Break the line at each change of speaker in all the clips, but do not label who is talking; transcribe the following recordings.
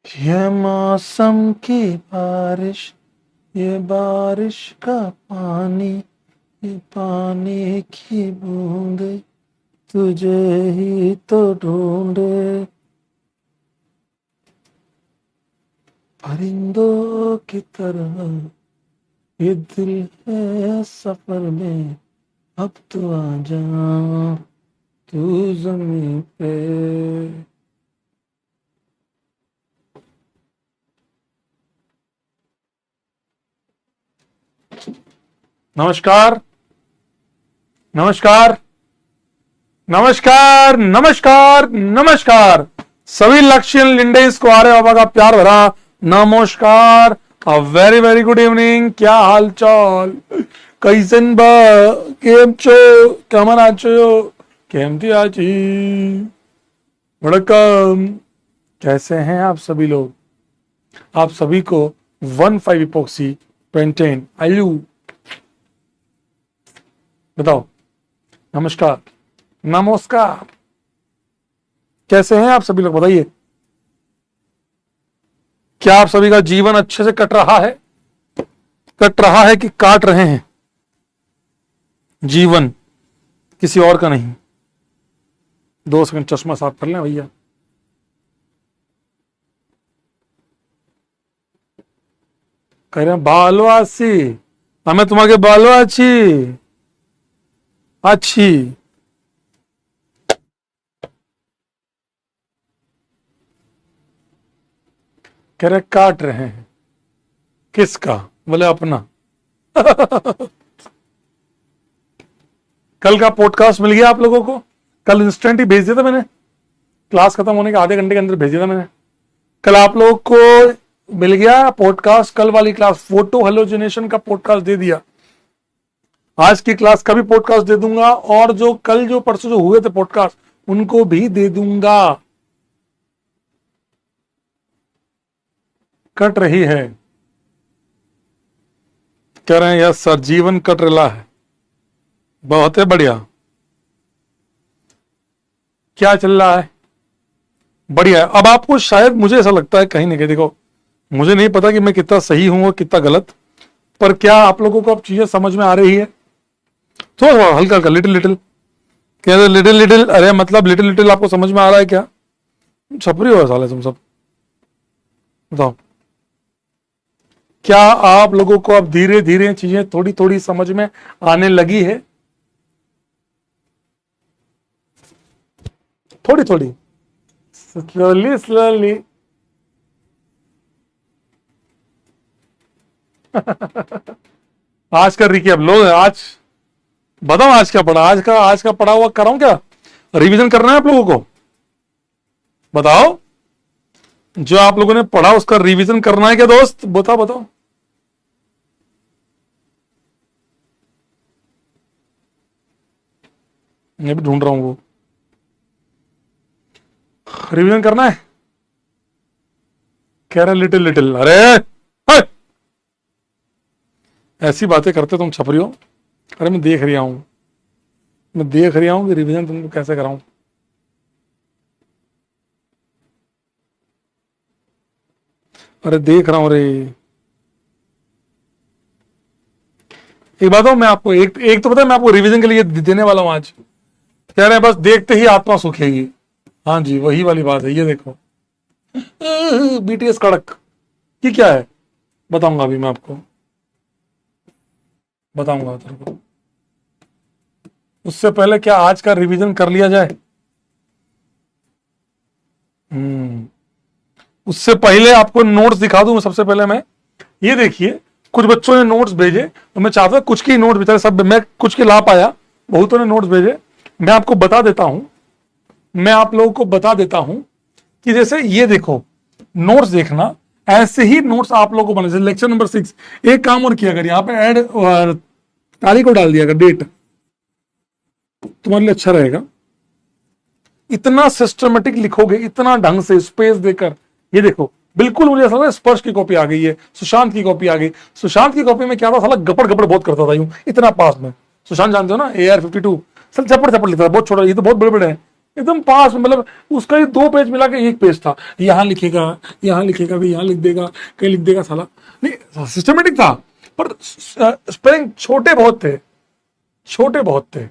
ये मौसम की बारिश, ये बारिश का पानी, ये पानी की बूंदे तुझे ही तो ढूंढे। परिंदों की तरह ये दिल है सफर में, अब तो आ जा तू जमीन पे। नमस्कार, नमस्कार, नमस्कार, नमस्कार, नमस्कार। सभी लक्ष्यन लिंडेस को आर्य बाबा का प्यार भरा नमस्कार। A very very good evening. क्या हाल चाल, कैसन बा, केम छो, कमन आचो, केमती आची, वड़कम। कैसे हैं आप सभी लोग? आप सभी को 1,5 इपोक्सी पेंटेन आयु बताओ। नमस्कार, नमस्कार। कैसे हैं आप सभी लोग, बताइए। क्या आप सभी का जीवन अच्छे से कट रहा है? कट रहा है कि काट रहे हैं? जीवन किसी और का नहीं। 2 सेकंड चश्मा साफ कर लें भैया। कह रहे हैं बालो आसी, हमें तुम्हारे बालो अच्छी अच्छी। कह रहे काट रहे हैं, किसका? बोले अपना। कल का पॉडकास्ट मिल गया आप लोगों को? कल इंस्टेंट ही भेज दिया था मैंने, क्लास खत्म होने के आधे घंटे के अंदर भेज दिया था मैंने। कल आप लोगों को मिल गया पॉडकास्ट, कल वाली क्लास फोटो हेलोजिनेशन का पॉडकास्ट दे दिया। आज की क्लास का भी पॉडकास्ट दे दूंगा, और जो कल जो परसों जो हुए थे पॉडकास्ट उनको भी दे दूंगा। कट रही है, कह रहे हैं यस सर, जीवन कट रहा है। बहुत है बढ़िया। क्या चल रहा है? बढ़िया है। अब आपको शायद, मुझे ऐसा लगता है कहीं ना कहीं, देखो मुझे नहीं पता कि मैं कितना सही हूं और कितना गलत, पर क्या आप लोगों को अब चीजें समझ में आ रही है? थोड़ा थोड़ा हल्का हल्का, लिटिल लिटिल। क्या लिटिल लिटिल? अरे मतलब लिटिल लिटिल आपको समझ में आ रहा है क्या? छपरी हो साले तुम सब, बताओ। क्या आप लोगों को अब धीरे धीरे चीजें थोड़ी थोड़ी समझ में आने लगी है? थोड़ी थोड़ी, स्लोली स्लोली। आज का रिकेप लो। आज बताओ आज क्या पढ़ा, आज का पढ़ा हुआ कराऊं क्या? रिवीजन करना है आप लोगों को? बताओ, जो आप लोगों ने पढ़ा उसका रिवीजन करना है क्या दोस्त? बताओ बताओ। मैं भी ढूंढ रहा हूं वो। रिवीजन करना है, कह रहे लिटिल लिटिल। अरे है! ऐसी बातें करते तुम छपरी हो। अरे मैं देख रहा हूं, मैं देख रहा हूं कि रिवीजन तुमको कैसे कराऊं। अरे देख रहा हूं रे। एक बात हो, मैं आपको एक एक तो पता है, मैं आपको रिवीजन के लिए देने वाला हूं आज। कह रहे हैं बस देखते ही आत्मा सुखेगी। हाँ जी, वही वाली बात है। ये देखो, बीटीएस कड़क। ये क्या है? बताऊंगा अभी मैं आपको, बताऊंगा तेरे को। उससे पहले क्या आज का रिवीजन कर लिया जाए? उससे पहले आपको नोट्स दिखा दूं सबसे पहले मैं। ये देखिए, कुछ बच्चों ने नोट्स भेजे, तो मैं चाहता कुछ की नोट्स बेचारे सब, मैं कुछ के ला पाया, बहुतों ने नोट्स भेजे। मैं आपको बता देता हूं, मैं आप लोगों को बता देता हूं कि जैसे ये देखो, नोट्स देखना, ऐसे ही नोट्स आप लोगों को बने। जैसे लेक्चर नंबर 6, एक काम और किया अगर यहाँ पे ऐड तारीख को डाल दिया अगर, डेट, तुम्हारे लिए अच्छा रहेगा। इतना सिस्टमेटिक लिखोगे, इतना ढंग से स्पेस देकर। ये देखो, बिल्कुल मुझे ऐसा लग रहा है स्पर्श की कॉपी आ गई है, सुशांत की कॉपी आ गई। सुशांत की कॉपी में क्या था, साला गपड़ गपड़ बहुत करता था यूं, इतना पास में। सुशांत जानते हो ना, AR-52, सर झपड़ झपड़ लिखता था, बहुत छोटा। ये तो बहुत बड़े बड़े हैं, एकदम पास में, मतलब उसका ही 2 पेज मिला के एक पेज था। यहाँ लिखेगा, यहाँ लिखेगा, भी यहाँ लिख देगा, कहीं लिख देगा साला। नहीं, सिस्टमेटिक था, पर स्पेलिंग छोटे बहुत थे, छोटे बहुत थे।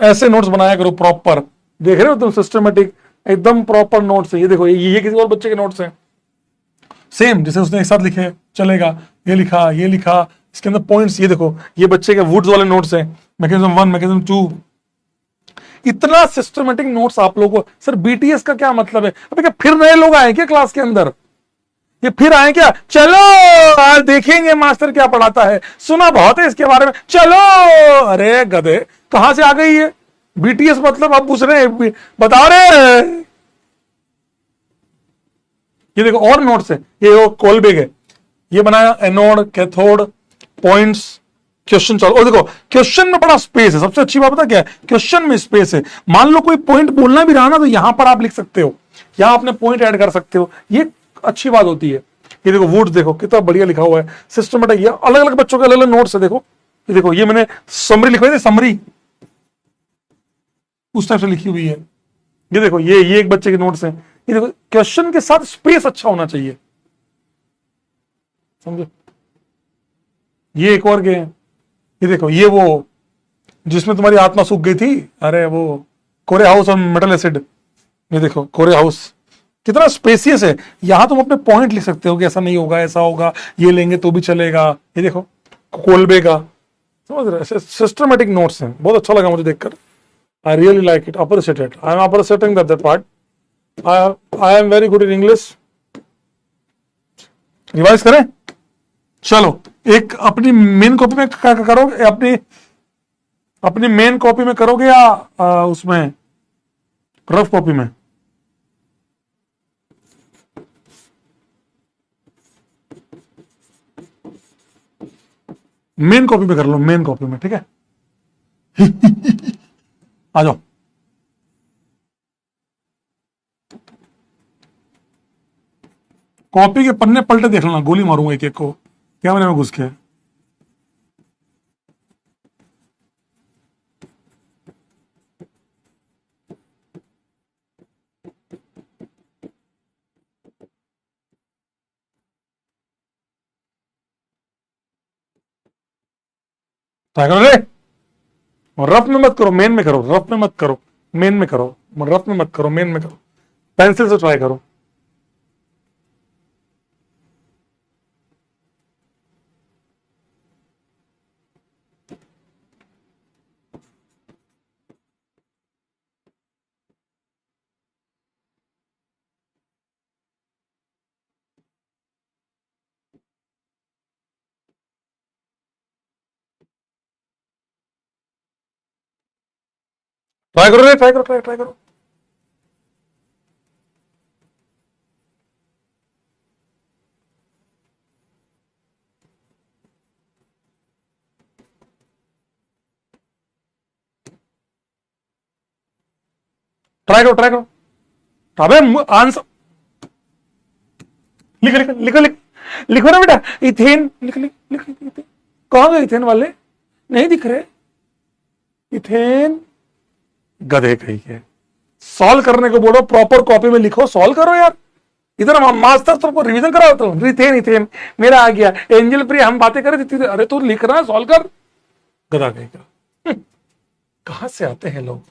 ऐसे नोट्स बनाया करो प्रॉपर। देख रहे हो तुम, सिस्टमेटिक एकदम प्रॉपर नोट्स है। ये देखो, ये किसी और बच्चे के नोट्स हैं, सेम जैसे उसने एक साथ लिखे, चलेगा। ये लिखा, ये लिखा, इसके अंदर पॉइंट्स। ये देखो, ये बच्चे के वुड्स वाले नोट्स हैं, मैकेनिज्म 1, मैकेनिज्म 2। इतना सिस्टमेटिक नोट्स आप लोगों को। सर बीटीएस का क्या मतलब है? अबे क्या फिर नए लोग आए क्या क्लास के अंदर? ये फिर आए क्या? चलो आज देखेंगे मास्टर क्या पढ़ाता है, सुना बहुत है इसके बारे में, चलो। अरे गधे, कहां से आ गई ये बीटीएस? मतलब आप पूछ रहे हैं, बता रहे हैं। ये देखो और नोट्स है, ये वो कोलबेग है, ये बनाया anode, cathode, points, question solve. और देखो क्वेश्चन में बड़ा स्पेस है, सबसे अच्छी बात पता क्या है? क्वेश्चन में स्पेस है। मान लो कोई पॉइंट बोलना भी रहा ना, तो यहां पर आप लिख सकते हो, यहां अपने पॉइंट ऐड कर सकते हो, ये अच्छी बात होती है। ये देखो वुड्स, देखो कितना बढ़िया लिखा हुआ है, सिस्टमेटिक। ये अलग अलग बच्चों के अलग अलग नोट्स है। देखो ये देखो, ये मैंने समरी लिखवाई थी, समरी उस टाइप से लिखी हुई है। ये देखो, ये एक बच्चे के नोट्स हैं। ये देखो, क्वेश्चन के साथ स्पेस अच्छा होना चाहिए, समझे? ये एक और के हैं। ये देखो, ये वो जिसमें तुम्हारी आत्मा सूख गई थी, अरे वो कोरे हाउस और मेटल एसिड। ये देखो कोरे हाउस कितना स्पेसियस है। यहां तुम अपने पॉइंट लिख सकते हो कि ऐसा नहीं होगा, ऐसा होगा, ये लेंगे तो भी चलेगा। ये देखो कोलबे का, समझ रहे? सिस्टमेटिक नोट्स हैं, बहुत अच्छा लगा मुझे देखकर। I really like it, appreciated, I am appreciating that part. I am very good in English. Revise करें? चलो, एक अपनी मेन कॉपी में करोगे, अपनी अपनी मेन कॉपी में करोगे या उसमें रफ कॉपी में? मेन कॉपी में कर लो, मेन कॉपी में, ठीक है। आ जाओ। कॉपी के पन्ने पलटे देख लेना, गोली मारूंगा एक एक को कैमरे में घुस के। क्या करो रे? रफ में मत करो, मेन में करो। रफ में मत करो, मेन में करो। रफ में मत करो, मेन में करो। पेंसिल से ट्राई करो। ट्राई करो रे, ट्राई करो, ट्राई करो। ट्राई करो, ट्राई करो। अबे आंसर लिखो, लिखो, लिखो, लिखो, लिखो ना बेटा। इथेन लिख, लिख, लिख, लिख। कहां गए इथेन वाले? नहीं दिख रहे इथेन। गधे कहीं के। सॉल्व करने को बोलो, प्रॉपर कॉपी में लिखो, सॉल्व करो यार। इधर मास्टर तुमको रिवीजन कराओ, तो इथेन, इथेन मेरा आ गया। एंजल प्रिय हम बातें कर रहे थे, अरे तू लिख रहा है, सॉल्व कर। गधा कहीं का। कहां से आते हैं लोग?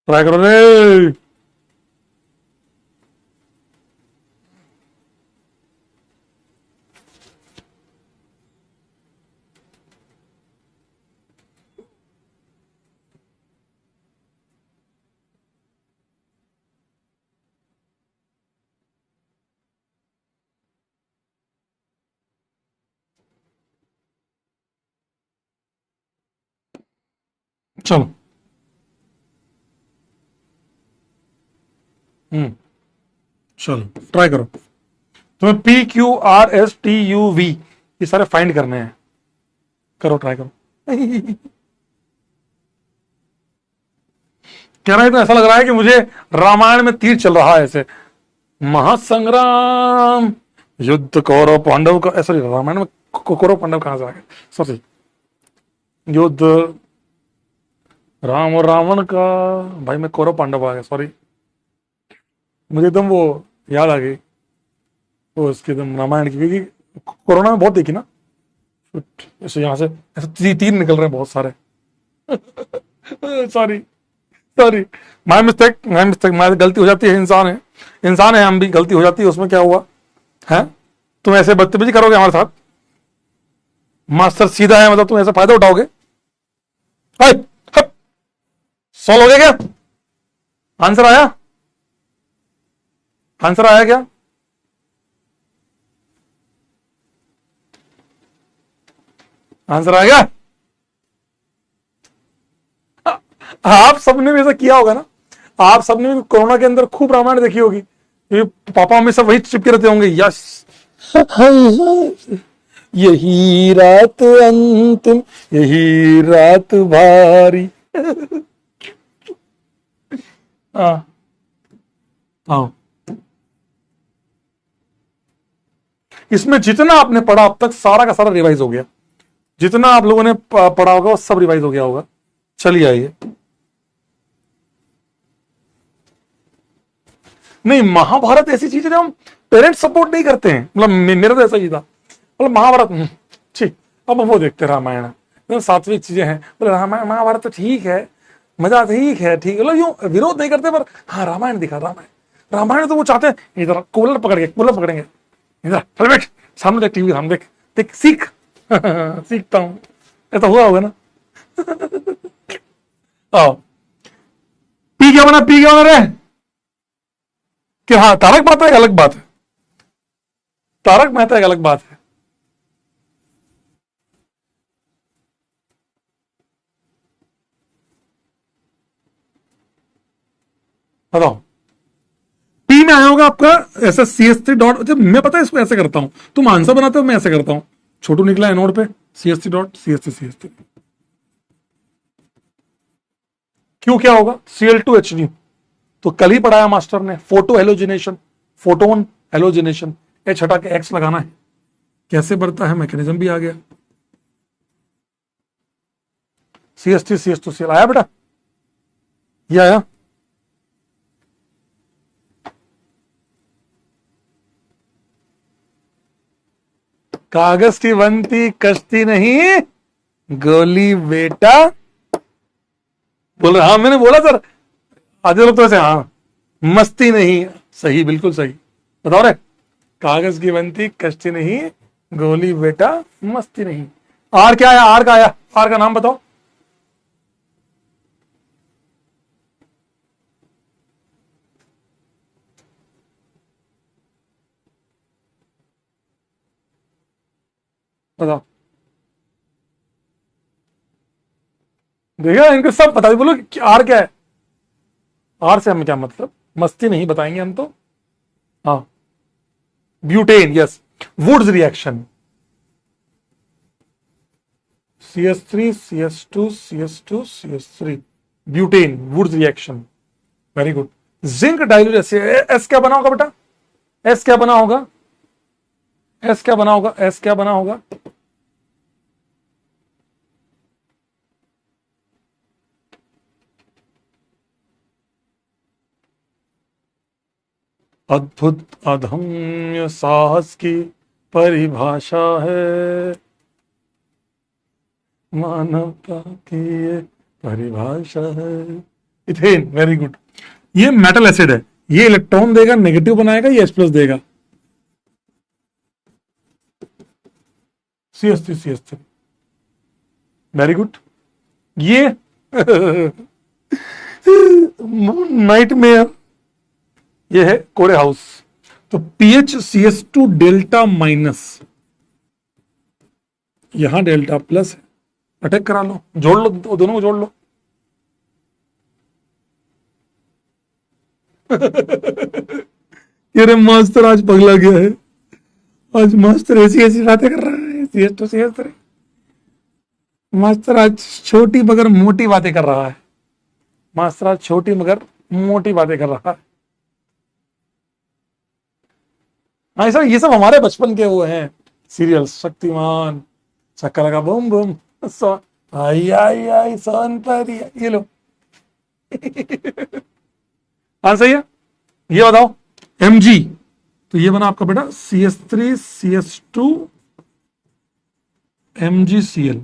ट्राई करो रे। चलो। चलो ट्राई करो। तुम्हें P Q R S T U V ये सारे फाइंड करने हैं। करो, ट्राई करो। कह रहा है तो ऐसा लग रहा है कि मुझे रामायण में तीर चल रहा है ऐसे। महासंग्राम, युद्ध कौरव पांडव का, सॉरी रामायण में कौरव पांडव कहां से आ गए, सॉरी। युद्ध राम और रावण का, भाई मैं कौरव पांडव आ गया, सॉरी। मुझे एकदम वो याद आ गई, वो उसके एकदम रामायण की, क्योंकि कोरोना में बहुत देखी ना, ऐसे यहाँ से ऐसे तीर निकल रहे हैं बहुत सारे। Sorry, sorry, my mistake, my mistake, my गलती हो जाती है, इंसान है हम भी, गलती हो जाती है, उसमें क्या हुआ है। तुम ऐसे बदतमीजी करोगे हमारे साथ, मास्टर सीधा है मतलब तुम ऐसे फायदा उठाओगे। सॉल्व हो गया क्या? आंसर आया? आंसर आया क्या? आंसर आ गया? आप सबने भी ऐसा किया होगा ना, आप सबने भी कोरोना के अंदर खूब रामायण देखी होगी, पापा मम्मी सब वही चिपके रहते होंगे, यस यही रात अंतिम, यही रात भारी। आओ, इसमें जितना आपने पढ़ा अब तक सारा का सारा रिवाइज हो गया, जितना आप लोगों ने पढ़ा होगा वो सब रिवाइज हो गया होगा। चलिए आइए। नहीं, महाभारत ऐसी चीज है जो हम पेरेंट्स सपोर्ट नहीं करते हैं, मतलब मेरा तो ऐसा ही था, मतलब महाभारत ठीक, अब वो देखते रामायण, तो सात्विक चीजें हैं, बोले रामायण महाभारत तो ठीक है, मजा ठीक है, ठीक है, मतलब यूं विरोध नहीं करते, पर हाँ रामायण दिखा, रामायण तो वो चाहते हैं इधर कूलर पकड़ेंगे, इधर चल बैठ सामने देख, टीवी सामने देख, देख सीख। सीखता हूं, ऐसा हुआ होगा ना। आओ, पी क्या बना रे, कि हाँ तारक मेहता एक अलग बात है, तारक मेहता एक अलग बात है। बताओ, पी में आया होगा आपका ऐसा CH3 डॉट, जब मैं पता है इसको ऐसे करता हूं, तुम आंसर बनाते हो मैं ऐसे करता हूं, छोटू निकला है नोड पे CH3 डॉट CH3 क्यों, क्या होगा Cl2H तो कल ही पढ़ाया मास्टर ने, photo halogenation, photon halogenation, H हटा के X लगाना है, कैसे बढ़ता है मैकेनिज्म भी आ गया। CH3CH2Cl आया बेटा, ये आया। कागज की बनती कश्ती नहीं, गोली बेटा। बोल रहे हाँ, मैंने बोला सर, आधे लोग तो ऐसे हाँ, मस्ती नहीं, सही, बिल्कुल सही, बताओ रे, कागज की बनती कश्ती नहीं, गोली बेटा मस्ती नहीं। आर क्या आया, आर का आया, आर का नाम बताओ। बताओ, देखा इनको सब बता, बोलो आर क्या है, आर से हमें क्या मतलब, मस्ती नहीं बताएंगे हम तो। हाँ, butane, yes, Wurtz reaction, CH3 CH2 CH2 CH3, butane, Wurtz reaction, very good. Zinc dilute S क्या बना होगा बेटा, एस क्या बना होगा, एस क्या बना होगा, एस क्या बना होगा, अद्भुत अदम्य साहस की परिभाषा है, मानवता की ये परिभाषा है, इथेन, वेरी गुड। ये मेटल एसिड है, ये इलेक्ट्रॉन देगा, नेगेटिव बनाएगा, ये H+ देगा, CH3 वेरी गुड। ये नाइटमेयर, ये है कोरे हाउस। तो PHCH2 डेल्टा माइनस, यहां डेल्टा प्लस है, अटैक करा लो, जोड़ लो, दोनों को जोड़ लो, अरे मास्टर आज पगला गया है, आज मास्टर ऐसी ऐसी बातें कर रहा है, मास्टर आज छोटी मगर मोटी बातें कर रहा है, मास्टर आज छोटी मगर मोटी बातें कर रहा है। हाँ सर, ये सब हमारे बचपन के वो हैं सीरियल्स, शक्तिमान, चक्कर का बूम बूम, आई आई आई सोन पर, ये लो। हाँ सही है। ये बताओ Mg, तो ये बना आपका बेटा CH3 CH2 MgCl।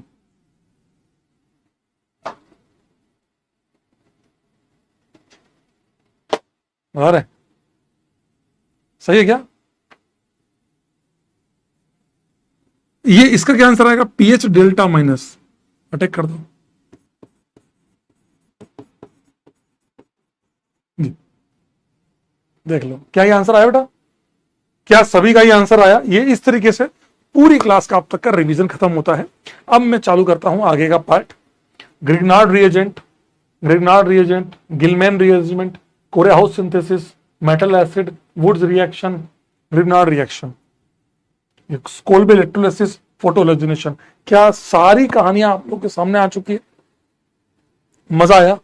और सही है क्या? ये इसका क्या आंसर आएगा? पीएच डेल्टा माइनस, अटैक कर दो। देख लो क्या ये आंसर आया बेटा, क्या सभी का ये आंसर आया? ये इस तरीके से पूरी क्लास का अब तक का रिवीजन खत्म होता है। अब मैं चालू करता हूं आगे का part. Grignard reagent, Gilman reagent, Corey House synthesis, metal acid, Wurtz reaction, Grignard reaction, Kolbe electrolysis, photohalogenation. क्या सारी कहानियां आप लोग के सामने आ चुकी है? मजा आया?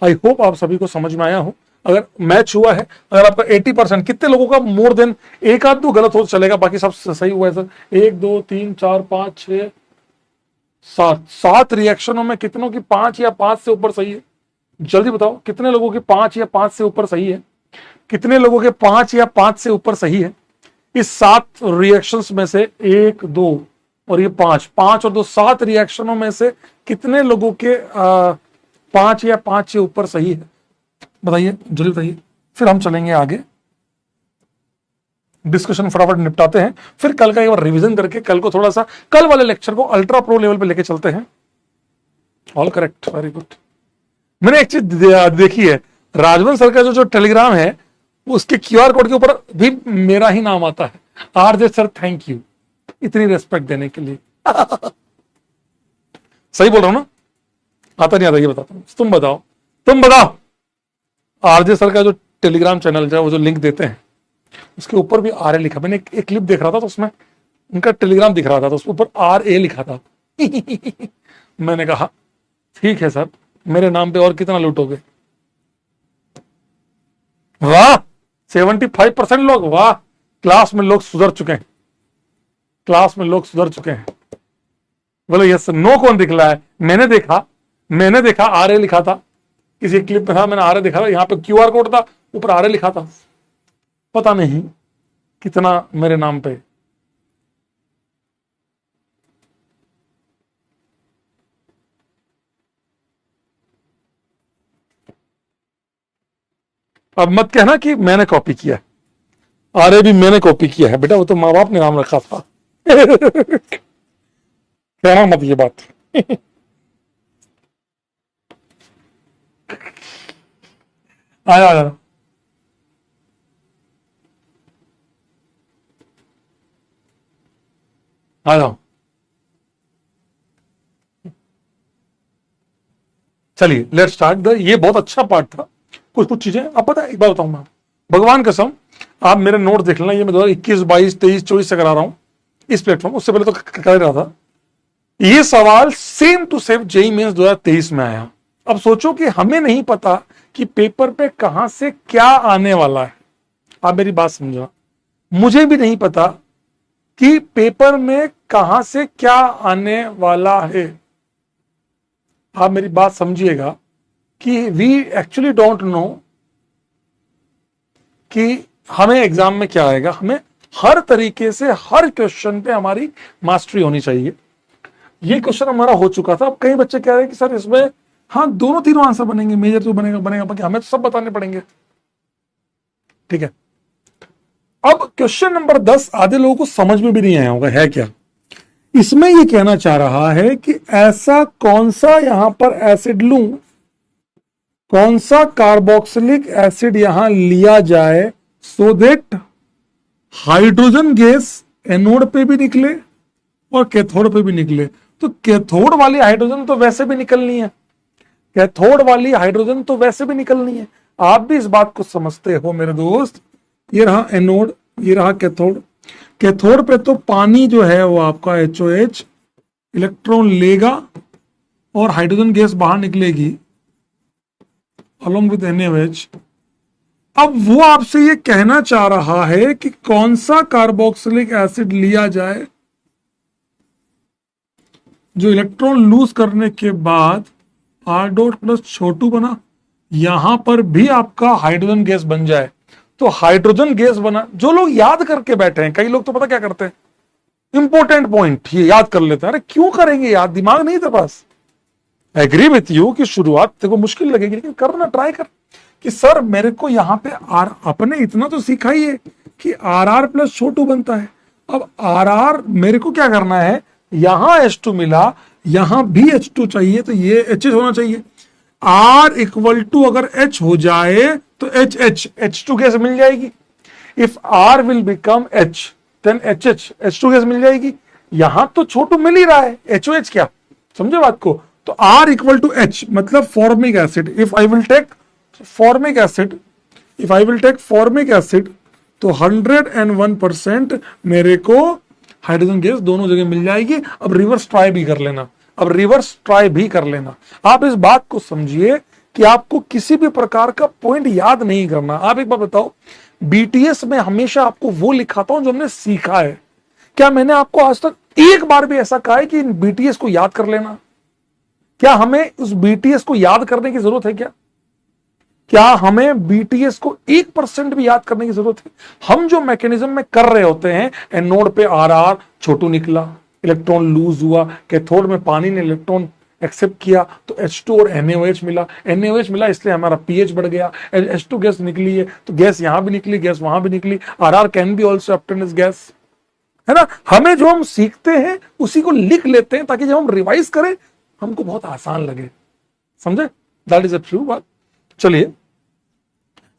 आई होप आप सभी को समझ में आया हो। अगर मैच हुआ है, अगर आपका 80%, कितने लोगों का मोर देन एक आध दो गलत हो चलेगा, बाकी सब सही हुआ है सर? 1 2 3 4 5 6 7 रिएक्शनों में कितनों की 5 या 5 से ऊपर सही है? जल्दी बताओ कितने लोगों के 5 या 5 से ऊपर सही है? कितने लोगों के 5 या 5 से ऊपर सही है? इस 7 रिएक्शंस में से 1 2 और ये 5 और 2 7 रिएक्शनों में से कितने लोगों के 5 या 5 से ऊपर सही है? बताइए, जल्दी बताइए, फिर हम चलेंगे आगे। डिस्कशन फटाफट निपटाते हैं, फिर कल का एक बार रिवीजन करके कल को थोड़ा सा, कल वाले लेक्चर को अल्ट्रा प्रो लेवल पे लेके चलते हैं। All correct, very good. मैंने एक चीज देखी है, राजवंश सर का जो टेलीग्राम है उसके क्यूआर कोड के ऊपर भी मेरा ही नाम आता है। आरजे सर थैंक यू इतनी रेस्पेक्ट देने के लिए। सही बोल रहा हूं ना? आता नहीं आता ये बताता हूं, तुम बताओ। आरजे सर का जो टेलीग्राम चैनल है, वो जो लिंक देते हैं उसके ऊपर भी आर ए लिखा। मैंने एक क्लिप देख रहा था तो उसमें उनका टेलीग्राम दिख रहा था, तो उसके ऊपर RA लिखा था। मैंने कहा ठीक है सर, मेरे नाम पे और कितना लूटोगे? वाह, 75% लोग, वाह, क्लास में लोग सुधर चुके हैं, बोलो यस नो कौन दिखला है? मैंने देखा RA लिखा था, किसी क्लिप में था, मैंने RA देखा था, यहां पे क्यूआर कोड था, ऊपर RA लिखा था। पता नहीं कितना मेरे नाम पे। अब मत कहना कि मैंने कॉपी किया है, RA भी मैंने कॉपी किया है बेटा, वो तो माँ बाप ने नाम रखा था। कहना मत ये बात। आया आ जाओ, चलिए लेट्स स्टार्ट द। ये बहुत अच्छा पार्ट था। कुछ चीजें अब पता है, एक बार बताऊं मैं, भगवान कसम, आप मेरे नोट देख लेना, ये मैं 2021 22 23 24 से करा रहा हूं इस प्लेटफॉर्म, उससे पहले तो कर रहा था। ये सवाल same to same JEE mains 2023 में आया। अब सोचो कि हमें नहीं पता कि पेपर पे कहां से क्या आने वाला है। आप मेरी बात समझो, मुझे भी नहीं पता कि पेपर में कहां से क्या आने वाला है। आप मेरी बात समझिएगा कि वी एक्चुअली डोंट नो कि हमें एग्जाम में क्या आएगा। हमें हर तरीके से हर क्वेश्चन पे हमारी मास्टरी होनी चाहिए। ये क्वेश्चन हमारा हो चुका था। अब कई बच्चे कह रहे हैं कि सर इसमें हाँ दोनों तीनों आंसर बनेंगे, मेजर तो बनेगा बाकी हमें तो सब बताने पड़ेंगे। ठीक है, अब क्वेश्चन नंबर 10 आधे लोगों को समझ में भी नहीं आया होगा, है क्या? इसमें ये कहना चाह रहा है कि ऐसा कौन सा यहां पर एसिड लूं, कौन सा कार्बोक्सिलिक एसिड यहां लिया जाए so that hydrogen gas anode पे भी निकले और कैथोड पे भी निकले। तो कैथोड वाली हाइड्रोजन तो वैसे भी निकलनी है, आप भी इस बात को समझते हो मेरे दोस्त। ये रहा एनोड, ये रहा कैथोड। कैथोड पे तो पानी जो है वो आपका HOH इलेक्ट्रॉन लेगा और हाइड्रोजन गैस बाहर निकलेगी along with NaOH। अब वो आपसे ये कहना चाह रहा है कि कौन सा कार्बोक्सिलिक एसिड लिया जाए जो इलेक्ट्रॉन लूज करने के बाद R डॉट प्लस छोटू बना, यहां पर भी आपका हाइड्रोजन गैस बन जाए। तो हाइड्रोजन गैस बना, जो लोग याद करके बैठे हैं, कई लोग तो पता क्या करते हैं, इंपॉर्टेंट पॉइंट ये याद कर लेते हैं। अरे क्यों करेंगे याद, दिमाग नहीं था पास। एग्री विथ यू कि शुरुआत देखो मुश्किल लगेगी, लेकिन करना ट्राई कर कि सर मेरे को यहां पे आर, अपने इतना तो सीखा ही है कि RR प्लस छोटू बनता है। अब RR मेरे को क्या करना है, यहां H2 मिला, यहां भी H2 चाहिए, तो ये HH होना चाहिए। R इक्वल टू अगर H हो जाए तो H2 गैस मिल जाएगी। If R will become H then H2 gas मिल जाएगी। यहां तो छोटू मिल ही रहा है, HOH क्या, समझे बात को। तो R इक्वल टू H मतलब formic acid. If I will take formic acid, तो 101% मेरे को हाइड्रोजन गैस दोनों जगह मिल जाएगी। अब रिवर्स ट्राई भी कर लेना। आप इस बात को समझिए कि आपको किसी भी प्रकार का पॉइंट याद नहीं करना। आप एक बात बताओ, BTS में हमेशा आपको वो लिखाता हूं जो हमने सीखा है। क्या मैंने आपको आज तक एक बार भी ऐसा कहा है कि BTS को याद कर लेना? क्या हमें उस BTS को याद करने की जरूरत है? क्या हमें BTS को 1% भी याद करने की जरूरत है? हम जो मैकेनिज्म में कर रहे होते हैं, एनोड पे RR छोटू निकला, इलेक्ट्रॉन लूज हुआ, कैथोड में पानी ने इलेक्ट्रॉन एक्सेप्ट किया तो H2 और NaOH मिला, इसलिए हमारा pH बढ़ गया। H2 गैस निकली है तो गैस यहां भी निकली, गैस वहां भी निकली। RR can be also obtained as gas, है ना। हमें जो हम सीखते हैं उसी को लिख लेते हैं ताकि जब हम रिवाइज करें हमको बहुत आसान लगे, समझे। दैट इज अ ट्रू बात। चलिए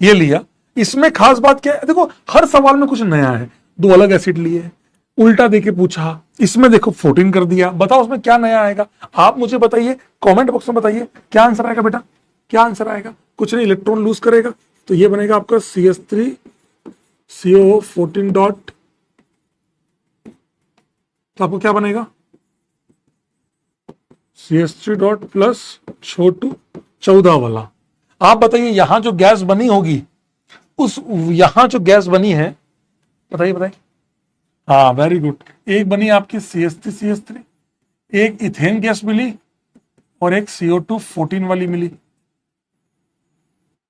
ये लिया, इसमें खास बात क्या है, देखो हर सवाल में कुछ नया है। 2 अलग एसिड लिए, उल्टा देके पूछा, इसमें देखो 14 कर दिया। बताओ उसमें क्या नया आएगा, आप मुझे बताइए, कमेंट बॉक्स में बताइए क्या आंसर आएगा बेटा, क्या आंसर आएगा। कुछ नहीं, इलेक्ट्रॉन लूज करेगा तो ये बनेगा आपका CH3 CO 14 डॉट, तो आपको क्या बनेगा CH3 डॉट प्लस छोटू 14 वाला। आप बताइए यहां जो गैस बनी होगी, उस यहां जो गैस बनी है, बताइए। हाँ वेरी गुड। एक बनी आपकी CH3, एक इथेन गैस मिली और एक CO2 14 वाली मिली,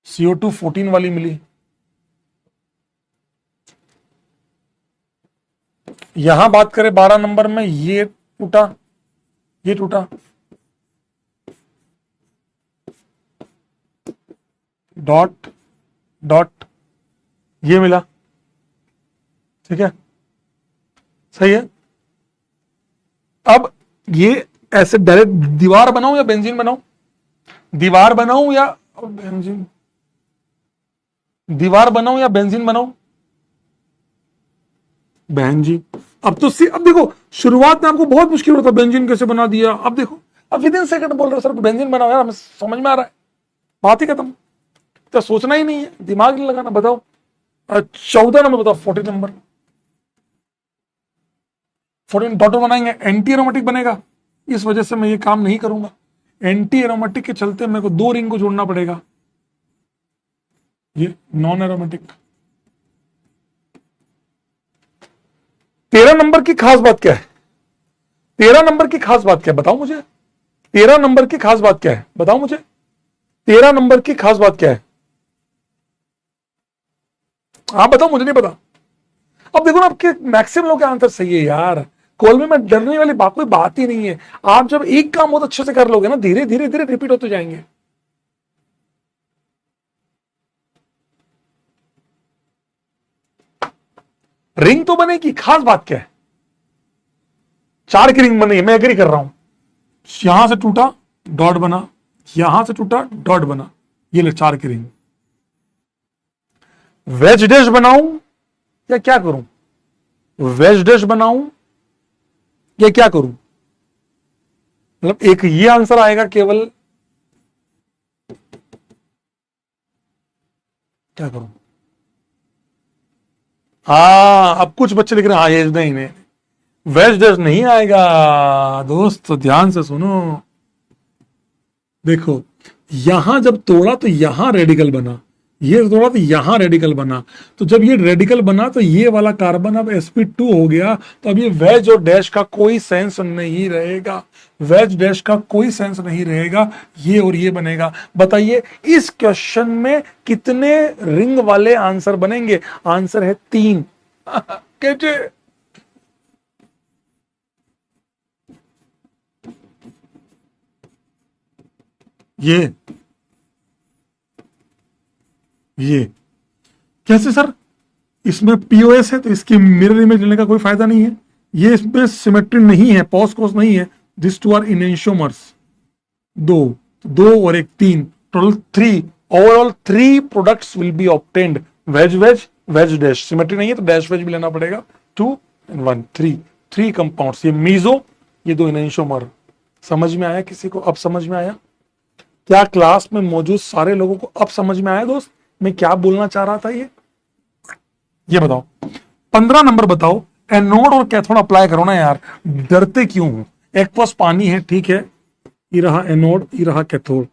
CO2 14 वाली मिली। यहां बात करें 12 नंबर में, ये टूटा, डॉट डॉट ये मिला, ठीक है, सही है। अब ये ऐसे डायरेक्ट दीवार बनाऊं या बेंजीन बनाऊं, दीवार बनाऊं या बेंजीन बनाऊं, बेंजीन। अब तो अब देखो शुरुआत में आपको बहुत मुश्किल होता, बेंजीन कैसे बना दिया। अब देखो, अब विद इन सेकंड बोल रहे हो सर बेंजीन बनाओ, यार हमें समझ में आ रहा है, बात ही खत्म। तो सोचना ही नहीं है, दिमाग नहीं लगाना। बताओ 14 नंबर बताओ, 14 नंबर 14 डॉटर बनाएंगे, एंटी एरोमेटिक बनेगा। इस वजह से मैं ये काम नहीं करूंगा। एंटी एरोमेटिक के चलते मेरे को 2 रिंग को जोड़ना पड़ेगा, ये नॉन एरोमेटिक। 13 नंबर की खास बात क्या है, 13 नंबर की खास बात क्या है बताओ मुझे, 13 नंबर की खास बात क्या है बताओ मुझे, 13 नंबर की खास बात क्या है, आप बताओ, मुझे नहीं पता। अब देखो ना, आपके मैक्सिमम लोग का आंसर सही है यार। कॉल में डरने वाली बात कोई बात ही नहीं है। आप जब एक काम बहुत अच्छे से कर लोगे ना, धीरे धीरे धीरे रिपीट होते जाएंगे। रिंग तो बनेगी, खास बात क्या है, 4 की रिंग बनेगी, मैं एग्री कर रहा हूं। यहां से टूटा डॉट बना, यहां से टूटा डॉट बना, ये ले 4 की रिंग। वेज डैश बनाऊं या क्या करूं, वेज डैश बनाऊं या क्या करूं, मतलब एक ये आंसर आएगा केवल, क्या करूं? हाँ, अब कुछ बच्चे लिख रहे हैं हाँ ये नहीं नहीं, वेज डैश नहीं आएगा दोस्त, तो ध्यान से सुनो। देखो, यहां जब तोड़ा तो यहां रेडिकल बना, ये तोड़ा तो यहां रेडिकल बना, तो जब ये रेडिकल बना तो ये वाला कार्बन अब sp2 हो गया, तो अब ये वेज और डैश का कोई सेंस नहीं रहेगा, वेज डैश का कोई सेंस नहीं रहेगा, ये और ये बनेगा। बताइए इस क्वेश्चन में कितने रिंग वाले आंसर बनेंगे? आंसर है 3। कैसे? ये कैसे सर? इसमें पीओएस है तो इसकी मिरर इमेज लेने का कोई फायदा नहीं है, ये इसमें सिमेट्री नहीं है, पॉस कोस नहीं है, दिस टू आर इनेंशियोमर्स। दो, दो और एक, 3, total 3, overall 3 products will be obtained, wedge wedge wedge dash, symmetry नहीं है तो डैश वेज भी लेना पड़ेगा, 2 and 1, 3 कंपाउंड्स, ये मीजो, ये 2 इनेंशियोमर। समझ में आया किसी को? अब समझ में आया? क्या क्लास में मौजूद सारे लोगों को अब समझ में आया दोस्त मैं क्या बोलना चाह रहा था? ये बताओ 15 नंबर बताओ, एनोड और कैथोड अप्लाई करो ना यार, डरते क्यों हो? एक पास पानी है, ठीक है, ये रहा एनोड, ये रहा कैथोड।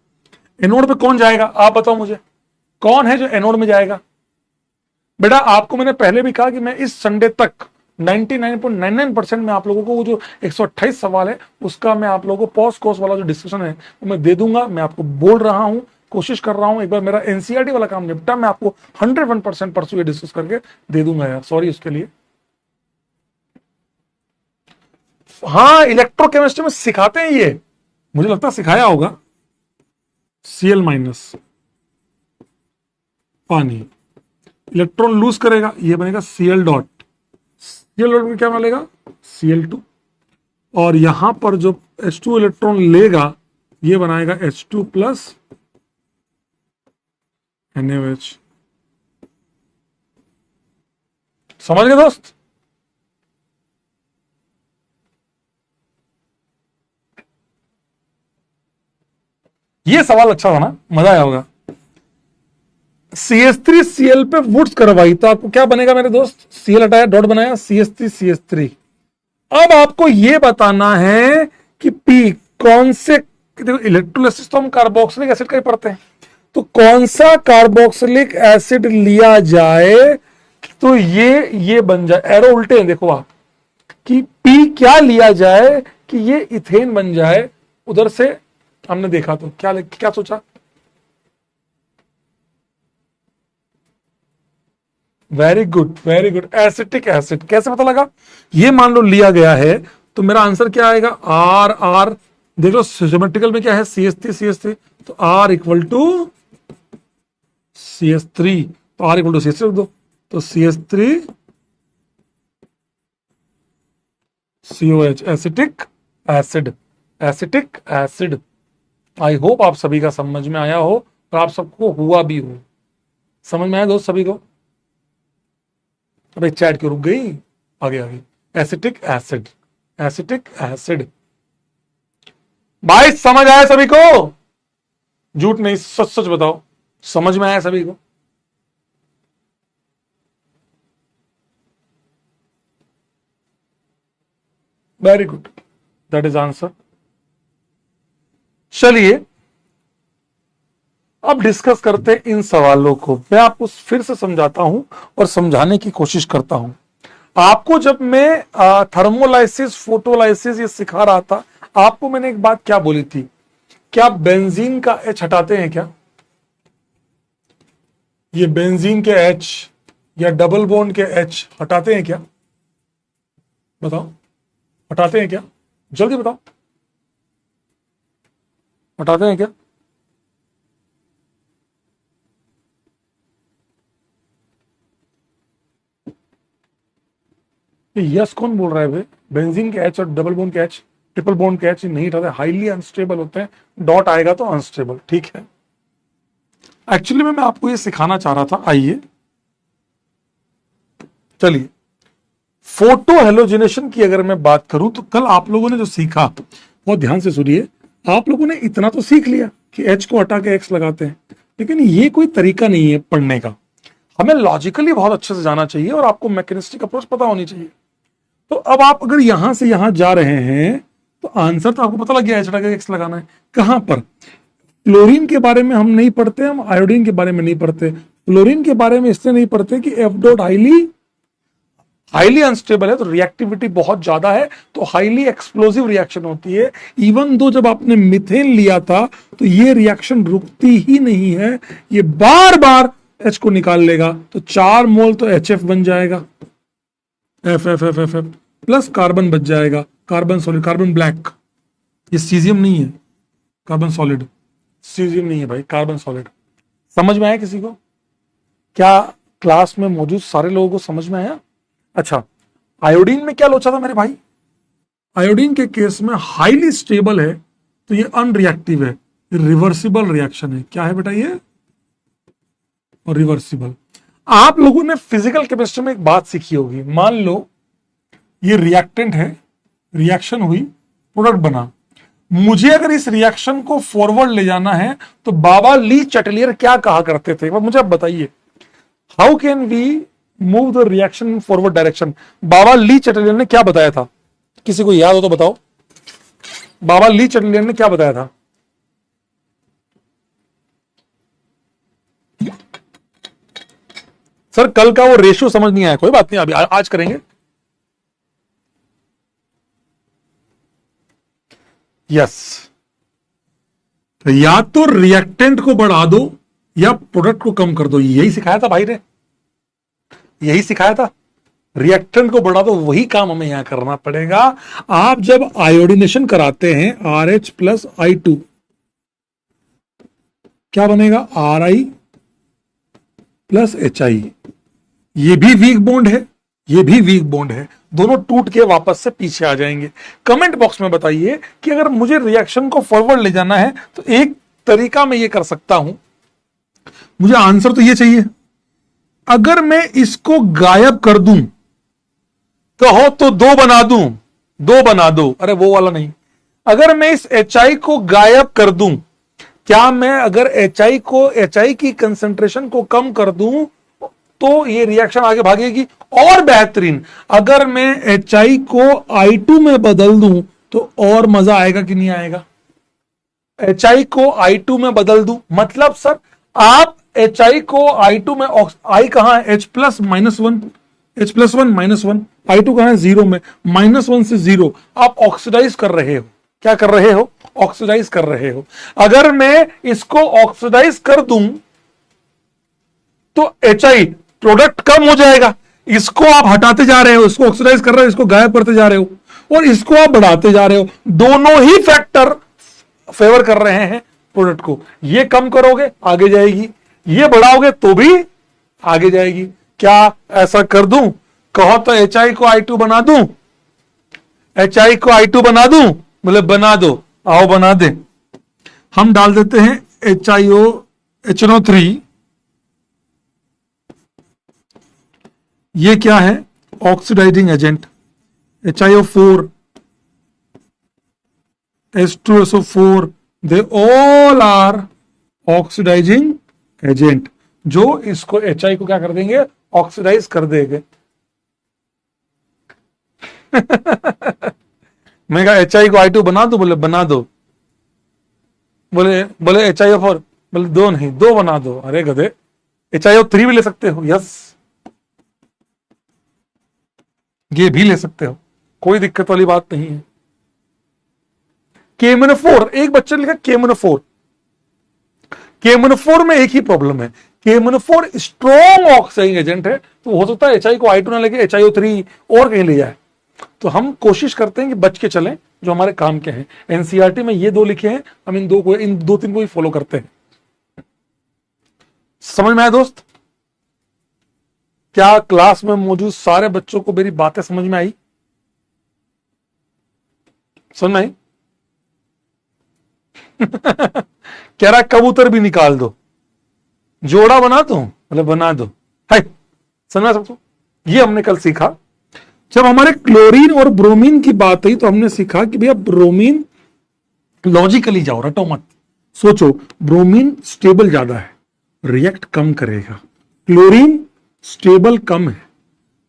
एनोड पे कौन जाएगा आप बताओ मुझे, कौन है जो एनोड में जाएगा? बेटा आपको मैंने पहले भी कहा कि मैं इस संडे तक 99.99% में आप लोगों को वो जो 128 सवाल है उसका मैं आप लोगों को पॉस्ट कोर्स वाला जो डिस्कशन है वो मैं दे दूंगा। मैं आपको बोल रहा हूं, कोशिश कर रहा हूं, एक बार मेरा एनसीईआरटी वाला काम निपटा, मैं आपको 101% परसों ये डिस्कस करके दे दूंगा यार, सॉरी उसके लिए। हाँ, इलेक्ट्रोकेमिस्ट्री में सिखाते हैं ये, मुझे लगता है सिखाया होगा। Cl- पानी इलेक्ट्रॉन लूज करेगा, ये बनेगा Cl डॉट, Cl डॉट में क्या बनेगा Cl2, और यहां पर जो H2 इलेक्ट्रॉन लेगा ये बनाएगा H2 प्लस NaOH। समझ गए दोस्त? ये सवाल अच्छा था ना, मजा आया होगा। CH3Cl पे वुड्स करवाई तो आपको क्या बनेगा मेरे दोस्त? Cl हटाया, डॉट बनाया, CH3CH3। अब आपको यह बताना है कि P कौन से, इलेक्ट्रोलिसिस तो हम कार्बोक्सिलिक एसिड का ही पढ़ते हैं, तो कौन सा कार्बोक्सिलिक एसिड लिया जाए तो ये बन जाए, एरो उल्टे हैं देखो आप, कि P क्या लिया जाए कि ये इथेन बन जाए। उधर से हमने देखा तो क्या सोचा? Very good very good, acetic acid. कैसे पता लगा? ये मान लो लिया गया है तो मेरा आंसर क्या आएगा? आर आर, देख लो सिमेट्रिकल में क्या है, CH3 तो R इक्वल टू CH3, तो R इक्वल टू CH3 रख दो, तो CH3 COH, acetic acid, acetic acid. I hope आप सभी का समझ में आया हो और आप सबको हुआ भी हो। समझ में आया दोस्त सभी को? अबे चैट क्यों रुक गई? आगे आगे, एसिटिक एसिड, एसिटिक एसिड। भाई समझ आया सभी को? झूठ नहीं, सच सच बताओ, समझ में आया सभी को? Very good, that is answer. चलिए अब डिस्कस करते हैं इन सवालों को। मैं आपको फिर से समझाता हूं और समझाने की कोशिश करता हूं। आपको जब मैं थर्मोलाइसिस फोटोलाइसिस ये सिखा रहा था, आपको मैंने एक बात क्या बोली थी? क्या बेंजीन का H हटाते हैं क्या? ये बेंजीन के H या डबल बॉन्ड के H हटाते हैं क्या? बताओ, हटाते हैं क्या? जल्दी बताओ, हटाते हैं क्या? यस कौन बोल रहा है भाई? बेंजीन के H और डबल बॉन्ड के H, ट्रिपल बॉन्ड के H नहीं हटाते, हाईली अनस्टेबल होते हैं, डॉट आएगा तो अनस्टेबल, ठीक है। एक्चुअली मैं आपको ये सिखाना चाह रहा था, आइए चलिए। फोटो हेलोजिनेशन की अगर मैं बात करूं तो कल आप लोगों ने जो सीखा बहुत ध्यान से सुनिए। आप लोगों ने इतना तो सीख लिया कि H को हटा के X लगाते हैं, लेकिन ये कोई तरीका नहीं है पढ़ने का। हमें लॉजिकली बहुत अच्छे से जाना चाहिए और आपको मैकेनिस्टिक अप्रोच पता होनी चाहिए। तो अब आप अगर यहां से यहां जा रहे हैं तो आंसर तो आपको पता लग गया, H लगाना है कहां पर। क्लोरीन के बारे में हम नहीं पढ़ते, हम आयोडीन के बारे में नहीं पढ़ते। क्लोरीन के बारे में इसलिए नहीं पढ़ते कि एफ डॉट हाईली अनस्टेबल है, तो रिएक्टिविटी बहुत ज्यादा है, तो हाईली एक्सप्लोसिव रिएक्शन होती है। इवन दो जब आपने मिथेन लिया था तो ये रिएक्शन रुकती ही नहीं है, ये बार बार H को निकाल लेगा, तो 4 मोल तो HF बन जाएगा, F F F F F plus carbon बच जाएगा, कार्बन सॉलिड, कार्बन ब्लैक। ये सीजियम नहीं है, कार्बन सॉलिड, सीजियम नहीं है भाई, कार्बन सॉलिड। समझ में आया किसी को? क्या क्लास में मौजूद सारे लोगों को समझ में आया? अच्छा, आयोडीन में क्या लोचा था मेरे भाई? आयोडीन के केस में हाईली स्टेबल है तो ये अनरिएक्टिव है, रिवर्सिबल रिएक्शन है। क्या है बेटा ये? और रिवर्सिबल। आप लोगों ने फिजिकल केमिस्ट्री में एक बात सीखी होगी, मान लो ये रिएक्टेंट है, रिएक्शन हुई, प्रोडक्ट बना, मुझे अगर इस रिएक्शन को फॉरवर्ड ले जाना है तो बाबा ली चैटलियर क्या कहा करते थे, मुझे आप बताइए। How can we move the reaction in forward direction? बाबा ली चैटलियर ने क्या बताया था? किसी को याद हो तो बताओ, बाबा ली चैटलियर ने क्या बताया था? सर कल का वो रेशियो समझ नहीं आया, कोई बात नहीं, अभी आज करेंगे। यस, तो या तो रिएक्टेंट को बढ़ा दो या प्रोडक्ट को कम कर दो, यही सिखाया था भाई ने, यही सिखाया था। रिएक्टेंट को बढ़ा दो, वही काम हमें यहां करना पड़ेगा। आप जब आयोडिनेशन कराते हैं RH प्लस I2, क्या बनेगा? RI plus HI। ये भी वीक बॉन्ड है, ये भी वीक बॉन्ड है, दोनों टूट के वापस से पीछे आ जाएंगे। कमेंट बॉक्स में बताइए कि अगर मुझे रिएक्शन को फॉरवर्ड ले जाना है तो एक तरीका मैं ये कर सकता हूं। मुझे आंसर तो ये चाहिए। अगर मैं इसको गायब कर दूं, कहो तो 2 बना दूं, 2 बना दो, अरे वो वाला नहीं। अगर मैं इस HI को गायब कर दूं, क्या मैं अगर HI की कंसंट्रेशन को कम कर दूं तो ये रिएक्शन आगे भागेगी? और बेहतरीन, अगर मैं HI को I2 में बदल दूं तो और मजा आएगा कि नहीं आएगा? HI को I2 में बदल दूं मतलब सर आप HI को I2 में, I कहां है? H plus -1, H plus 1 -1, I2 कहां है? 0 में, -1 से 0। आप ऑक्सीडाइज कर रहे हो, क्या कर रहे हो? ऑक्सीडाइज कर रहे हो। अगर मैं इसको ऑक्सीडाइज कर दूं तो HI प्रोडक्ट कम हो जाएगा। इसको आप हटाते जा रहे हो, इसको ऑक्सीडाइज कर रहे हो, इसको गायब करते जा रहे हो, और इसको आप बढ़ाते जा रहे हो। दोनों ही फैक्टर फेवर कर रहे हैं प्रोडक्ट को। ये कम करोगे आगे जाएगी, ये बढ़ाओगे तो भी आगे जाएगी। क्या ऐसा कर दूं? कहो तो HI को I2 बना दूं, HI को I2 बना दूं? बोले बना दो, आओ बना दे। हम डाल देते हैं HNO3। ये क्या है? Oxidising agent. HiO4, H2SO4, they all are oxidising agent, जो इसको HI को क्या कर देंगे? ऑक्सीडाइज कर देंगे। मैं कहा HI को I2 बना दो, बोले बना दो। बोले HiO4, बोले 2 नहीं, 2 बना दो। अरे गधे, HiO3 भी ले सकते हो, यस, ये भी ले सकते हो, कोई दिक्कत वाली बात नहीं है। KMnO4, एक बच्चे ने लिखा KMnO4। KMnO4 में एक ही प्रॉब्लम है, KMnO4 स्ट्रॉन्ग ऑक्सीडाइजिंग एजेंट है, तो हो सकता है HI को I2 ना लेके HiO3 और कहीं ले जाए। तो हम कोशिश करते हैं कि बच के चलें, जो हमारे काम के हैं। NCERT में ये 2 लिखे हैं, हम इन 2-3 को ही फॉलो करते हैं। समझ में आया दोस्त? क्या क्लास में मौजूद सारे बच्चों को मेरी बातें समझ में आई? समझ में आई? कह रहा कबूतर भी निकाल दो, जोड़ा बना दो, मतलब बना दो। है, समझ सकते? ये हमने कल सीखा। जब हमारे क्लोरीन और ब्रोमीन की बात आई तो हमने सीखा कि भैया ब्रोमीन लॉजिकली जाओ, रटो मत, सोचो। ब्रोमीन स्टेबल ज्यादा है, रिएक्ट कम करेगा। क्लोरीन स्टेबल कम है,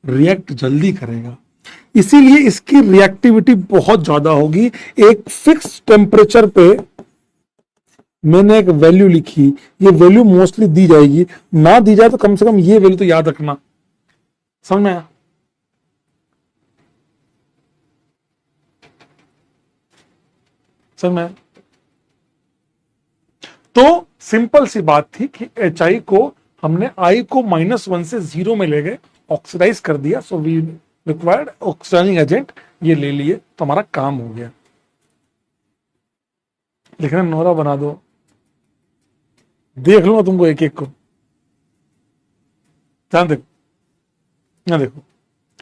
रिएक्ट जल्दी करेगा, इसीलिए इसकी रिएक्टिविटी बहुत ज्यादा होगी। एक फिक्स टेम्परेचर पे मैंने एक वैल्यू लिखी, ये वैल्यू मोस्टली दी जाएगी, ना दी जाए तो कम से कम ये वैल्यू तो याद रखना। समझ में आया? समझ में आया? तो सिंपल सी बात थी कि एच आई को हमने आई को -1 से 0 में ले गए, ऑक्सीडाइज कर दिया, so we required oxidising agent, ये ले लिए तो हमारा काम हो गया। लिखना नोरा बना दो, देख लो तुमको एक एक को, ध्यान देखो, ना देखो।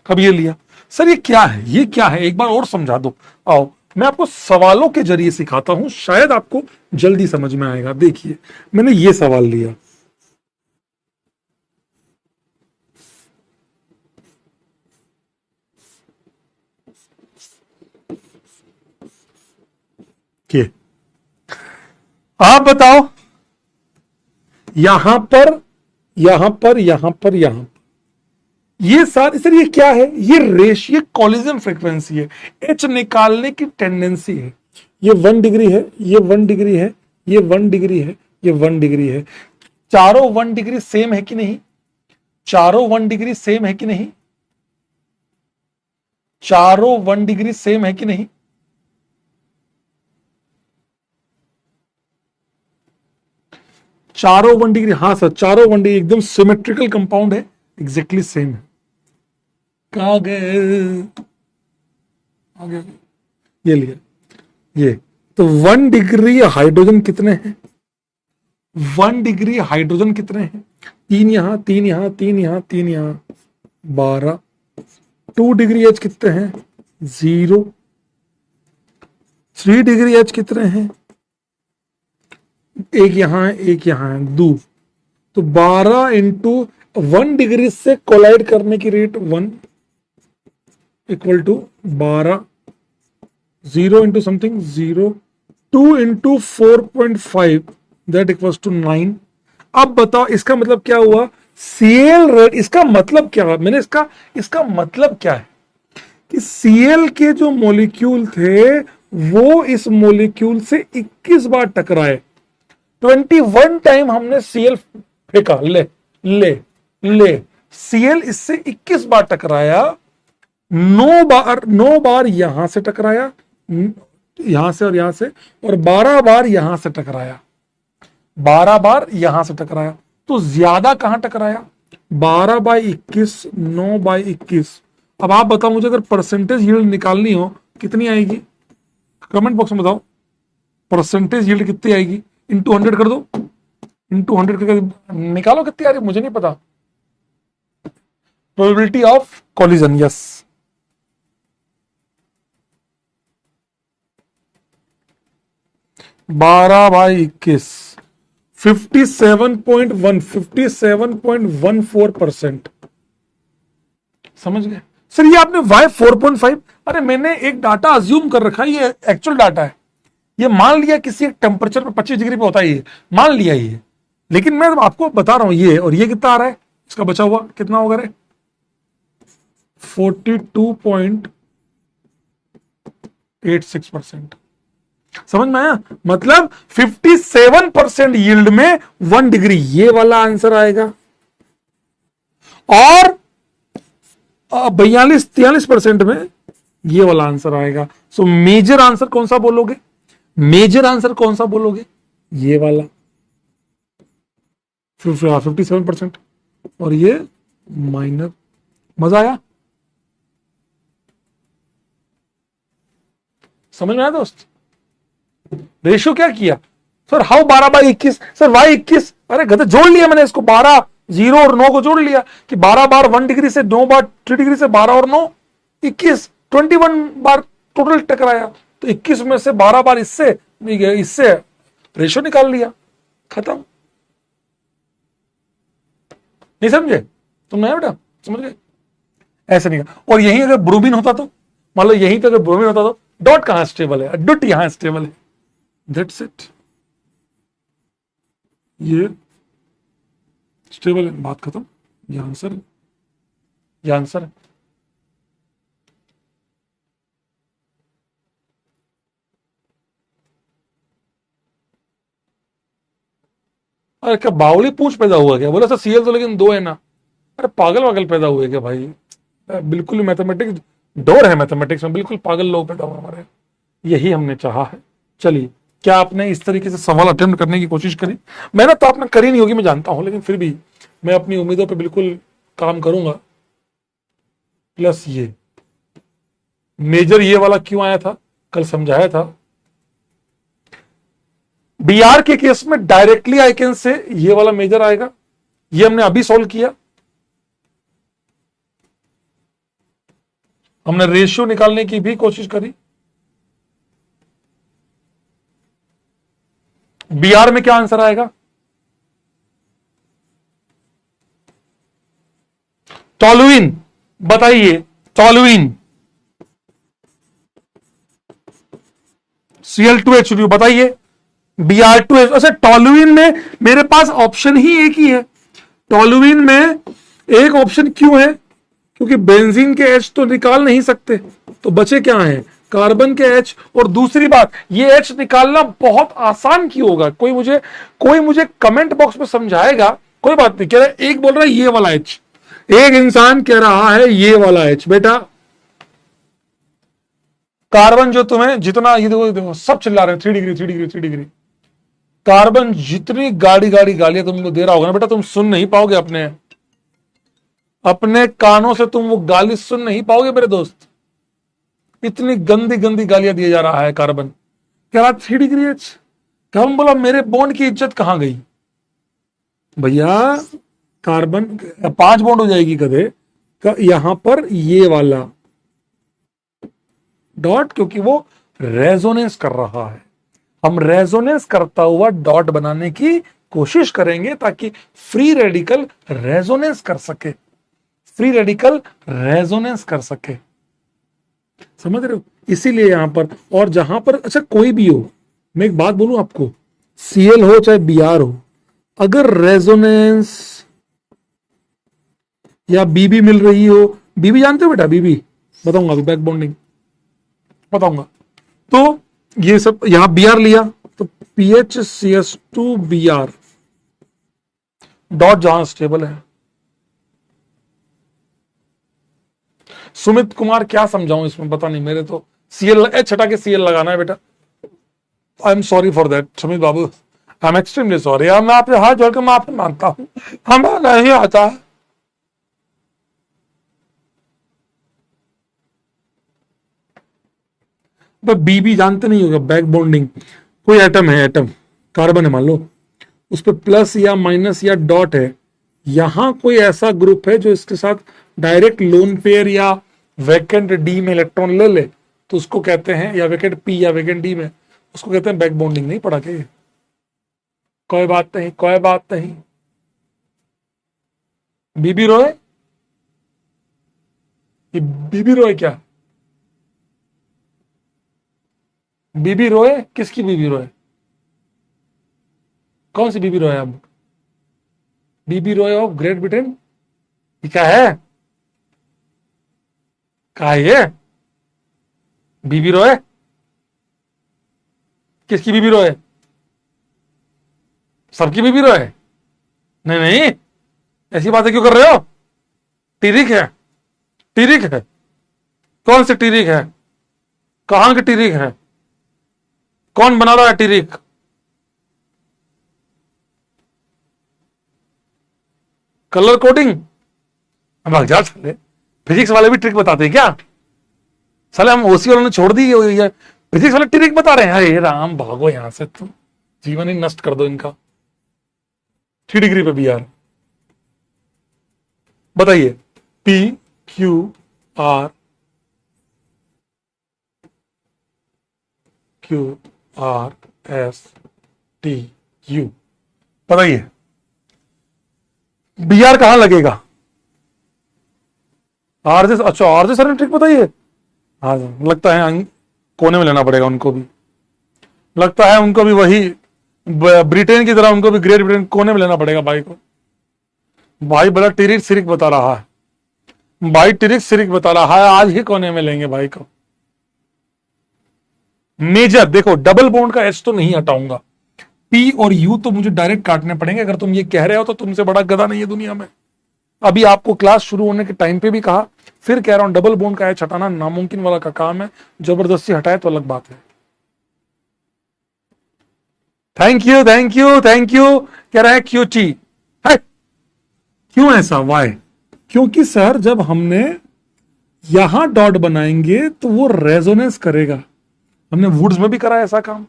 अब ये लिया, सर ये क्या है, ये क्या है, एक बार और समझा दो। आओ मैं आपको सवालों के जरिए सिखाता हूं, शायद आपको जल्दी समझ में आएगा। देखिए मैंने ये सवाल लिया, के आप बताओ, यहां पर यहां पर यहां पर यहां पर ये सारी, सर ये क्या है, ये रेशियो कॉलिजन फ्रीक्वेंसी है, एच निकालने की टेंडेंसी है। ये 1 डिग्री है, ये 1 डिग्री है, ये 1 डिग्री है, ये 1 डिग्री है। चारों 1 डिग्री सेम है कि नहीं? चारों 1 डिग्री सेम है कि नहीं? चारों 1 डिग्री सेम है कि नहीं? चारों 1 डिग्री, हाँ सर चारों 1 डिग्री एकदम सिमेट्रिकल कंपाउंड है, एग्जैक्टली सेम है। कहां गए, आगे ये लिया, ये तो 1 डिग्री हाइड्रोजन कितने हैं? 1 डिग्री हाइड्रोजन कितने हैं? 3 यहां, 3 यहां, 3 यहां, 3 यहां, 12। 2 डिग्री एच कितने हैं? 0। 3 डिग्री एच कितने हैं? एक यहां है, एक यहां है, 2। तो 12 इंटू 1 डिग्री से कोलाइड करने की rate 1 equal to 12, 0 into something 0, 2 into 4.5 that equals to 9। अब बताओ इसका मतलब क्या हुआ? Cl रेट, इसका मतलब क्या है? मैंने इसका मतलब क्या है कि Cl के जो मॉलिक्यूल थे वो इस मॉलिक्यूल से 21 बार टकराए। 21 टाइम हमने Cl फेंका, ले ले ले, Cl इससे 21 बार टकराया, 9 बार यहां से टकराया, यहां से और यहां से, और 12 बार यहां से टकराया, 12 बार यहां से टकराया। तो ज्यादा कहां टकराया? 12/21, 9/21। अब आप बताओ मुझे, अगर परसेंटेज यील्ड निकालनी हो कितनी आएगी? कमेंट बॉक्स में बताओ परसेंटेज यील्ड कितनी आएगी। इंटू 100 कर दो, इंटू 100 करके निकालो कितनी आ रही, मुझे नहीं पता। प्रोबेबिलिटी ऑफ कॉलिजन, यस, बारह बाई 21, 57.14%। समझ गए सर? ये आपने y 4.5, अरे मैंने एक डाटा अज्यूम कर रखा है, ये एक्चुअल डाटा है। ये मान लिया किसी एक टेम्परेचर पे 25 डिग्री पे होता है, ये मान लिया ये, लेकिन मैं आपको बता रहा हूं ये, और ये कितना आ रहा है, इसका बचा हुआ कितना होगा रे? 42.86%। समझ में आया? मतलब 57% यील्ड में 1 डिग्री, ये वाला आंसर आएगा, और 42-43% में ये वाला आंसर आएगा। सो मेजर आंसर कौन सा बोलोगे? मेजर आंसर कौन सा बोलोगे? ये वाला 57%, और ये माइनर। मजा आया? समझ में आया दोस्त? रेशियो क्या किया सर? हाउ 12/21, सर y21, अरे गधे जोड़ लिया मैंने इसको, 12, 0 और 9 को जोड़ लिया कि 12 बार 1 डिग्री से, 9 बार 3 डिग्री से, 12 और 9 21, 21 बार टोटल टकराया। तो 21 में से 12 बार इससे रेशियो निकाल लिया, खत्म। नहीं समझे तुम? नहीं बेटा, समझ गए? ऐसे नहीं। और यहीं अगर ब्रोमीन होता तो, मान लो यहीं पे अगर ब्रोमीन होता तो डॉट कहां स्टेबल है? डॉट यहां स्टेबल है, दैट्स इट, ये स्टेबल है, बात खत्म। ये आंसर, ये आंसर है। अरे क्या बावली पूछ पैदा हुआ क्या? बोला सर सीएल तो लेकिन दो है ना। अरे पागल वागल पैदा हुए क्या भाई? बिल्कुल मैथमेटिक्स डोर है, मैथमेटिक्स में बिल्कुल पागल लोग पैदा हुए हमारे। यही हमने चाहा है। चलिए, क्या आपने इस तरीके से सवाल अटेम्प्ट करने की कोशिश करी? मेहनत तो आपने करी नहीं होगी मैं जानता हूं, लेकिन फिर भी मैं अपनी उम्मीदों पे बिल्कुल काम करूंगा। प्लस ये मेजर ये वाला क्यों आया था, कल समझाया था। बीआर के केस में डायरेक्टली आई कैन से ये वाला मेजर आएगा। ये हमने अभी सॉल्व किया। हमने रेशियो निकालने की भी कोशिश करी। बीआर में क्या आंसर आएगा? टॉलुइन, बताइए टॉलुइन, Cl2H2 बताइए। Br2H, अच्छा टॉलुइन में मेरे पास ऑप्शन ही एक ही है। टॉलुइन में एक ऑप्शन क्यों है? क्योंकि बेंजीन के H तो निकाल नहीं सकते, तो बचे क्या हैं? कार्बन के H। और दूसरी बात, ये H निकालना बहुत आसान क्यों होगा? कोई मुझे कमेंट बॉक्स में समझाएगा? कोई बात नहीं, कह रहा है एक बोल रहा है ये वाला H, एक इंसान कह रहा है ये वाला H। बेटा कार्बन जो तुम्हें जितना, ये देखो सब चिल्ला रहे हैं 3 डिग्री 3 डिग्री 3 डिग्री। कार्बन जितनी गालियां तुमको दे रहा होगा ना बेटा, तुम सुन नहीं पाओगे। अपने कानों से तुम वो गाली सुन नहीं पाओगे मेरे दोस्त। इतनी गंदी गंदी गालियां दिया जा रहा है कार्बन। कह रहा 3 डिग्री H। क्या हम बोला मेरे बॉन्ड की इज्जत कहां गई भैया? कार्बन 5 बॉन्ड हो जाएगी कदे यहां पर ये वाला डॉट, क्योंकि वो रेजोनेंस कर रहा है। हम रेजोनेंस करता हुआ डॉट बनाने की कोशिश करेंगे ताकि फ्री रेडिकल रेजोनेंस कर सके, फ्री रेडिकल रेजोनेंस कर सके। समझ रहे हो? इसीलिए यहां पर, और जहां पर, अच्छा कोई भी हो, मैं एक बात बोलूं आपको, Cl हो चाहे Br हो, अगर रेजोनेंस या बीबी मिल रही हो, बीबी जानते हो बेटा? बीबी बताऊंगा अभी, बैक बॉन्डिंग बताऊंगा। तो ये सब यहां Br लिया तो PHCS2Br डॉट जहां स्टेबल है। सुमित कुमार क्या समझाऊं इसमें, पता नहीं, मेरे तो H हटा के Cl लगाना है बेटा। I am sorry for that Sumit Babu, I am extremely sorry. मैं आपसे हाथ जोड़कर माफी मांगता हूं, हमें नहीं आता। बीबी जानते नहीं होगा, बैक बॉन्डिंग। कोई एटम है, एटम कार्बन है मान लो, उस पर प्लस या माइनस या डॉट है, यहां कोई ऐसा ग्रुप है जो इसके साथ डायरेक्ट लोन पेयर या वैकेंट डी में इलेक्ट्रॉन ले ले, तो उसको कहते हैं, या वैकेंट पी या वैकेंट डी में, उसको कहते हैं बैक बॉन्डिंग। नहीं पढ़ा के? कोई बात नहीं, कोई बात नहीं। बीबी रॉय, ये बीबी रॉय क्या? बीबी रॉय किसकी बीबी रॉय? कौन सी बीबी रॉय? अब बीबी रॉय ऑफ ग्रेट ब्रिटेन, ये क्या है? क्या है ये बीबी रॉय? किसकी बीबी रॉय? सबकी बीबी रॉय? नहीं नहीं, ऐसी बातें क्यों कर रहे हो? टिरिक है, टिरिक है। कौन सी टिरिक है? कहां की टिरिक है? कौन बना रहा है टिरिक? Colour coding? भाग जा साले, फिजिक्स वाले भी ट्रिक बताते हैं क्या साले? हम ओसी वालों ने छोड़ दी, फिजिक्स वाले ट्रिक बता रहे हैं। अरे राम, भागो यहां से, तुम जीवन ही नष्ट कर दो इनका। 3 डिग्री पे Br बताइए। PQR QRSTU बताइए Br कहां लगेगा? आरजे, अच्छा आरजे सर ने ट्रिक बताइए। हाँ लगता है कोने में लेना पड़ेगा उनको भी, लगता है उनको भी वही ब्रिटेन की तरह, उनको भी ग्रेट ब्रिटेन कोने में लेना पड़ेगा भाई को। भाई बड़ा टिरिक सिरिक बता रहा है, भाई टिरिक सिरिक बता रहा है, आज ही कोने में लेंगे भाई को। मेजर देखो, डबल बॉन्ड का एच तो नहीं हटाऊंगा, पी और यू तो मुझे डायरेक्ट काटने पड़ेंगे। अगर तुम ये कह रहे हो तो तुमसे बड़ा गधा नहीं है दुनिया में। अभी आपको क्लास शुरू होने के टाइम पे भी कहा, फिर कह रहा हूं, डबल बॉन्ड का एच हटाना नामुमकिन वाला का काम है, जबरदस्ती हटाए तो अलग बात है। Thank you thank you thank you, कह रहा है क्यूटी है। क्यों ऐसा, वाई? क्योंकि सर जब हमने यहां डॉट बनाएंगे तो वो रेजोनेंस करेगा। हमने वुड्स में भी करा ऐसा काम,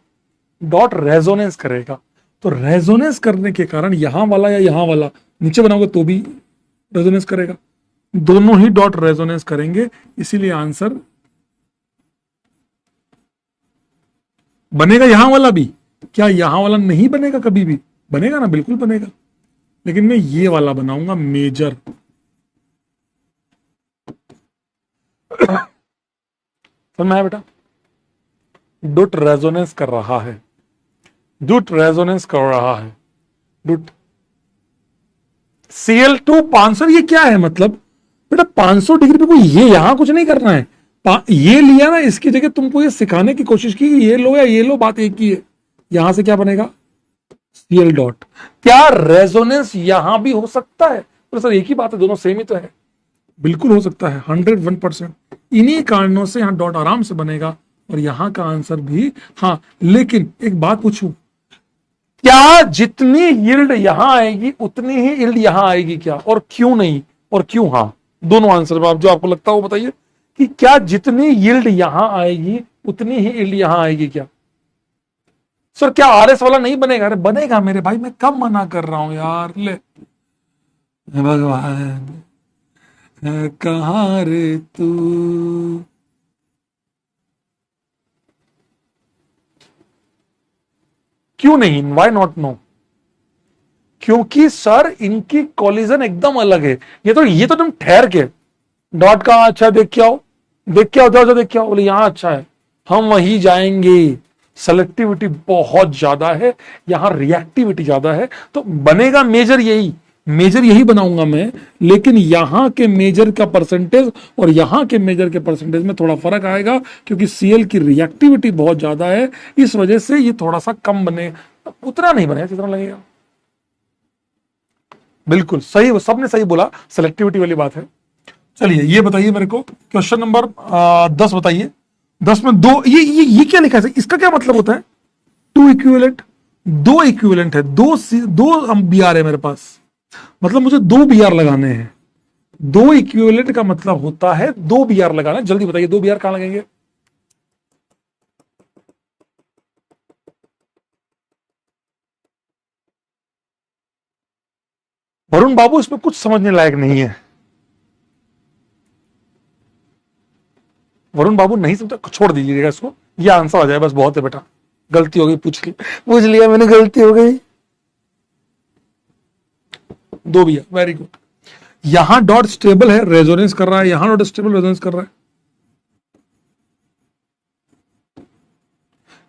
डॉट रेजोनेंस करेगा। तो रेजोनेंस करने के कारण यहां वाला या यहां वाला नीचे बनाओगे तो भी रेजोनेंस करेगा, दोनों ही डॉट रेजोनेंस करेंगे। इसीलिए आंसर बनेगा यहां वाला भी। क्या यहां वाला नहीं बनेगा? कभी भी बनेगा ना, बिल्कुल बनेगा। लेकिन मैं ये वाला बनाऊंगा मेजर। समझ में आया बेटा? डॉट रेजोनेंस कर रहा है, डॉट रेजोनेंस कर रहा है, डॉट Cl2 500। ये क्या है मतलब बेटा? 500 डिग्री पे कोई ये यहां कुछ नहीं करना है। ये लिया ना, इसकी जगह तुमको ये सिखाने की कोशिश की कि ये लो या ये लो, बात एक ही है। यहां से क्या बनेगा? Cl dot. क्या रेजोनेंस यहां भी हो सकता है? तो सर एक ही बात है, दोनों सेम ही तो है। बिल्कुल हो सकता है, 101%। इन्हीं कारणों से यहां डॉट आराम से बनेगा और यहां का आंसर भी। हाँ, लेकिन एक बात पूछूं, क्या जितनी यील्ड यहां आएगी उतनी ही यील्ड यहां आएगी क्या? और क्यों नहीं और क्यों हाँ? दोनों आंसर में आप जो आपको लगता है वो बताइए कि क्या जितनी यील्ड यहां आएगी उतनी ही यील्ड यहां आएगी क्या? सर क्या आरएस वाला नहीं बनेगा? अरे बनेगा मेरे भाई, मैं कब मना कर रहा हूं यार। ले भगवान कहां रे तू। क्यों नहीं? Why not no? क्योंकि सर इनकी कॉलिजन एकदम अलग है। ये तो तुम ठहर के डॉट का अच्छा देख के आओ, देख के आओ, जाओ देख के आओ, बोले यहां अच्छा है, हम वहीं जाएंगे। सेलेक्टिविटी बहुत ज्यादा है, यहां रिएक्टिविटी ज्यादा है, तो बनेगा मेजर यही। मेजर यही बनाऊंगा मैं, लेकिन यहां के मेजर का परसेंटेज और यहां के मेजर के परसेंटेज में थोड़ा फर्क आएगा, क्योंकि सीएल की रिएक्टिविटी बहुत ज्यादा है, इस वजह से ये थोड़ा सा कम बने, उतना नहीं बनेगा जितना लगेगा। बिल्कुल सही, वो सबने सही बोला, सेलेक्टिविटी वाली बात है। चलिए ये बताइए मेरे को, क्वेश्चन नंबर 10 बताइए। 10 में दो, ये क्या लिखा है? इसका क्या मतलब होता है? टू इक्विवेलेंट, दो इक्विवेलेंट है, दो बी आर है मेरे पास, मतलब मुझे दो बी आर लगाने हैं। दो इक्विवेलेंट का मतलब होता है दो बी आर लगाना। जल्दी बताइए, दो बी आर कहां लगेंगे? वरुण बाबू इसमें कुछ समझने लायक नहीं है। वरुण बाबू नहीं समझा, छोड़ दीजिएगा इसको, ये आंसर आ जाए बस, बहुत है बेटा। गलती हो गई, पूछ लिया मैंने, गलती हो गई। दो भी है, वेरी गुड। यहां डॉट स्टेबल है, रेजोनेंस कर रहा है, यहां डॉट स्टेबल रेजोनेंस कर रहा है।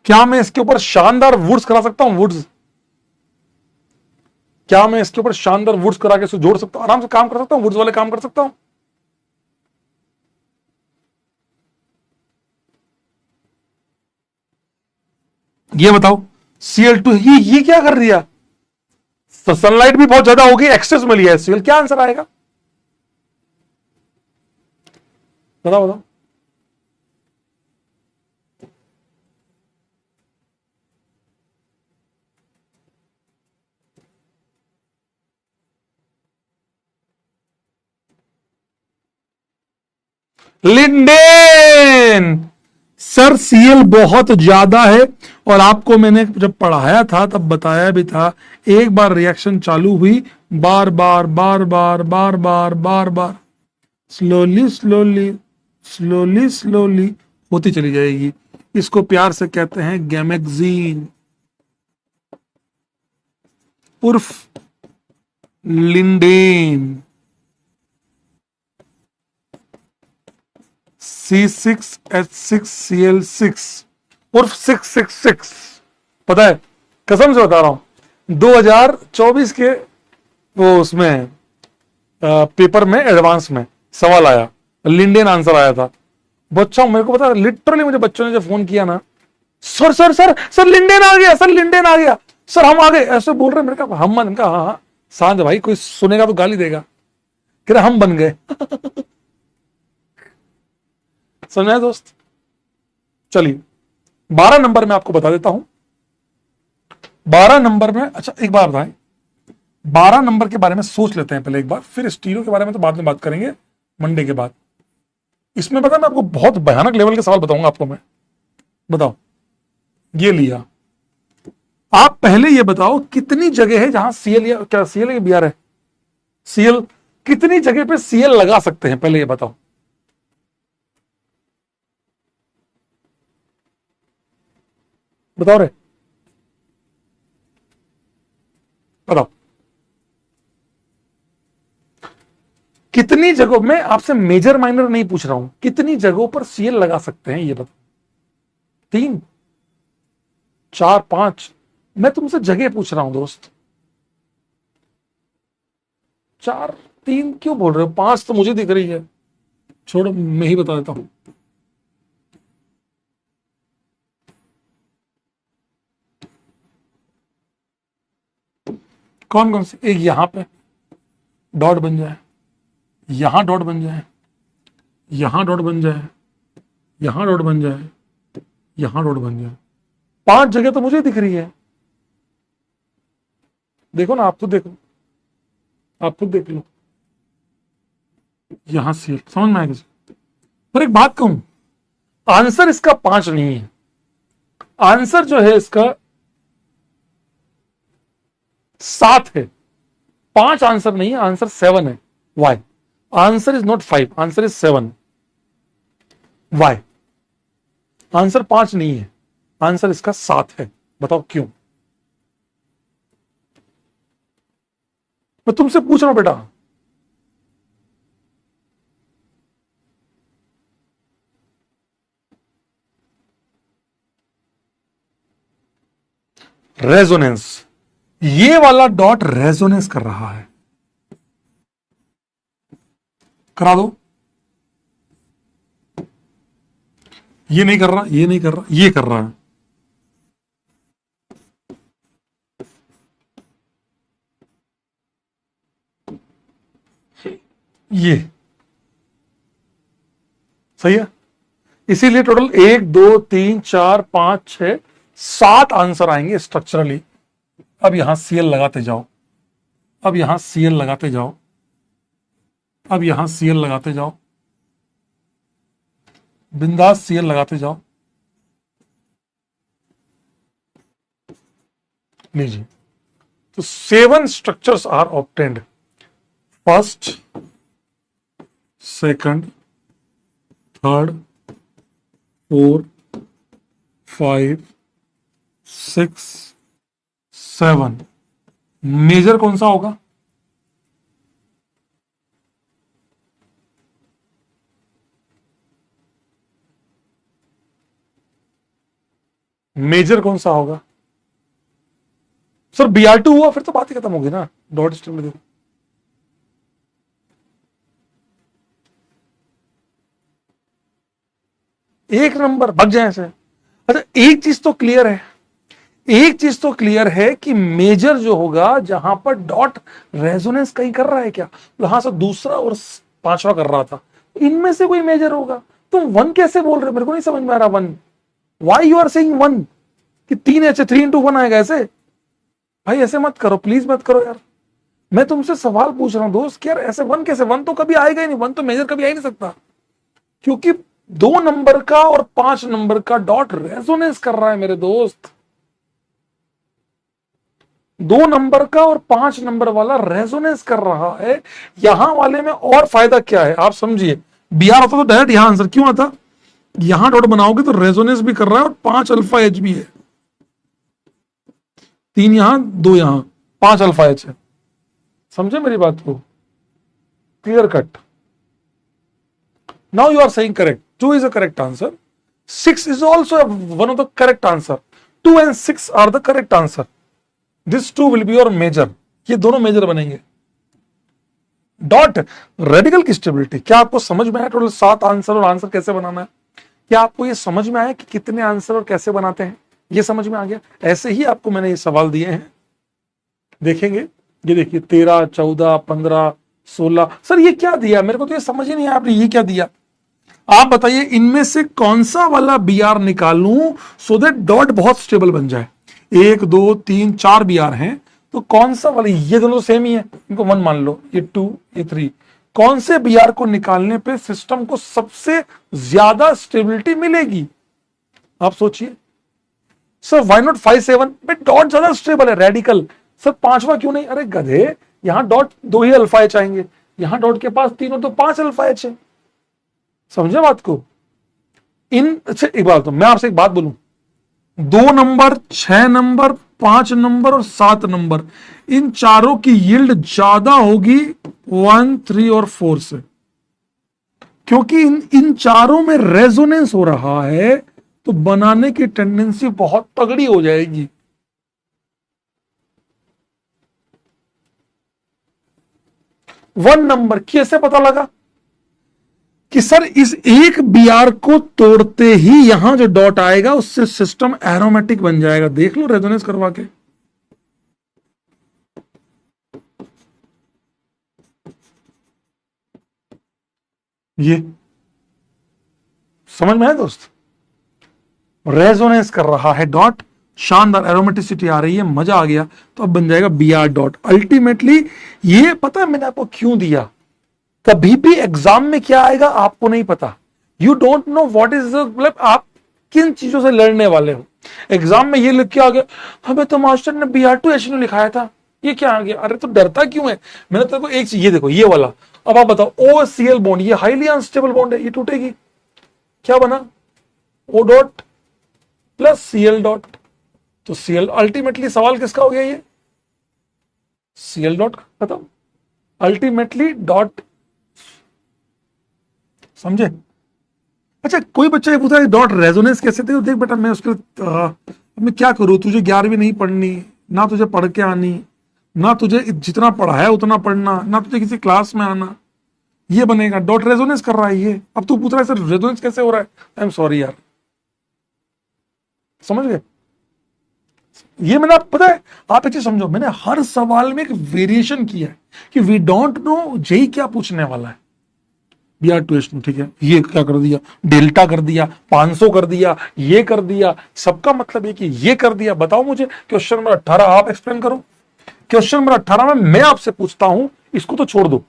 क्या मैं इसके ऊपर शानदार वुड्स करा सकता हूं? वुड्स, क्या मैं इसके ऊपर शानदार वुड्स करा के इसको जोड़ सकता हूं? आराम से काम कर सकता हूं, वुड्स वाले काम कर सकता हूं। ये बताओ, Cl2 ये क्या कर दिया? सनलाइट भी बहुत ज्यादा होगी, एक्सेस में लिया है Cl, क्या आंसर आएगा? बताओ बताओ। लिंडेन। सर Cl बहुत ज्यादा है, और आपको मैंने जब पढ़ाया था तब बताया भी था, एक बार रिएक्शन चालू हुई, बार बार बार बार बार बार बार बार स्लोली स्लोली स्लोली स्लोली होती चली जाएगी। इसको प्यार से कहते हैं गैमेक्जीन उर्फ लिंडेन। C6H6Cl6 उर्फ 666। पता है, कसम से बता रहा हूं, 2024 के वो उसमें पेपर में एडवांस में सवाल आया, लिंडेन आंसर आया था। बच्चों मेरे को पता, लिटरली मुझे बच्चों ने जब फोन किया ना, सर सर सर सर लिंडेन आ गया, सर लिंडेन आ गया, सर हम आ गए, ऐसे बोल रहे। मेरे कहा हम मन का, हाँ हाँ सांझ भाई, कोई सुनेगा तो गाली देगा। कह रहे हम बन गए। समझे दोस्त? चलिए 12 नंबर में आपको बता देता हूं। 12 नंबर में, अच्छा एक बार बताएं, 12 नंबर के बारे में सोच लेते हैं पहले एक बार, फिर स्टीरियो के बारे में तो बाद में बात करेंगे मंडे के बाद। इसमें पता, मैं आपको बहुत भयानक लेवल के सवाल बताऊंगा आपको मैं। बताओ, ये लिया, आप पहले ये बताओ कितनी जगह है जहां सीएल, या क्या सीएल या बीआर है, सीएल, कितनी जगह पे सीएल लगा सकते हैं, पहले ये बताओ। बताओ रे, बताओ कितनी जगहों में, आपसे मेजर माइनर नहीं पूछ रहा हूं, कितनी जगहों पर सीएल लगा सकते हैं ये बताओ। 3, 4, 5? मैं तुमसे जगह पूछ रहा हूं दोस्त। 4, 3 क्यों बोल रहे हो? 5 तो मुझे दिख रही है, छोड़ो मैं ही बता देता हूं। कौन कौन से? एक यहां पे डॉट बन जाए, यहां डॉट बन जाए, यहां डॉट बन जाए, यहां डॉट बन जाए, यहां डॉट बन जाए। 5 जगह तो मुझे दिख रही है। देखो ना, आप खुद देखो, आप खुद देख लो। यहां से समझ में आएगा। पर एक बात कहूं, आंसर इसका 5 नहीं है, आंसर जो है इसका 7 है। 5 आंसर नहीं है, आंसर 7 है। Why? Answer is not 5, answer is 7। Why? Answer 5 नहीं है, आंसर इसका 7 है। बताओ क्यों? मैं तुमसे पूछ रहा हूं बेटा। रेजोनेंस, ये वाला डॉट रेजोनेंस कर रहा है, करा दो। ये नहीं कर रहा, ये नहीं कर रहा, ये कर रहा है। ये सही है। इसीलिए टोटल 1, 2, 3, 4, 5, 6, 7 आंसर आएंगे स्ट्रक्चरली। अब यहां सीएल लगाते जाओ, अब यहां सीएल लगाते जाओ, अब यहां सीएल लगाते जाओ, बिंदास सीएल लगाते जाओ। लीजिए, तो 7 structures are obtained. First, second, third, 4, 5, 6, 7। Major कौन सा होगा? मेजर कौन सा होगा? सर BR2 हुआ, फिर तो बात ही खत्म होगी ना। डॉट स्ट्रिंग में देखो, एक नंबर भाग जाए ऐसे। अच्छा एक चीज तो क्लियर है, एक चीज तो क्लियर है कि मेजर जो होगा, जहां पर डॉट रेजोनेंस कहीं कर रहा है क्या, यहां से दूसरा और 5वां कर रहा था, इनमें से कोई मेजर होगा। तुम 1 कैसे बोल रहे हो? मेरे को नहीं समझ में आ रहा। 1, वाई यू आर सेइंग 1 कि 3 ऐसे 3 into 1 आएगा ऐसे? भाई ऐसे मत करो, प्लीज मत करो यार। मैं तुमसे सवाल पूछ रहा हूं दोस्त कि यार ऐसे 1 कैसे? 1 तो कभी आएगा ही नहीं, 1 तो मेजर कभी आ ही नहीं सकता, क्योंकि 2 नंबर का और 5 नंबर का डॉट रेजोनेंस कर रहा है मेरे दोस्त। 2 नंबर का और 5 नंबर वाला रेजोनेंस कर रहा है। यहां वाले में और फायदा क्या है आप समझिए। BR होता तो डायरेक्ट यहां आंसर क्यों आता? यहां डॉट बनाओगे तो रेजोनेंस भी कर रहा है और 5 अल्फा एच भी है। 3 यहां, 2 यहां, 5 अल्फा एच है। समझे मेरी बात को? Clear cut? Now you are saying correct, 2 is a correct answer, 6 is also one of the correct answer, 2 and 6 are the correct answer. This 2 will be your major, ये दोनों मेजर बनेंगे। Dot radical की stability. क्या आपको समझ में आया total 7 answer और आंसर कैसे बनाना है? क्या आपको ये समझ में आया कि कितने आंसर और कैसे बनाते हैं? ये समझ में आ गया? ऐसे ही आपको मैंने ये सवाल दिए हैं, देखेंगे। ये देखिए 13, 14, 15, 16। सर ये क्या दिया? मेरे को तो ये समझ ही नहीं आया, आपने ये क्या दिया? आप बताइए इनमें से कौन सा वाला बी आर निकालूं सो दैट डॉट बहुत स्टेबल बन जाए। 1, 2, 3, 4 बी आर हैं, तो कौन सा वाला? ये दोनों सेम ही है, इनको 1 मान लो, ये 2, ये 3। कौन से बी आर को निकालने पे सिस्टम को सबसे ज्यादा स्टेबिलिटी मिलेगी? आप सोचिए। Sir why not 5, 7? डॉट ज्यादा स्टेबल है, रेडिकल। सर 5वां क्यों नहीं? अरे गधे, यहां डॉट 2 ही अल्फा एच आएंगे, यहां डॉट के पास 3 हो तो 5 अल्फा एच है। समझे बात को? अच्छा एक बात, तो मैं आपसे एक बात बोलूं, 2 नंबर, 6 नंबर, 5 नंबर और 7 नंबर, इन चारों की यील्ड ज्यादा होगी 1, 3 और 4 से, क्योंकि इन चारों में रेजोनेंस हो रहा है, तो बनाने की टेंडेंसी बहुत तगड़ी हो जाएगी। वन नंबर कैसे पता लगा? कि सर इस एक बीआर को तोड़ते ही यहां जो डॉट आएगा उससे सिस्टम एरोमेटिक बन जाएगा। देख लो रेजोनेंस करवा के। ये समझ में है दोस्त? रेजोनेंस कर रहा है डॉट, शानदार एरोमेटिसिटी आ रही है, मजा आ गया, तो अब बन जाएगा बी आर डॉट। अल्टीमेटली ये पता है मैंने आपको क्यों दिया? कभी भी एग्जाम में क्या आएगा आपको नहीं पता। You don't know what is, मतलब आप किन चीजों से लड़ने वाले हो। एग्जाम में ये लिख के आ गया, हमें तो मास्टर ने बी आर टू एच लिखाया था, ये क्या आ गया? अरे तो डरता क्यों है? मैंने तेरे को एक चीज, ये देखो ये वाला, अब आप बताओ, ओ सी एल बॉन्ड, ये हाईली अनस्टेबल बॉन्ड है, ये टूटेगी, क्या बना? O dot plus Cl dot. तो सीएल अल्टीमेटली सवाल किसका हो गया? ये सीएल डॉट खत्म, अल्टीमेटली डॉट। समझे? अच्छा कोई बच्चा ये पूछा डॉट रेजोनेंस कैसे थे? देख बेटा मैं उसके मैं क्या करूं, तुझे 11वीं नहीं पढ़नी, ना तुझे पढ़ के आनी, ना तुझे जितना पढ़ा है उतना पढ़ना, ना तुझे किसी क्लास में आना, ये बनेगा डॉट रेजोनेंस कर रहा है ये। अब तू पूछ रहा है सर रेजोनेंस कैसे हो रहा है? आई एम सॉरी यार। समझ गए? ये मैंने, आप पता है, आप एक चीज समझो, मैंने हर सवाल में एक वेरिएशन किया है कि वी डोंट नो जेई क्या पूछने वाला है। बी आर टू एच, ठीक है, ये क्या कर दिया, डेल्टा कर दिया, 500 कर दिया, ये कर दिया, सबका मतलब ये कि ये कर दिया। बताओ मुझे क्वेश्चन नंबर 18 आप एक्सप्लेन करो। क्वेश्चन नंबर 18 में मैं आपसे पूछता हूं, इसको तो छोड़ दो,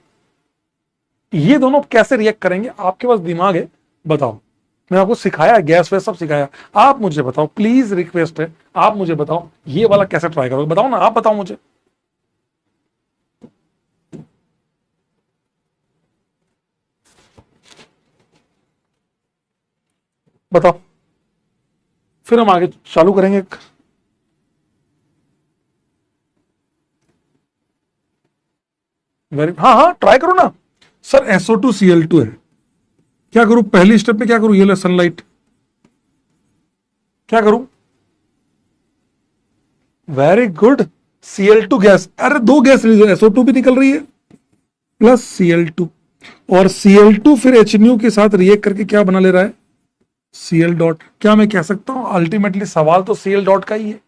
ये दोनों कैसे रिएक्ट करेंगे? आपके पास दिमाग है, बताओ। मैंने आपको सिखाया, गैस वैस सब सिखाया, आप मुझे बताओ प्लीज, रिक्वेस्ट है, आप मुझे बताओ ये वाला कैसे ट्राई करोगे? बताओ ना, आप बताओ मुझे। बताओ, फिर हम आगे चालू करेंगे। वेरी, हाँ हाँ ट्राई करो ना। सर SO2Cl2 है, क्या करूं पहली स्टेप में? क्या करूं? ये ले सनलाइट, क्या करूं? Very good, Cl2 gas. अरे 2 गैस SO2 भी निकल रही है प्लस Cl2, और Cl2 फिर HNO के साथ रिएक्ट करके क्या बना ले रहा है? Cl dot. क्या मैं कह सकता हूं अल्टीमेटली सवाल तो Cl डॉट का ही है?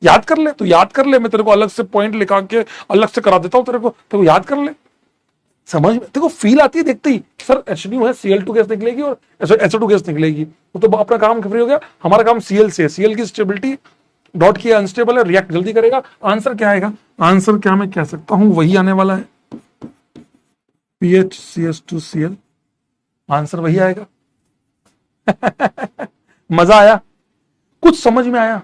याद कर ले, तो याद कर ले, मैं तेरे को अलग से पॉइंट लिखा के अलग से करा देता हूं, तेरे को याद कर ले। समझ में? देखो फील आती है देखते ही, सर HNO है, Cl2 गैस निकलेगी और SO2 गैस निकलेगी, तो अपना काम फ्री हो गया। हमारा काम Cl से है, Cl की स्टेबिलिटी, डॉट की अनस्टेबल है, रिएक्ट जल्दी करेगा। आंसर क्या आएगा? आंसर क्या मैं कह सकता हूं वही आने वाला है, PHCH2Cl, आंसर वही आएगा। मजा आया? कुछ समझ में आया?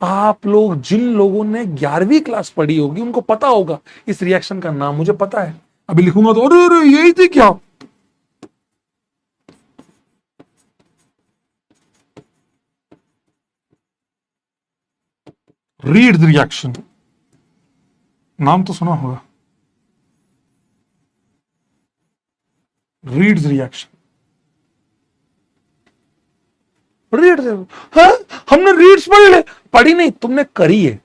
आप लोग, जिन लोगों ने 11वीं क्लास पढ़ी होगी उनको पता होगा इस रिएक्शन का नाम, मुझे पता है। अभी लिखूंगा तो अरे अरे यही थी क्या? रीड द रिएक्शन, नाम तो सुना होगा, रीड द रिएक्शन। रीड, हाँ हमने रीड्स पढ़ ले, पढ़ी नहीं तुमने, करी है।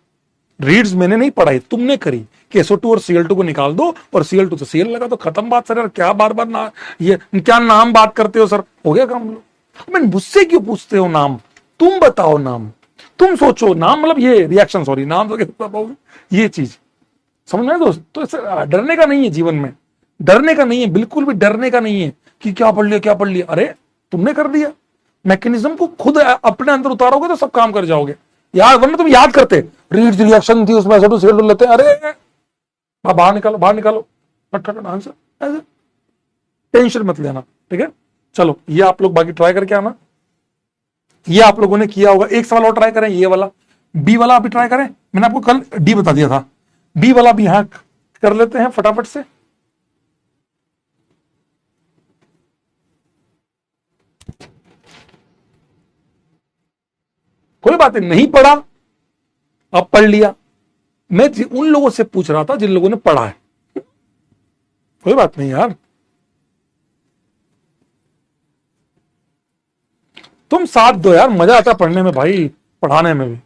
रीड्स मैंने नहीं पढ़ाई, तुमने करी, कि SO2 और Cl2 को निकाल दो और Cl2 से Cl लगा, तो खत्म बात सर। यार क्या बार बार ना ये क्या नाम बात करते हो सर, हो गया काम। मैं मुझसे क्यों पूछते हो नाम, तुम बताओ नाम, तुम सोचो नाम, मतलब ये रिएक्शन, सॉरी नाम तो कैसे पाओगे, ये चीज समझ में दोस्त। तो डरने का नहीं है जीवन में, डरने का नहीं है, बिल्कुल भी डरने का नहीं है कि क्या पढ़ लिया क्या पढ़ लिया। अरे तुमने कर दिया, मैकेनिज्म को खुद अपने अंदर उतारोगे तो सब काम कर जाओगे यार। वरना तुम याद करते, रीड रिएक्शन थी उसमें SO2 Cl2 लेते, अरे बाहर निकालो बाहर निकालो, आंसर। टेंशन मत लेना, ठीक है। चलो ये आप लोग बाकी ट्राई करके आना। ये आप लोगों ने किया होगा। एक सवाल और ट्राई करें, ये वाला बी वाला अभी ट्राई करें। मैंने आपको कल डी बता दिया था, बी वाला भी यहां कर लेते हैं फटाफट से। कोई बात नहीं पढ़ा, अब पढ़ लिया। मैं उन लोगों से पूछ रहा था जिन लोगों ने पढ़ा है, कोई बात नहीं यार। तुम साथ दो यार, मजा आता पढ़ने में भाई, पढ़ाने में भी।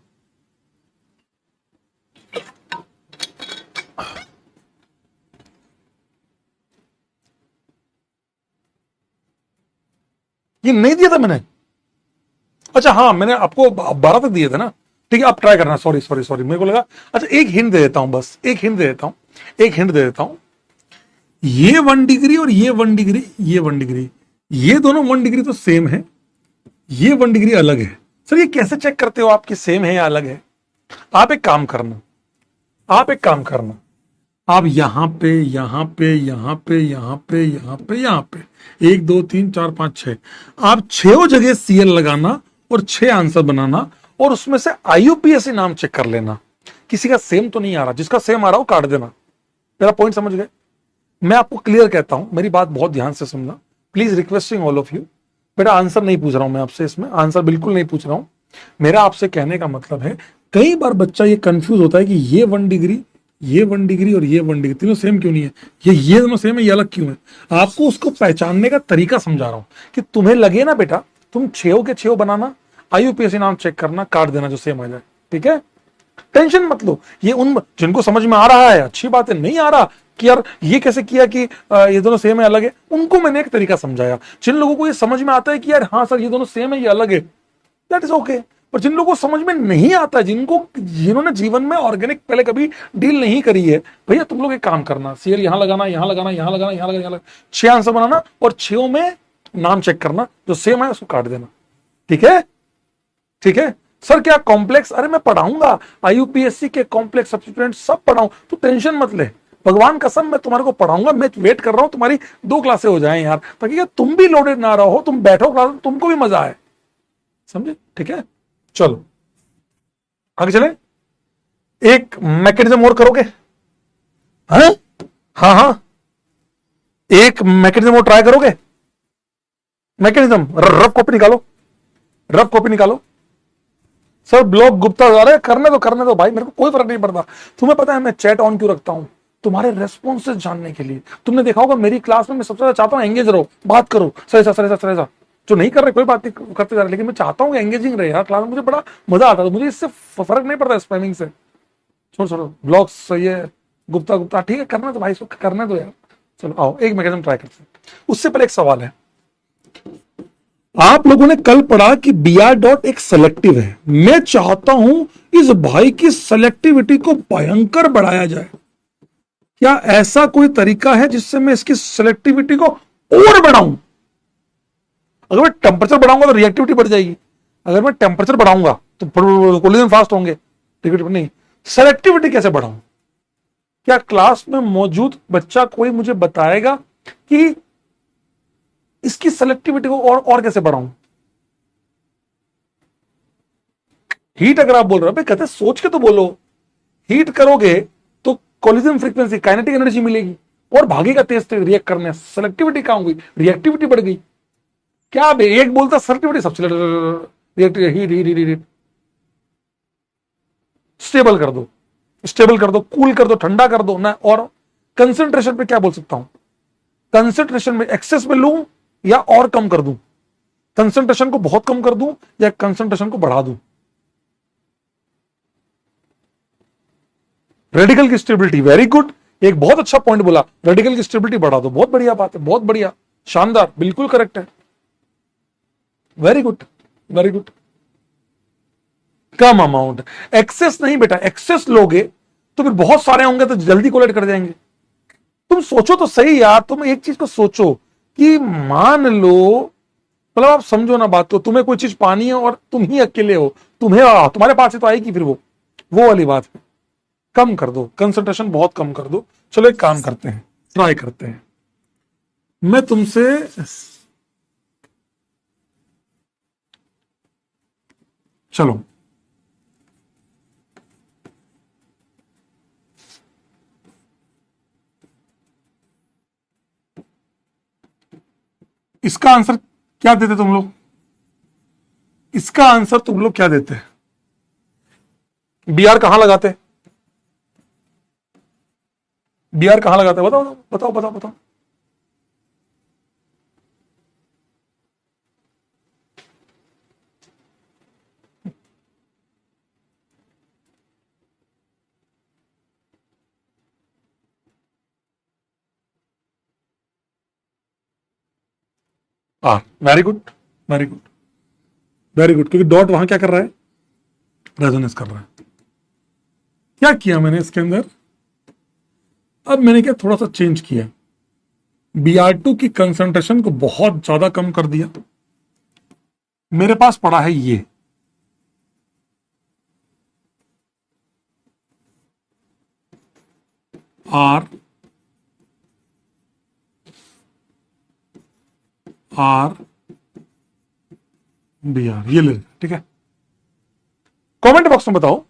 ये नहीं दिया था मैंने, अच्छा हाँ मैंने आपको 12 तक दिए थे ना, ठीक है। आप ट्राई करना, सॉरी सॉरी सॉरी, मेरे को लगा। अच्छा एक हिंट दे देता हूं, बस एक हिंट दे देता हूं, एक हिंट दे देता हूं। ये 1 डिग्री और ये 1 डिग्री, ये 1 डिग्री, ये दोनों 1 डिग्री तो सेम है, ये 1 डिग्री अलग है। सर ये कैसे चेक करते हो आपकी सेम है या अलग है? आप एक काम करना, आप एक काम करना, आप यहां पे यहां पे यहां पे यहां पे यहां पे यहां पे 1 2 3 4 5 6, आप 6 जगह Cl लगाना और 6 आंसर बनाना, और उसमें से IUPAC नाम चेक कर लेना। किसी का सेम तो नहीं आ रहा, जिसका सेम आ रहा हो काट देना। मेरा पॉइंट समझ गए? मैं आपको क्लियर कहता हूं, मेरी बात बहुत ध्यान से सुनना please, requesting all of you. बेटा आंसर नहीं पूछ रहा हूं मैं आपसे, इसमें आंसर बिल्कुल नहीं पूछ रहा हूं। मेरा आपसे कहने का मतलब है, कई बार बच्चा ये कंफ्यूज होता है कि ये 1 डिग्री, ये 1 डिग्री और ये 1 डिग्री तीनों सेम क्यों नहीं है, ये दोनों सेम है, ये अलग क्यों है। आपको उसको पहचानने का तरीका समझा रहा हूं कि तुम्हें लगे ना बेटा, तुम 6 के 6 बनाना, IUPAC नाम चेक करना, काट देना जो सेम आ जाए, ठीक है। टेंशन मत लो। ये उन जिनको समझ में आ रहा है अच्छी बात है, नहीं आ रहा कि यार ये कैसे किया कि ये दोनों सेम है अलग है, उनको मैंने एक तरीका समझाया। जिन लोगों को ये समझ में आता है कि यार हाँ सर ये दोनों सेम है ये अलग है, दैट इज ओके। पर जिन लोगों को समझ में नहीं आता, जिन्होंने जीवन में ऑर्गेनिक पहले कभी डील नहीं करी है, भैया तुम लोग एक काम करना, Cl यहां लगाना, यहां लगाना, यहां लगाना, यहां लगाना, यहां लगाना, 6 आंसर बनाना और 6 में नाम चेक करना, जो सेम है उसको काट देना, ठीक है। ठीक है सर, क्या कॉम्प्लेक्स? अरे मैं पढ़ाऊंगा, IUPAC के कॉम्प्लेक्स सब्स्टिट्यूएंट सब पढ़ाऊं, तू टेंशन मत ले। भगवान कसम मैं तुम्हारे को पढ़ाऊंगा। मैं वेट कर रहा हूं तुम्हारी 2 क्लासें हो जाएं यार, ताकि तुम भी लोडेड ना रहो, तुम बैठो क्लास में, तुमको भी मजा आए, समझे? ठीक है चलो आगे चले। एक मैकेनिज्म और करोगे? हाँ हाँ हाँ, एक मैकेनिज्म और ट्राई करोगे। मैकेनिज्म, रफ कॉपी निकालो, रफ कॉपी निकालो। सर ब्लॉक गुप्ता, अरे करने दो भाई, मेरे को कोई फर्क नहीं पड़ता। तुम्हें पता है मैं चैट ऑन क्यों रखता हूं? तुम्हारे रेस्पॉन्सेज जानने के लिए। तुमने देखा होगा मेरी क्लास में मैं सबसे ज्यादा चाहता हूं एंगेज रहो, बात करो, सर ऐसा सर ऐसा सर ऐसा। जो नहीं कर रहे कोई बात नहीं, करते जा रहे, लेकिन मैं चाहता हूं कि एंगेजिंग रहे यार क्लास में, मुझे बड़ा मजा आता है। मुझे इससे फर्क नहीं पड़ता स्पैमिंग से। छोड़ो ब्लॉग्स सही है, गुप्ता गुप्ता ठीक है, करना तो भाई इसको करने दो यार। चलो आओ एक मैकेनिज्म ट्राई करते हैं। उससे पहले एक सवाल है, आप लोगों ने कल पढ़ा कि Br डॉट एक सेलेक्टिव है। मैं चाहता हूं इस भाई की सेलेक्टिविटी को भयंकर बढ़ाया जाए। क्या ऐसा कोई तरीका है जिससे मैं इसकी सेलेक्टिविटी को और बढ़ाऊं? अगर मैं टेम्परेचर बढ़ाऊंगा तो रिएक्टिविटी बढ़ जाएगी, अगर मैं टेम्परेचर बढ़ाऊंगा तो कोलिजन फास्ट होंगे, नहीं। सेलेक्टिविटी कैसे बढ़ाऊं? क्या क्लास में मौजूद बच्चा कोई मुझे बताएगा कि इसकी सेलेक्टिविटी को और कैसे बढ़ाऊं? हीट अगर आप बोल रहे हो, कहते सोच के तो बोलो। हीट करोगे तो कोलिजन फ्रीक्वेंसी, काइनेटिक एनर्जी मिलेगी और भागेगा तेज तेज रिएक्ट करने। सेलेक्टिविटी कहां हुई? रिएक्टिविटी बढ़ गई। क्या एक बोलता सेलेक्टिविटी सबसे हीट स्टेबल कर दो, स्टेबल कर दो, कूल कर दो, ठंडा कर दो ना। और कंसंट्रेशन पे क्या बोल सकता हूं? कंसंट्रेशन में एक्सेस में लूं या और कम कर दूं? कंसंट्रेशन को बहुत कम कर दूं या कंसंट्रेशन को बढ़ा दूं? रेडिकल की स्टेबिलिटी, वेरी गुड, एक बहुत अच्छा पॉइंट बोला, रेडिकल की स्टेबिलिटी बढ़ा दो, बहुत बढ़िया बात है, बहुत बढ़िया, शानदार, बिल्कुल करेक्ट है, वेरी गुड, वेरी गुड। कम अमाउंट, एक्सेस नहीं बेटा, एक्सेस लोगे तो फिर बहुत सारे होंगे तो जल्दी कोलेट कर जाएंगे। तुम सोचो तो सही यार, तुम एक चीज को सोचो कि मान लो, मतलब आप समझो ना बात को, तुम्हें कोई चीज पानी है और तुम ही अकेले हो, तुम्हारे पास ही तो आएगी फिर वो वाली बात है। कम कर दो, कंसंट्रेशन बहुत कम कर दो। चलो एक काम करते हैं, ट्राई करते हैं, मैं तुमसे चलो इसका आंसर क्या देते तुम लोग, इसका आंसर तुम लोग क्या देते, बी आर कहां लगाते, बी आर कहां लगाते, बताओ बताओ बताओ बताओ। हाँ, very good, very good, very good, क्योंकि डॉट वहां क्या कर रहा है, रेजोनेंस कर रहा है। क्या किया मैंने इसके अंदर, अब मैंने क्या थोड़ा सा चेंज किया, Br2 की कंसंट्रेशन को बहुत ज्यादा कम कर दिया। मेरे पास पड़ा है ये, आर आर बी आर, ये ले, ठीक है। कमेंट बॉक्स में बताओ,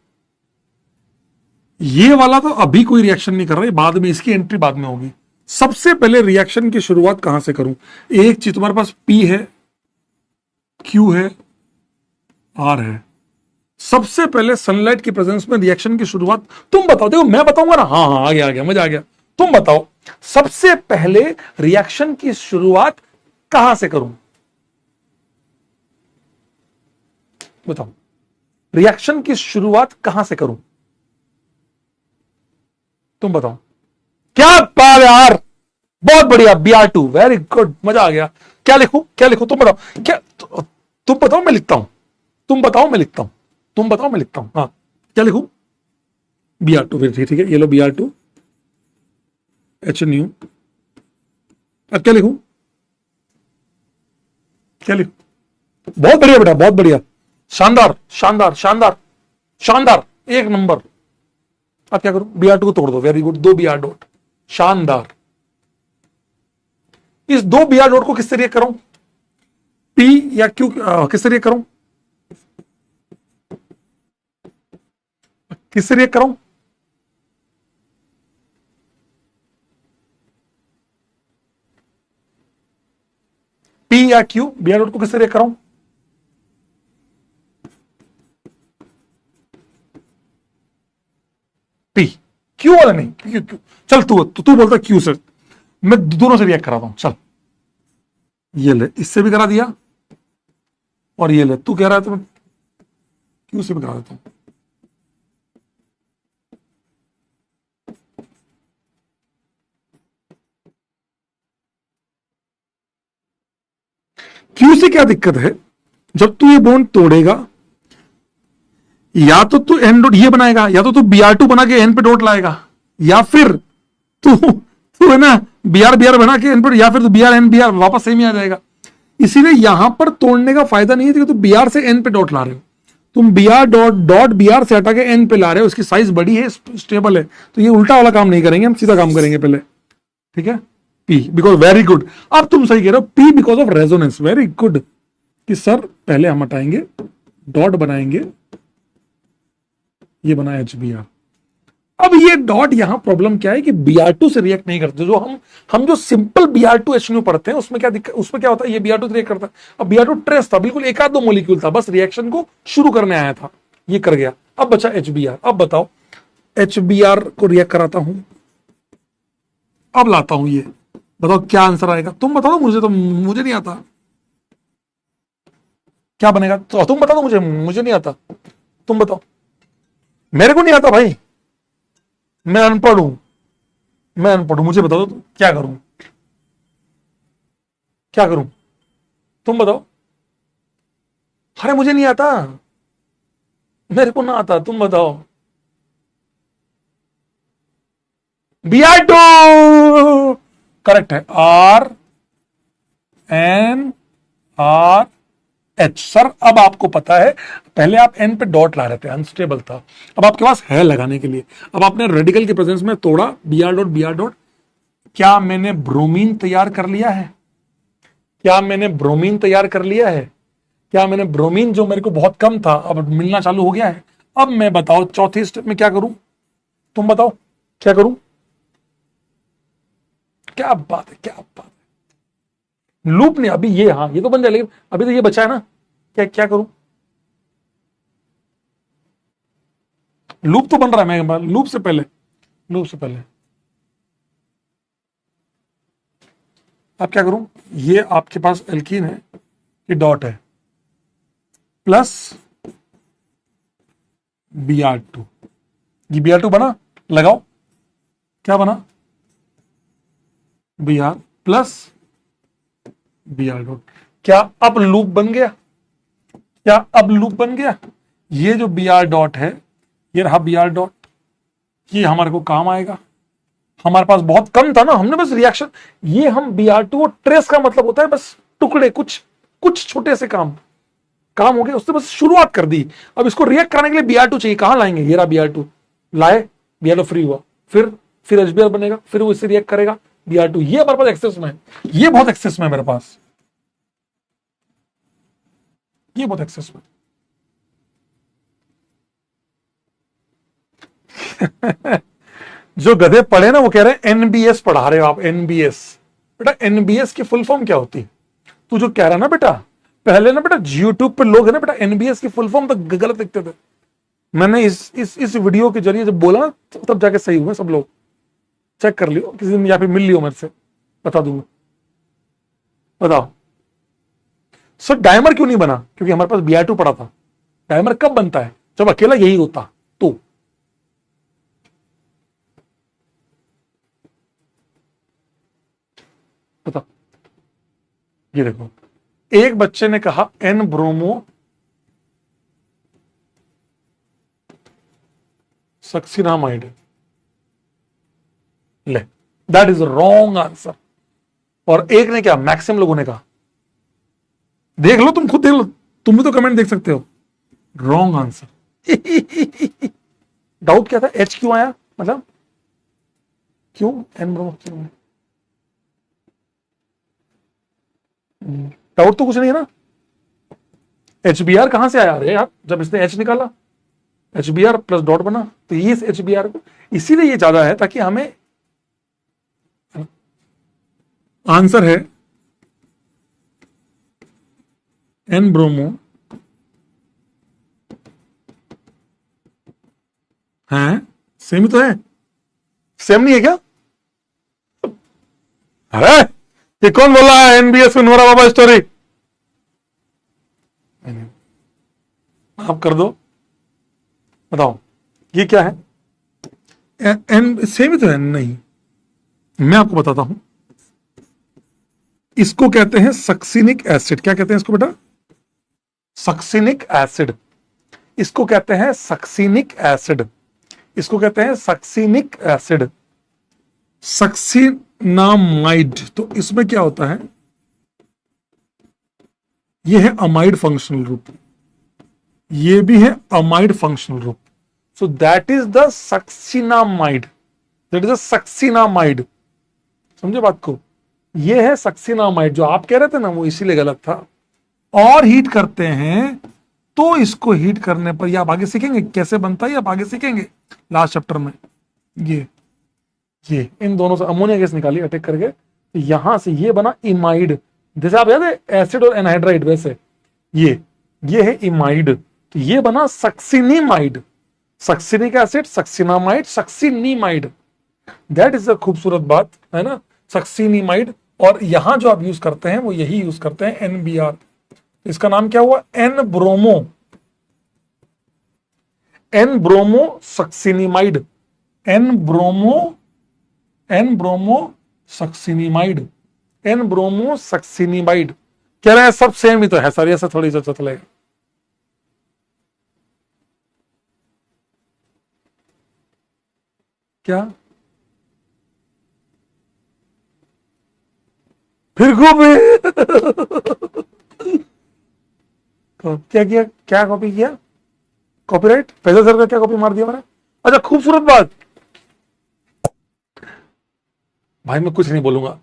ये वाला तो अभी कोई रिएक्शन नहीं कर रहा है, बाद में इसकी एंट्री बाद में होगी। सबसे पहले रिएक्शन की शुरुआत कहां से करूं, एक चीज, तुम्हारे पास पी है, क्यू है, आर है। सबसे पहले सनलाइट की प्रेजेंस में रिएक्शन की शुरुआत तुम बताओ, देखो मैं बताऊंगा ना, हाँ हाँ, आ गया मजा आ गया। तुम बताओ सबसे पहले रिएक्शन की शुरुआत कहां से करूं, बताओ रिएक्शन की शुरुआत कहां से करूं, तुम बताओ। क्या बात यार, बहुत बढ़िया, Br2, वेरी गुड, मजा आ गया। क्या लिखूं, क्या लिखूं, तुम बताओ, क्या तुम बताओ मैं लिखता हूं, तुम बताओ मैं लिखता हूं, तुम बताओ मैं लिखता हूं, हाँ क्या लिखूं, Br2, फिर ठीक है, ये लो Br2 HNU। अब क्या लिखूं, क्या लिखूं, बहुत बढ़िया बेटा, बहुत बढ़िया, शानदार शानदार शानदार शानदार, एक नंबर। अब क्या करूं, Br2 को तोड़ दो, वेरी गुड, 2 Br डॉट, शानदार। इस 2 Br डॉट को किससे रिएक्ट करूं, पी या क्यू, किससे रिएक्ट करूं, किससे रिएक्ट करूं, पी या क्यू, Br डॉट को किससे रिएक्ट कराऊं, पी, क्यू वाला नहीं, क्यू क्यू, चल तू बोलता क्यू से, मैं दोनों से रिएक्ट कराता हूं, चल ये ले, इससे भी करा दिया, और ये ले, तू कह रहा है तो मैं क्यू से भी करा देता हूं। क्यू से क्या दिक्कत है, जब तू ये बॉन्ड तोड़ेगा, या तो तू एन डॉट ये बनाएगा, या तो तू Br2 बना के एन पे डॉट लाएगा, या फिर तू है ना Br बना के एन पे, या फिर तू Br वापस सेम ही आ जाएगा। इसीलिए यहां पर तोड़ने का फायदा नहीं है, क्योंकि तू Br से एन पे डॉट ला रहे हो, तुम Br डॉट Br से हटा के एन पे ला रहे हो, उसकी साइज बड़ी है, स्टेबल है, तो ये उल्टा वाला काम नहीं करेंगे, हम सीधा काम करेंगे पहले, ठीक है। पी बिकॉज, वेरी गुड, अब तुम सही कह रहे हो, P because of resonance, very good, कि सर पहले हम हटाएंगे, डॉट बनाएंगे, ये बना HBr। अब ये डॉट यहां प्रॉब्लम क्या है कि Br2 से रिएक्ट नहीं करते, जो हम जो सिंपल Br2 HNO पढ़ते हैं उसमें क्या दिक्कत, उसमें क्या होता है, ये Br2 से रिएक्ट करता है। अब Br2 ट्रेस था, बिल्कुल एक आध दो मोलिक्यूल था, बस रिएक्शन को शुरू करने आया था, ये कर गया, अब बचा HBr। अब बताओ HBr को रिएक्ट कराता हूं, अब लाता हूं ये, बताओ क्या आंसर आएगा, तुम बता दो मुझे, तो मुझे नहीं आता क्या बनेगा, तो तुम बता दो मुझे नहीं आता, तुम बताओ, मेरे को नहीं आता भाई, मैं अनपढ़ हूं, मैं अनपढ़ हूं, मुझे बता दो क्या करूं, क्या करूं, तुम बताओ। अरे मुझे नहीं आता, मेरे को ना आता, तुम बताओ। Br2 करेक्ट है। RNRH। सर अब आपको पता है, पहले आप N पे डॉट ला रहे थे, अनस्टेबल था, अब आपके पास है लगाने के लिए। अब आपने रेडिकल के प्रेजेंस में तोड़ा, Br डॉट। क्या मैंने ब्रोमीन तैयार कर लिया है? क्या मैंने ब्रोमीन तैयार कर लिया है? क्या मैंने ब्रोमीन जो मेरे को बहुत कम था अब मिलना चालू हो गया है? अब मैं बताओ चौथी स्टेप में क्या करूं, तुम बताओ क्या करूं? क्या बात है, क्या बात है। लूप नहीं अभी, ये हाँ ये तो बन जाए, लेकिन अभी तो ये बचा है ना, क्या क्या करूं? लूप तो बन रहा है, मैं लूप से पहले, लूप से पहले अब क्या करूं? ये आपके पास एल्कीन है, ये डॉट है, प्लस Br2। ये Br2 बना, लगाओ, क्या बना? Br plus Br dot. क्या अब लूप बन गया? क्या अब लूप बन गया? ये जो Br डॉट है, ये रहा Br डॉट, ये हमारे को काम आएगा। हमारे पास बहुत कम था ना, हमने बस रिएक्शन, ये हम Br2 और ट्रेस का मतलब होता है बस टुकड़े, कुछ कुछ छोटे से काम, काम हो गया, उससे बस शुरुआत कर दी। अब इसको रिएक्ट कराने के लिए Br2 चाहिए, कहां लाएंगे? ये रहा Br2, लाए, Br फ्री हुआ, फिर HBr बनेगा, फिर वो इससे रिएक्ट करेगा Br2। ये हमारे पास एक्सेस में है, ये बहुत एक्सेस में है मेरे पास, ये बहुत एक्सेस में। जो गधे पढ़े ना वो कह रहे हैं एनबीएस पढ़ा रहे हो आप, एनबीएस। बेटा एनबीएस की फुल फॉर्म क्या होती है? तू जो कह रहा ना बेटा, पहले ना बेटा यूट्यूब पे लोग है ना बेटा एनबीएस की फुल फॉर्म तो गलत लिखते थे। मैंने इस वीडियो के जरिए जब बोला ना, तब जाके सही हुए सब लोग। चेक कर लियो किसी दिन, या फिर मिल लियो मेरे से, बता दूंगा। बताओ सर डायमर क्यों नहीं बना? क्योंकि हमारे पास Br2 पड़ा था। डायमर कब बनता है? जब अकेला यही होता तो। बताओ, ये देखो, एक बच्चे ने कहा एन ब्रोमो सक्सिनामाइड, ले, दैट इज रॉन्ग आंसर। और एक ने क्या, मैक्सिमम लोगों ने कहा, देख लो तुम खुद देख लो, तुम भी तो कमेंट देख सकते हो, रॉन्ग आंसर। डाउट क्या था, एच क्यों आया, मतलब क्यों एन ब्रोमो क्यों? डाउट तो कुछ नहीं है ना। HBr कहां से आया? अरे यार जब इसने H निकाला, HBr प्लस डॉट बना, तो ये इस HBr को, इसीलिए ये ज्यादा है ताकि हमें आंसर है एन ब्रोमो है, सेम ही तो है, सेम नहीं है क्या? अरे ये कौन बोला है एनबीएस में नोरा बाबा स्टोरी? आप कर दो, बताओ ये क्या है? एन सेम ही तो है, नहीं मैं आपको बताता हूं, इसको कहते हैं सक्सिनिक एसिड। क्या कहते हैं इसको बेटा? Succinic acid. इसको कहते हैं सक्सिनिक एसिड, इसको कहते हैं सक्सिनिक एसिड, सक्सिनामाइड। तो इसमें क्या होता है, ये है अमाइड फंक्शनल ग्रुप, ये भी है amide functional group. So that is the succinamide, that is the succinamide. समझे बात को? ये है सक्सिनामाइड, जो आप कह रहे थे ना वो इसीलिए गलत था। और हीट करते हैं तो इसको हीट करने पर, ये आप आगे सीखेंगे कैसे बनता है, आप आगे सीखेंगे लास्ट चैप्टर में। ये इन दोनों से अमोनिया गैस निकाली अटैक करके, तो यहां से ये बना इमाइड। जैसे आप याद है एसिड और एनहाइड्राइड, वैसे ये है इमाइड, तो ये बना succinimide. Succinic acid, succinamide, succinimide. That is a खूबसूरत बात है ना, सक्सिनीमाइड। और यहां जो आप यूज करते हैं वो यही यूज करते हैं NBr। इसका नाम क्या हुआ? N bromo, N bromo succinimide. N bromo succinimide, N bromo succinimide. कह रहे हैं सब सेम ही तो है सर, ऐसा थोड़ी सा चलेगा। क्या फिर कॉपी क्या किया, क्या कॉपी किया? कॉपीराइट फैजल सर का क्या कॉपी मार दिया मैंने? अच्छा खूबसूरत बात, भाई मैं कुछ नहीं बोलूंगा,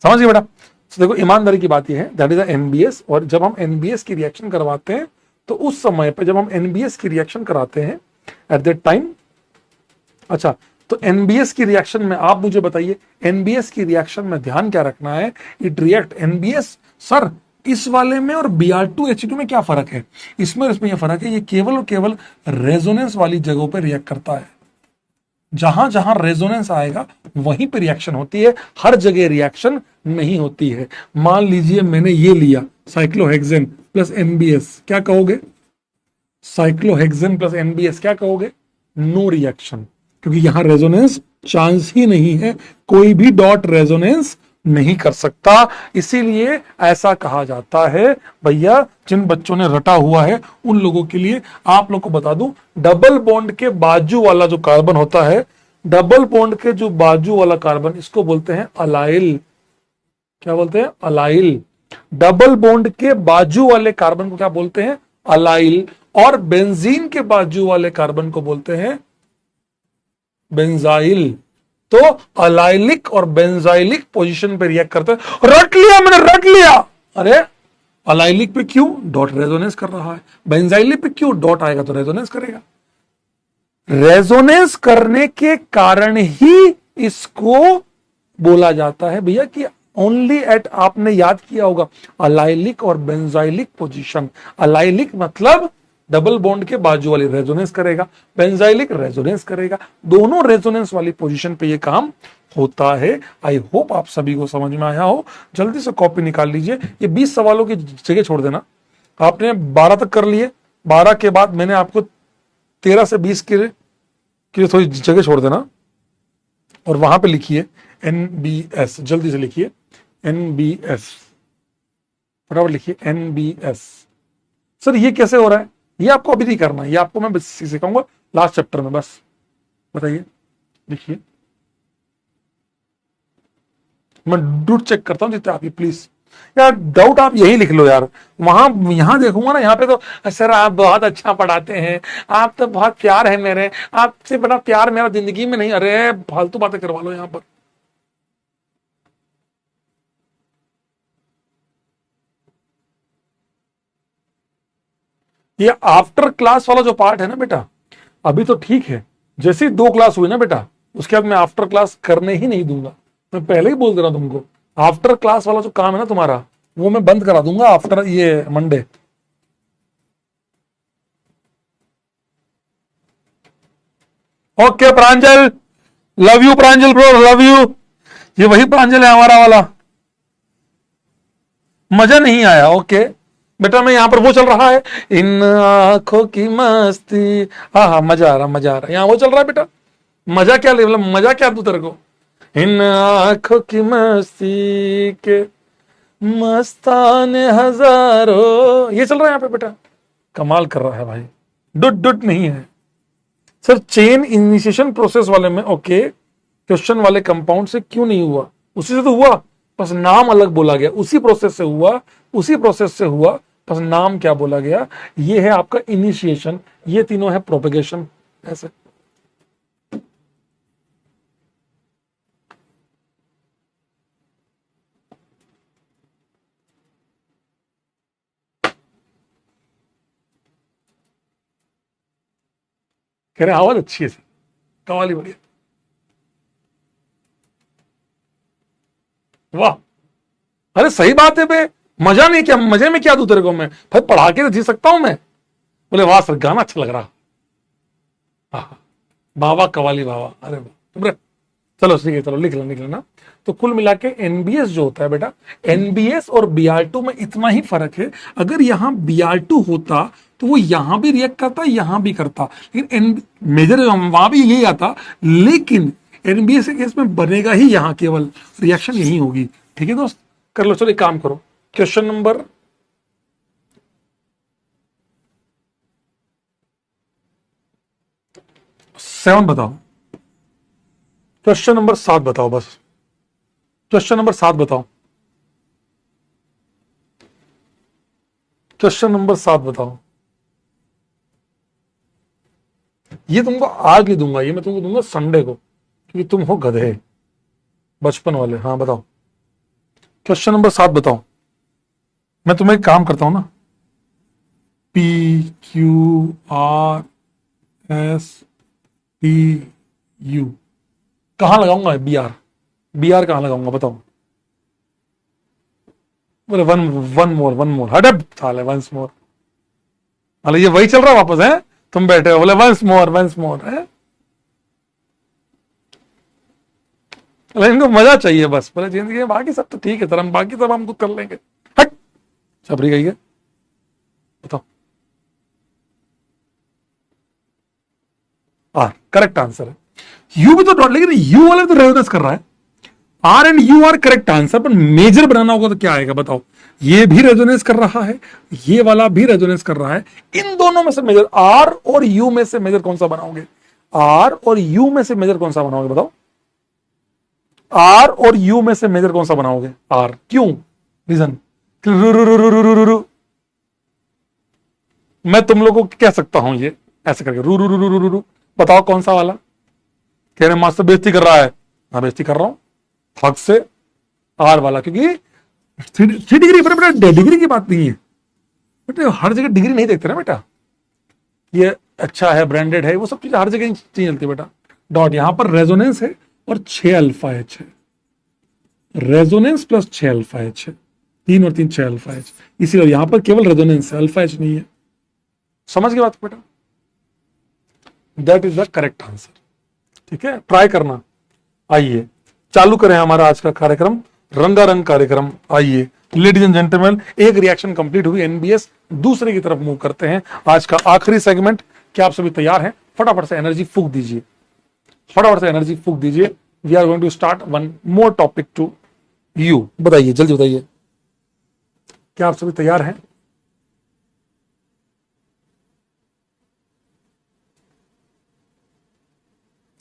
समझ गए बेटा। तो देखो ईमानदारी की बात यह है, दैट इज एनबीएस। और जब हम एनबीएस की रिएक्शन करवाते हैं तो उस समय पे जब हम एनबीएस की रिएक्शन कराते हैं एट दैट टाइम, अच्छा तो एनबीएस की रिएक्शन में आप मुझे बताइए, एनबीएस की रिएक्शन में ध्यान क्या रखना है? इट रिएक्ट एनबीएस सर इस वाले में और Br2H2 में क्या फर्क है? इसमें और इसमें यह फर्क है, ये केवल और केवल रेजोनेंस वाली जगहों पर रिएक्ट करता है। जहां जहां रेजोनेंस आएगा वहीं पे रिएक्शन होती है, हर जगह रिएक्शन नहीं होती है। मान लीजिए मैंने ये लिया साइक्लोहेक्सेन प्लस एनबीएस, क्या कहोगे? साइक्लोहेक्सेन प्लस एनबीएस क्या कहोगे? नो रिएक्शन, क्योंकि यहां रेजोनेंस चांस ही नहीं है, कोई भी डॉट रेजोनेंस नहीं कर सकता। इसीलिए ऐसा कहा जाता है भैया, जिन बच्चों ने रटा हुआ है उन लोगों के लिए आप लोग को बता दूं, डबल बॉन्ड के बाजू वाला जो कार्बन होता है, डबल बॉन्ड के जो बाजू वाला कार्बन, इसको बोलते हैं अलाइल। क्या बोलते हैं? अलाइल। डबल बॉन्ड के बाजू वाले कार्बन को क्या बोलते हैं? अलाइल। और बेंजीन के बाजू वाले कार्बन को बोलते हैं बेंजाइल। तो अलाइलिक और बेंजाइलिक पोजीशन पे रिएक्ट करता है। रट लिया मैंने, रट लिया। अरे अलाइलिक पे क्यों? डॉट रेजोनेंस कर रहा है। बेंजाइलिक पे क्यों? डॉट आएगा तो रेजोनेंस करेगा। रेजोनेंस करने के कारण ही इसको बोला जाता है भैया कि ओनली एट, आपने याद किया होगा, अलाइलिक और बेंजाइलिक पोजीशन। अलाइलिक मतलब डबल बॉन्ड के बाजू वाली रेजोनेंस करेगा, बेंजाइलिक रेजोनेंस करेगा, दोनों रेजोनेंस वाली पोजीशन पे ये काम होता है। आई होप आप सभी को समझ में आया हो। जल्दी से कॉपी निकाल लीजिए, ये 20 सवालों की जगह छोड़ देना। आपने 12 तक कर लिए, 12 के बाद मैंने आपको 13 से 20 के लिए थोड़ी जगह छोड़ देना और वहां पे लिखिए एनबीएस, जल्दी से लिखिए एनबीएस, फटाफट लिखिए एनबीएस। सर ये कैसे हो रहा है? ये आपको अभी नहीं करना, ये आपको मैं सिखाऊंगा लास्ट चैप्टर में। बस बताइए, लिखिए। मैं डूट चेक करता हूं जितने आप, प्लीज यार डाउट आप यही लिख लो यार, वहां यहां देखूंगा ना, यहाँ पे तो सर आप बहुत अच्छा पढ़ाते हैं, आप तो बहुत प्यार है मेरे, आपसे बड़ा प्यार मेरा जिंदगी में नहीं। अरे फालतू बातें करवा लो यहां पर। ये आफ्टर क्लास वाला जो पार्ट है ना बेटा, अभी तो ठीक है, जैसे ही 2 क्लास हुई ना बेटा, उसके बाद मैं आफ्टर क्लास करने ही नहीं दूंगा। मैं पहले ही बोल दे रहा हूं तुमको, आफ्टर क्लास वाला जो काम है ना तुम्हारा, वो मैं बंद करा दूंगा आफ्टर ये Monday. Okay Pranjal, love you Pranjal bro, love you. ये वही प्रांजल है हमारा वाला। मजा नहीं आया? ओके बेटा, मैं यहां पर वो चल रहा है, इन आंखों की मस्ती, हाँ हाँ मजा आ रहा, मजा आ रहा, यहाँ वो चल रहा है बेटा। मजा क्या ले, मतलब मजा क्या तू तेरे को? इन आंखों की मस्ती के मस्ताने हजारों, ये चल रहा है यहाँ पे बेटा। कमाल कर रहा है भाई, डुट डुट नहीं है सर। चेन इनिशिएशन प्रोसेस वाले में ओके, क्वेश्चन वाले कंपाउंड से क्यों नहीं हुआ? उसी से तो हुआ, बस नाम अलग बोला गया। उसी प्रोसेस से हुआ, उसी प्रोसेस से हुआ, बस नाम क्या बोला गया। ये है आपका इनिशिएशन, ये तीनों है प्रोपेगेशन। ऐसे कह रहे आवाज अच्छी है सर, कवाली बढ़िया, वाह। अरे सही बात है बे, मजा नहीं क्या? मजे में क्या दूं तेरे को मैं भाई, पढ़ा के तो जी सकता हूं मैं। बोले वाह सर गाना अच्छा लग रहा, हाँ बाबा कवाली बाबा, अरे वाह। चलो ठीक है, चलो लिख लेना। तो कुल मिला के एनबीएस जो होता है बेटा, एनबीएस और बीआर2 में इतना ही फर्क है, अगर यहां बीआर2 होता तो वो यहां भी रिएक्ट करता, यहां भी करता, लेकिन मेजर वहां भी यही आता, लेकिन एनबीएस के केस में बनेगा ही यहां, केवल रिएक्शन यही होगी। ठीक है दोस्त, कर लो। चलो एक काम करो, क्वेश्चन नंबर 7 बताओ, क्वेश्चन नंबर 7 बताओ, बस क्वेश्चन नंबर 7 बताओ, क्वेश्चन नंबर 7 बताओ। ये तुमको आज ही दूंगा, ये मैं तुमको दूंगा संडे को, क्योंकि तुम हो गधे बचपन वाले। हाँ बताओ, क्वेश्चन नंबर 7 बताओ। मैं तुम्हें एक काम करता हूं ना, P Q R S T you कहां लगाऊंगा? बी आर, बी आर कहां लगाऊंगा बताओ? बोले वन मोर हटअप साले, वंस मोर। अरे ये वही चल रहा वापस है, तुम बैठे हो बोले वंस मोर है। इनको मजा चाहिए बस, बोले जिंदगी में बाकी सब तो ठीक है, तरह बाकी सब हम खुद कर लेंगे। हट, छपरी गई है। बताओ, करेक्ट आंसर है। यू भी तो डॉट, लेकिन यू वाला तो रेजोनेंस कर रहा है। R and U are correct answer, पर मेजर बनाना होगा तो क्या आएगा बताओ? ये भी रेजोनेंस कर रहा है, ये वाला भी रेजोनेंस कर रहा है। इन दोनों में से मेजर, आर और यू में से मेजर कौन सा बनाओगे? आर और यू में से मेजर कौन सा बनाओगे बताओ? आर और यू में से मेजर कौन सा बनाओगे? आर। क्यों? रीजन? मैं तुम लोगों को कह सकता हूं ये ऐसे करके, रू रू रू रू रू रू। बताओ कौन सा वाला? कह रहे मास्टर बेइज्जती कर रहा है। हाँ बेइज्जती कर रहा हूं हक से, आर वाला, क्योंकि 3 डिग्री पर बेटा डिग्री की बात नहीं है बेटा, हर जगह डिग्री नहीं देखते ना बेटा, ये अच्छा है ब्रांडेड है, वो सब चीजें हर जगह नहीं चलती बेटा। डॉट, यहां पर रेजोनेंस है और 6 अल्फा एच है, रेजोनेंस प्लस 6 अल्फा एच है, 3 और 3 6 अल्फा एच, इसीलिए यहां पर केवल रेजोनेंस है, अल्फा एच नहीं है। समझ गए बात बेटा? That is the correct answer. ठीक है, ट्राई करना। आइए चालू करें हमारा आज का कार्यक्रम, रंगारंग कार्यक्रम। आइए लेडीज एंड जेंटलमैन, एक रिएक्शन कंप्लीट हुई, एनबीएस दूसरे की तरफ मूव करते हैं। आज का आखिरी सेगमेंट। क्या आप सभी तैयार हैं? फटाफट से एनर्जी फूक दीजिए, फटाफट से एनर्जी फूक दीजिए। We are going to start one more topic to you. बताइए, जल्दी बताइए, क्या आप सभी तैयार हैं?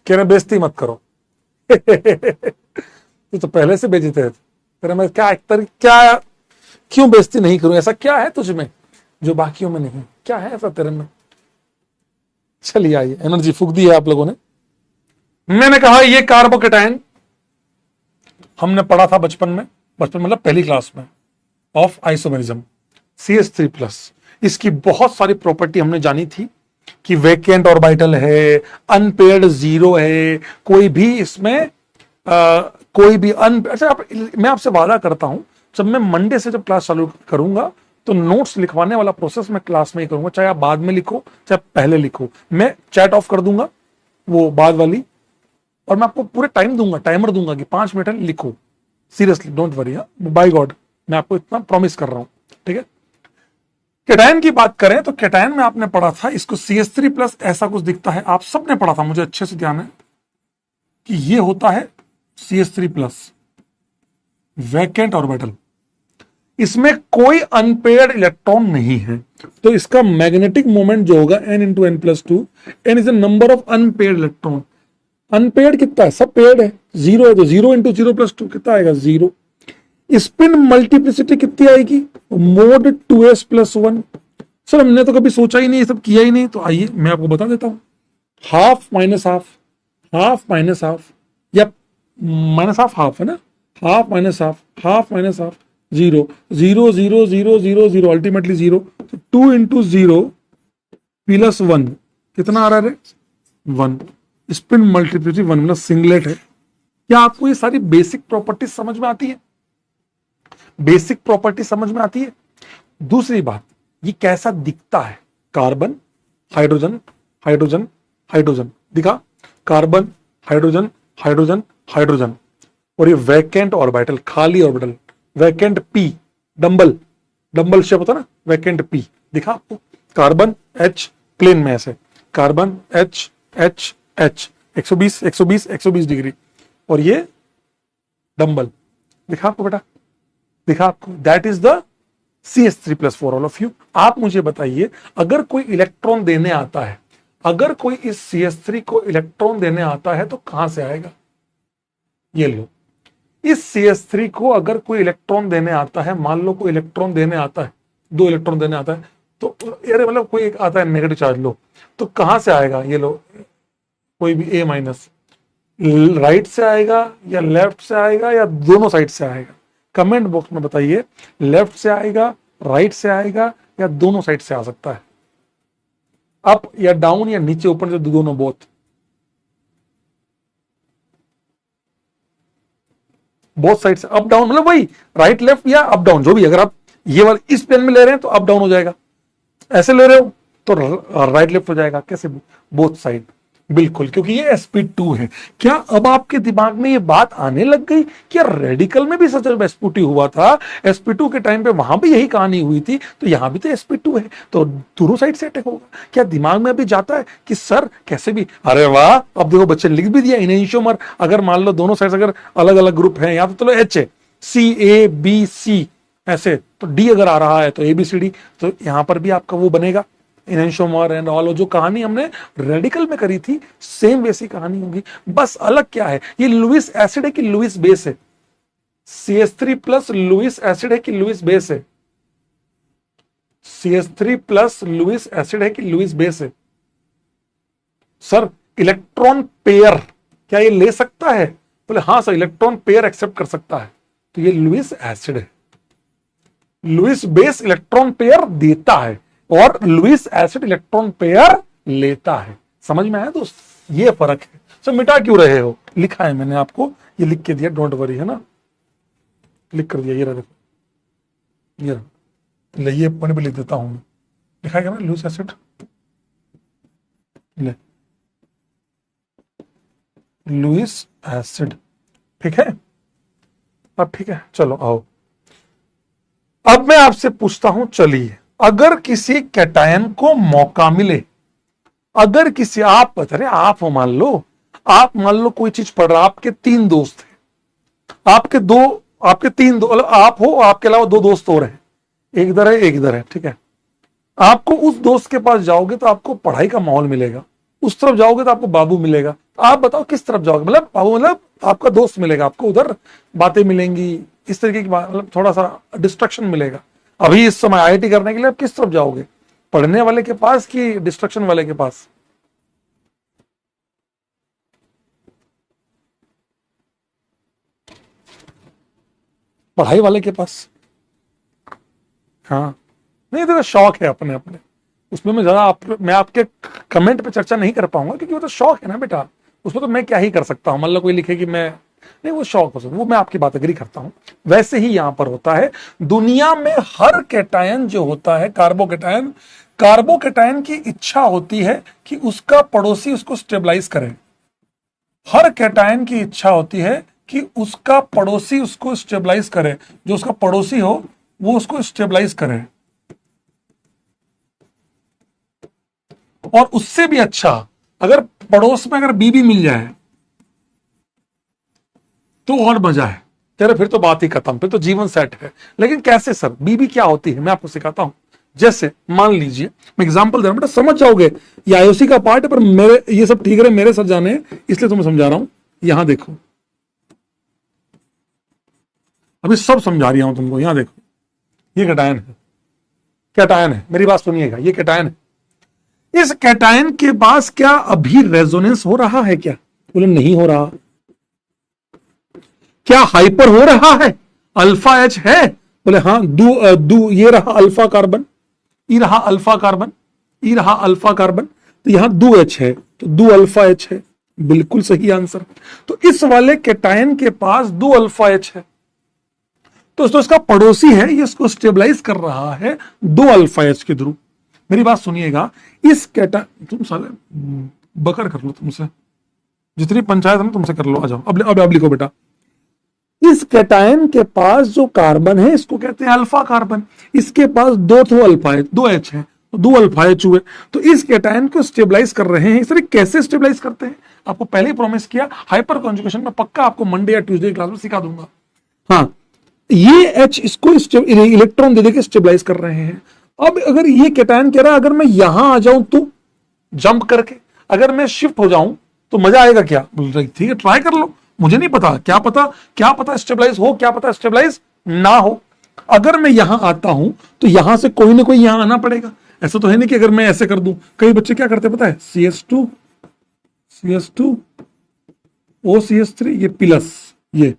कह रहे बेइज्जती मत करो। तू तो पहले से बेइज्जत है। तेरा मैं क्या क्या क्यों बेइज्जती नहीं करूं? ऐसा क्या है तुझ में जो बाकियों में नहीं? क्या है ऐसा तेरे में? चलिए आइए, एनर्जी फूक दी है आप लोगों ने। मैंने कहा ये कार्बोकेटाइन हमने पढ़ा था बचपन में, बचपन मतलब पहली क्लास में, ऑफ आइसोमेरिज्म, CH3+। इसकी बहुत सारी प्रॉपर्टी हमने जानी थी कि वैकेंट ऑर्बिटल है, अनपेयर्ड जीरो है, कोई भी इसमें कोई भी अच्छा मैं आपसे वादा करता हूं, जब मैं मंडे से जब क्लास चालू करूंगा तो नोट्स लिखवाने वाला प्रोसेस मैं क्लास में ही करूंगा, चाहे आप बाद में लिखो चाहे पहले लिखो। मैं चैट ऑफ कर दूंगा वो बाद वाली, और मैं आपको पूरे टाइम दूंगा, टाइमर दूंगा कि 5 मिनट लिखो। Seriously don't worry, by God मैं आपको इतना प्रॉमिस कर रहा हूं। ठीक है, केटायन की बात करें तो केटायन में आपने पढ़ा था, इसको CH3+ ऐसा कुछ दिखता है, आप सबने पढ़ा था, मुझे अच्छे से ध्यान है कि ये होता है CH3+, वैकेंट ऑर्बिटल। इसमें कोई अनपेयर्ड इलेक्ट्रॉन नहीं है, तो इसका मैग्नेटिक मोमेंट जो होगा n×n+2, n is the number of unpaired electron. Unpaired कितना है? सब पेयर्ड है, 0 है, तो 0 × 0+2 कितना आएगा? 0। स्पिन मल्टीप्लिसिटी कितनी आएगी? mod 2s+1। सर हमने तो कभी सोचा ही नहीं, ये सब किया ही नहीं, तो आइए मैं आपको बता देता हूं। Half minus half, half minus half, या माइनस हाफ हाफ है ना, half minus half, half minus half, 0 0 0 0 0 0 ultimately 0। तो 2 × 0 + 1 कितना आ रहा है? 1। स्पिन मल्टीप्लिसिटी 1 मतलब सिंगलेट है। क्या आपको ये सारी बेसिक प्रॉपर्टी समझ में आती है? बेसिक प्रॉपर्टी समझ में आती है। दूसरी बात, ये कैसा दिखता है? कार्बन हाइड्रोजन हाइड्रोजन हाइड्रोजन दिखा, कार्बन हाइड्रोजन हाइड्रोजन हाइड्रोजन, और ये वैकेंट ऑर्बिटल, खाली orbital, vacant P, dumbbell, dumbbell shape होता है ना, वैकेंट पी दिखा आपको, कार्बन एच प्लेन में ऐसे, carbon H H H 120 120 120 degree, और ये डंबल दिखा आपको बेटा, दिखा आपको, that is the CH3+ for all of you. आप मुझे बताइए, अगर कोई इलेक्ट्रॉन देने आता है, अगर कोई इस CH3 को इलेक्ट्रॉन देने आता है तो कहां से आएगा? ये लो, इस CH3 को अगर कोई इलेक्ट्रॉन देने आता है, मान लो कोई इलेक्ट्रॉन देने आता है, 2 इलेक्ट्रॉन देने आता है, तो अरे मतलब कोई एक आता है नेगेटिव चार्ज, लो तो कहां से आएगा? ये लो, कोई भी A-, राइट से आएगा या लेफ्ट से आएगा या दोनों साइड से आएगा? कमेंट बॉक्स में बताइए, लेफ्ट से आएगा, राइट से आएगा या दोनों साइड से आ सकता है, अप या डाउन या नीचे ऊपर से, दोनों, बोथ साइड से, अप डाउन मतलब वही राइट लेफ्ट या अप डाउन, जो भी। अगर आप ये वाले इस प्लेन में ले रहे हैं तो अप डाउन हो जाएगा, ऐसे ले रहे हो तो राइट लेफ्ट हो जाएगा, कैसे? बोथ साइड, बिल्कुल, क्योंकि ये sp2 है। क्या अब आपके दिमाग में ये बात आने लग गई कि रेडिकल में भी सच में sp2 हुआ था, sp2 के टाइम पे वहां भी यही कहानी हुई थी, तो यहां भी तो sp2 है, तो दोनों साइड से अटैक होगा? क्या दिमाग में अभी जाता है कि सर कैसे भी? अरे वाह, अब देखो बच्चे लिख भी दिया, इनेंशियोमर, अगर मान लो दोनों साइड अगर अलग अलग ग्रुप है, या तो चलो H है, CABC ऐसे, तो D अगर आ रहा है तो ABCD, तो यहां पर भी आपका वो बनेगा इनेंशियोमर एंड ऑल। जो कहानी हमने रेडिकल में करी थी, सेम वैसी कहानी होगी, बस अलग क्या है, ये लुईस एसिड है कि लुईस बेस है? CH3+ लुईस एसिड है कि लुईस बेस है? CH3+ लुईस एसिड है कि लुईस बेस है? सर इलेक्ट्रॉन पेयर क्या ये ले सकता है? बोले हाँ सर, इलेक्ट्रॉन पेयर एक्सेप्ट कर सकता है, तो ये लुईस एसिड है। लुईस बेस इलेक्ट्रॉन पेयर देता है और लुईस एसिड इलेक्ट्रॉन पेयर लेता है। समझ में आया दोस्त? ये फर्क है। सर मिटा क्यों रहे हो? लिखा है मैंने आपको, ये लिख के दिया, डोंट वरी, है ना, लिख कर दिया, ये रहा देखो, ये रहा, ले ये पॉइंट भी लिख देता हूं मैं, लिखा है क्या ना, लुईस एसिड, ले लुईस एसिड, ठीक है। अब ठीक है, चलो आओ, अब मैं आपसे पूछता हूं, चलिए, अगर किसी कैटायन को मौका मिले, अगर किसी, आप बता रहे आप हो, मान लो कोई चीज पढ़ रहा, आपके 3 दोस्त हैं, आपके 3 मतलब आप हो, आपके अलावा 2 दोस्त और हैं, एक इधर है एक इधर है, ठीक है। आपको उस दोस्त के पास जाओगे तो आपको पढ़ाई का माहौल मिलेगा, उस तरफ जाओगे तो आपको बाबू मिलेगा, आप बताओ किस तरफ जाओगे? मतलब बाबू मतलब आपका दोस्त मिलेगा, आपको उधर बातें मिलेंगी, इस तरीके की मतलब थोड़ा सा डिस्ट्रक्शन मिलेगा। अभी इस समय IIT करने के लिए आप किस तरफ जाओगे? पढ़ने वाले के पास कि डिस्ट्रक्शन वाले के पास? पढ़ाई वाले के पास। हाँ, नहीं देखो, शौक है अपने अपने, उसमें मैं ज्यादा मैं आपके कमेंट पे चर्चा नहीं कर पाऊंगा, क्योंकि वो तो शौक है ना बेटा, उसमें तो मैं क्या ही कर सकता हूं। मतलब कोई लिखे कि मैं, नहीं वो शौक पसंद, वो मैं आपकी बात एग्री करता हूं। वैसे ही यहां पर होता है, दुनिया में हर कैटायन जो होता है, कार्बोकैटायन की इच्छा होती है कि उसका पड़ोसी उसको स्टेबलाइज करे। हर कैटायन की इच्छा होती है कि उसका पड़ोसी उसको स्टेबलाइज करे, जो उसका पड़ोसी हो वो उसको स्टेबलाइज करे, और उससे भी अच्छा अगर पड़ोस में अगर बीबी मिल जाए तो और मजा है तेरे, फिर तो बात ही खत्म, फिर तो जीवन सेट है। लेकिन कैसे सर, बीबी क्या होती है, मैं आपको सिखाता हूं। जैसे मान लीजिए, मैं एग्जांपल दे रहा हूं, बेटा समझ जाओगे, ये IOC का पार्ट है, पर मेरे ये सब ठीक है, मेरे सर जाने इसलिए तुम्हें समझा रहा हूं। यहां देखो, अभी सब समझा रहा हूं तुमको, यहां देखो, ये कैटायन है, कैटायन है, मेरी बात सुनिएगा, ये कैटायन है। इस कैटायन के पास क्या अभी रेजोनेंस हो रहा है? क्या बोले नहीं हो रहा। क्या हाइपर हो रहा है? अल्फा H है? बोले हाँ, ये रहा अल्फा कार्बन, ई रहा अल्फा कार्बन, ई रहा अल्फा कार्बन, तो यहां 2H है, तो 2 अल्फा H है, बिल्कुल सही आंसर। तो इस वाले कैटायन के पास 2 अल्फा H है, तो इसका पड़ोसी है, ये इसको स्टेबलाइज कर रहा है 2 अल्फा H के थ्रू। मेरी बात सुनिएगा, इस कैटायन, तुम साले बकर कर लो तुमसे, जितनी पंचायत है ना तुमसे कर लो, आ जाओ। अब लिखो बेटा, इस कैटायन के पास जो कार्बन है इसको कहते हैं अल्फा कार्बन, इसके पास दो ठो अल्फा है, दो एच है, दो अल्फा एच हुए, तो इस कैटायन को स्टेबलाइज कर रहे हैं। इस तरह कैसे स्टेबलाइज करते हैं आपको पहले ही प्रॉमिस किया, हाइपर कॉन्जुगेशन में पक्का आपको मंडे या ट्यूसडे क्लास में सिखा दूंगा। हाँ, ये एच इसको इलेक्ट्रॉन दे देके स्टेबलाइज कर रहे हैं। अब अगर ये कैटायन कह रहा है अगर मैं यहां आ जाऊं तो जंप करके, अगर मैं शिफ्ट हो जाऊं तो मजा आएगा क्या? बोल रही ठीक है ट्राई कर लो, मुझे नहीं पता, क्या पता स्टेबलाइज हो, क्या पता स्टेबलाइज ना हो। अगर मैं यहां आता हूं तो यहां से कोई ना कोई यहां आना पड़ेगा। ऐसा तो है नहीं कि अगर मैं ऐसे कर दूं, कई बच्चे क्या करते पता है, CS2 OCH3 ये प्लस, ये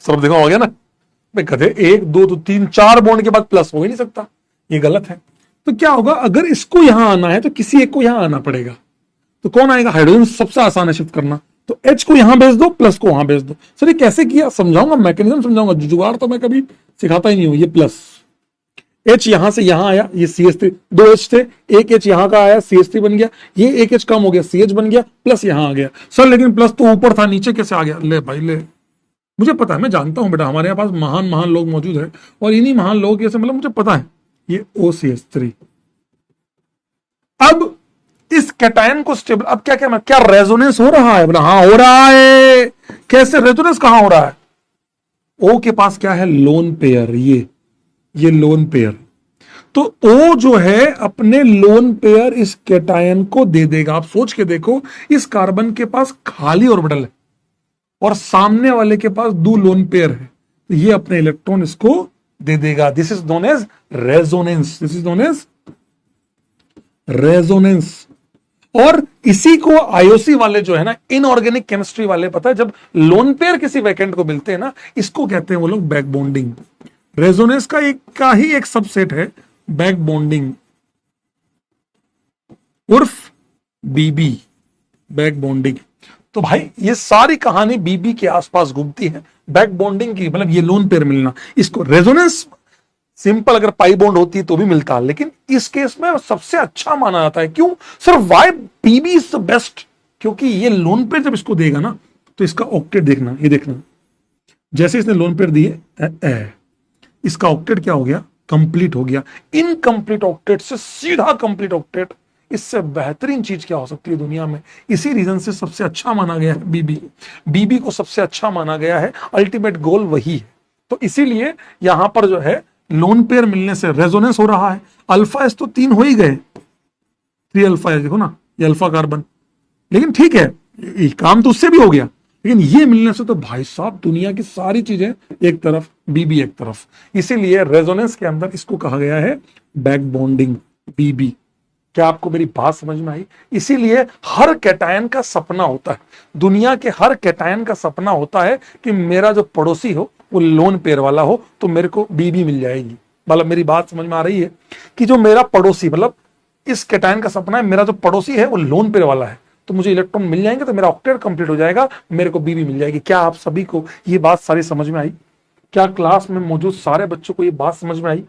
सब देखा हो गया ना भाई, कहते 1 2 तो 3 4 बॉन्ड के बाद प्लस हो ही नहीं सकता, ये गलत है। तो क्या होगा, अगर इसको यहां आना है तो किसी एक को यहां आना पड़ेगा, तो कौन आएगा? हाइड्रोजन सबसे आसान है शिफ्ट करना, तो H को यहां भेज दो, प्लस को वहां भेज दो। सर ये कैसे किया समझाऊंगा, मैकेनिज्म समझाऊंगा, जुगाड़ तो मैं कभी सिखाता ही नहीं हूं। ये प्लस H यहां से यहां आया, ये CH3, दो H थे, एक H यहां का आया CH3 बन गया, ये एक H कम हो गया CH बन गया, प्लस यहां आ गया। सर लेकिन प्लस तो ऊपर था, नीचे कैसे आ गया? ले भाई ले, मुझे पता है, मैं जानता हूं बेटा, हमारे यहाँ पास महान महान लोग मौजूद है, और इन्हीं महान लोगों की मतलब मुझे पता है। ये OCH3, अब इस कैटायन को स्टेबल, अब क्या रेजोनेंस हो रहा है? बोला हाँ हो रहा है। कैसे रेजोनेंस कहां हो रहा है? O के पास क्या है? लोन पेयर, ये लोन पेयर, तो O जो है अपने लोन पेयर इस कैटायन को दे देगा। आप सोच के देखो, इस कार्बन के पास खाली ऑर्बिटल है और सामने वाले के पास दो लोन पेयर है, तो ये अपने इलेक्ट्रॉन इसको दे देगा। This is known as resonance, this is known as resonance. और इसी को आईओसी वाले जो है ना, इनऑर्गेनिक केमिस्ट्री वाले, पता है जब लोन पेयर किसी वैकेंट को मिलते हैं ना, इसको कहते हैं वो लोग बैक बॉन्डिंग। रेजोनेंस का ही एक सबसेट है बैक बॉन्डिंग, उर्फ बीबी, बैक बॉन्डिंग। तो भाई ये सारी कहानी बीबी के आसपास घूमती है, बैक बॉन्डिंग की, मतलब ये लोन पेयर मिलना। इसको रेजोनेंस सिंपल अगर पाई बॉन्ड होती है तो भी मिलता, लेकिन इस केस में सबसे अच्छा माना जाता है। क्यों sir? Why BB is the best? क्योंकि ये लोन पेयर जब इसको देगा ना, तो इसका ऑक्टेट देखना, ये देखना, जैसे इसने लोन पेयर दिए, इसका ऑक्टेट क्या हो गया? कंप्लीट हो गया। इनकंप्लीट ऑक्टेट से सीधा कंप्लीट ऑक्टेट, इससे बेहतरीन चीज क्या हो सकती है दुनिया में? इसी रीजन से सबसे अच्छा माना गया है बीबी को सबसे अच्छा माना गया है, अल्टीमेट गोल वही है। तो इसीलिए यहां पर जो है लोन पेयर मिलने से रेजोनेंस हो रहा है। अल्फा एस तो 3 हो ही गए, 3 अल्फा एस, देखो ना ये अल्फा कार्बन, लेकिन ठीक है ये काम तो उससे भी हो गया, लेकिन ये मिलने से तो भाई साहब दुनिया की सारी चीजें एक तरफ, बीबी एक तरफ। इसीलिए रेजोनेंस के अंदर इसको कहा गया है बैक बॉन्डिंग, बीबी। क्या आपको मेरी बात समझ में आई? इसीलिए हर कैटायन का सपना होता है, दुनिया के हर कैटायन का सपना होता है कि मेरा जो पड़ोसी हो वो लोन पेयर वाला हो, तो मेरे को बीबी मिल जाएगी। मतलब मेरी बात समझ में आ रही है कि जो मेरा पड़ोसी, मतलब इस कैटायन का सपना है मेरा जो पड़ोसी है वो लोन पेयर वाला है, तो मुझे इलेक्ट्रॉन मिल जाएंगे, तो मेरा ऑक्टेट कंप्लीट हो जाएगा, मेरे को बीबी मिल जाएगी। क्या आप सभी को ये बात सारी समझ में आई? क्या क्लास में मौजूद सारे बच्चों को ये बात समझ में आई?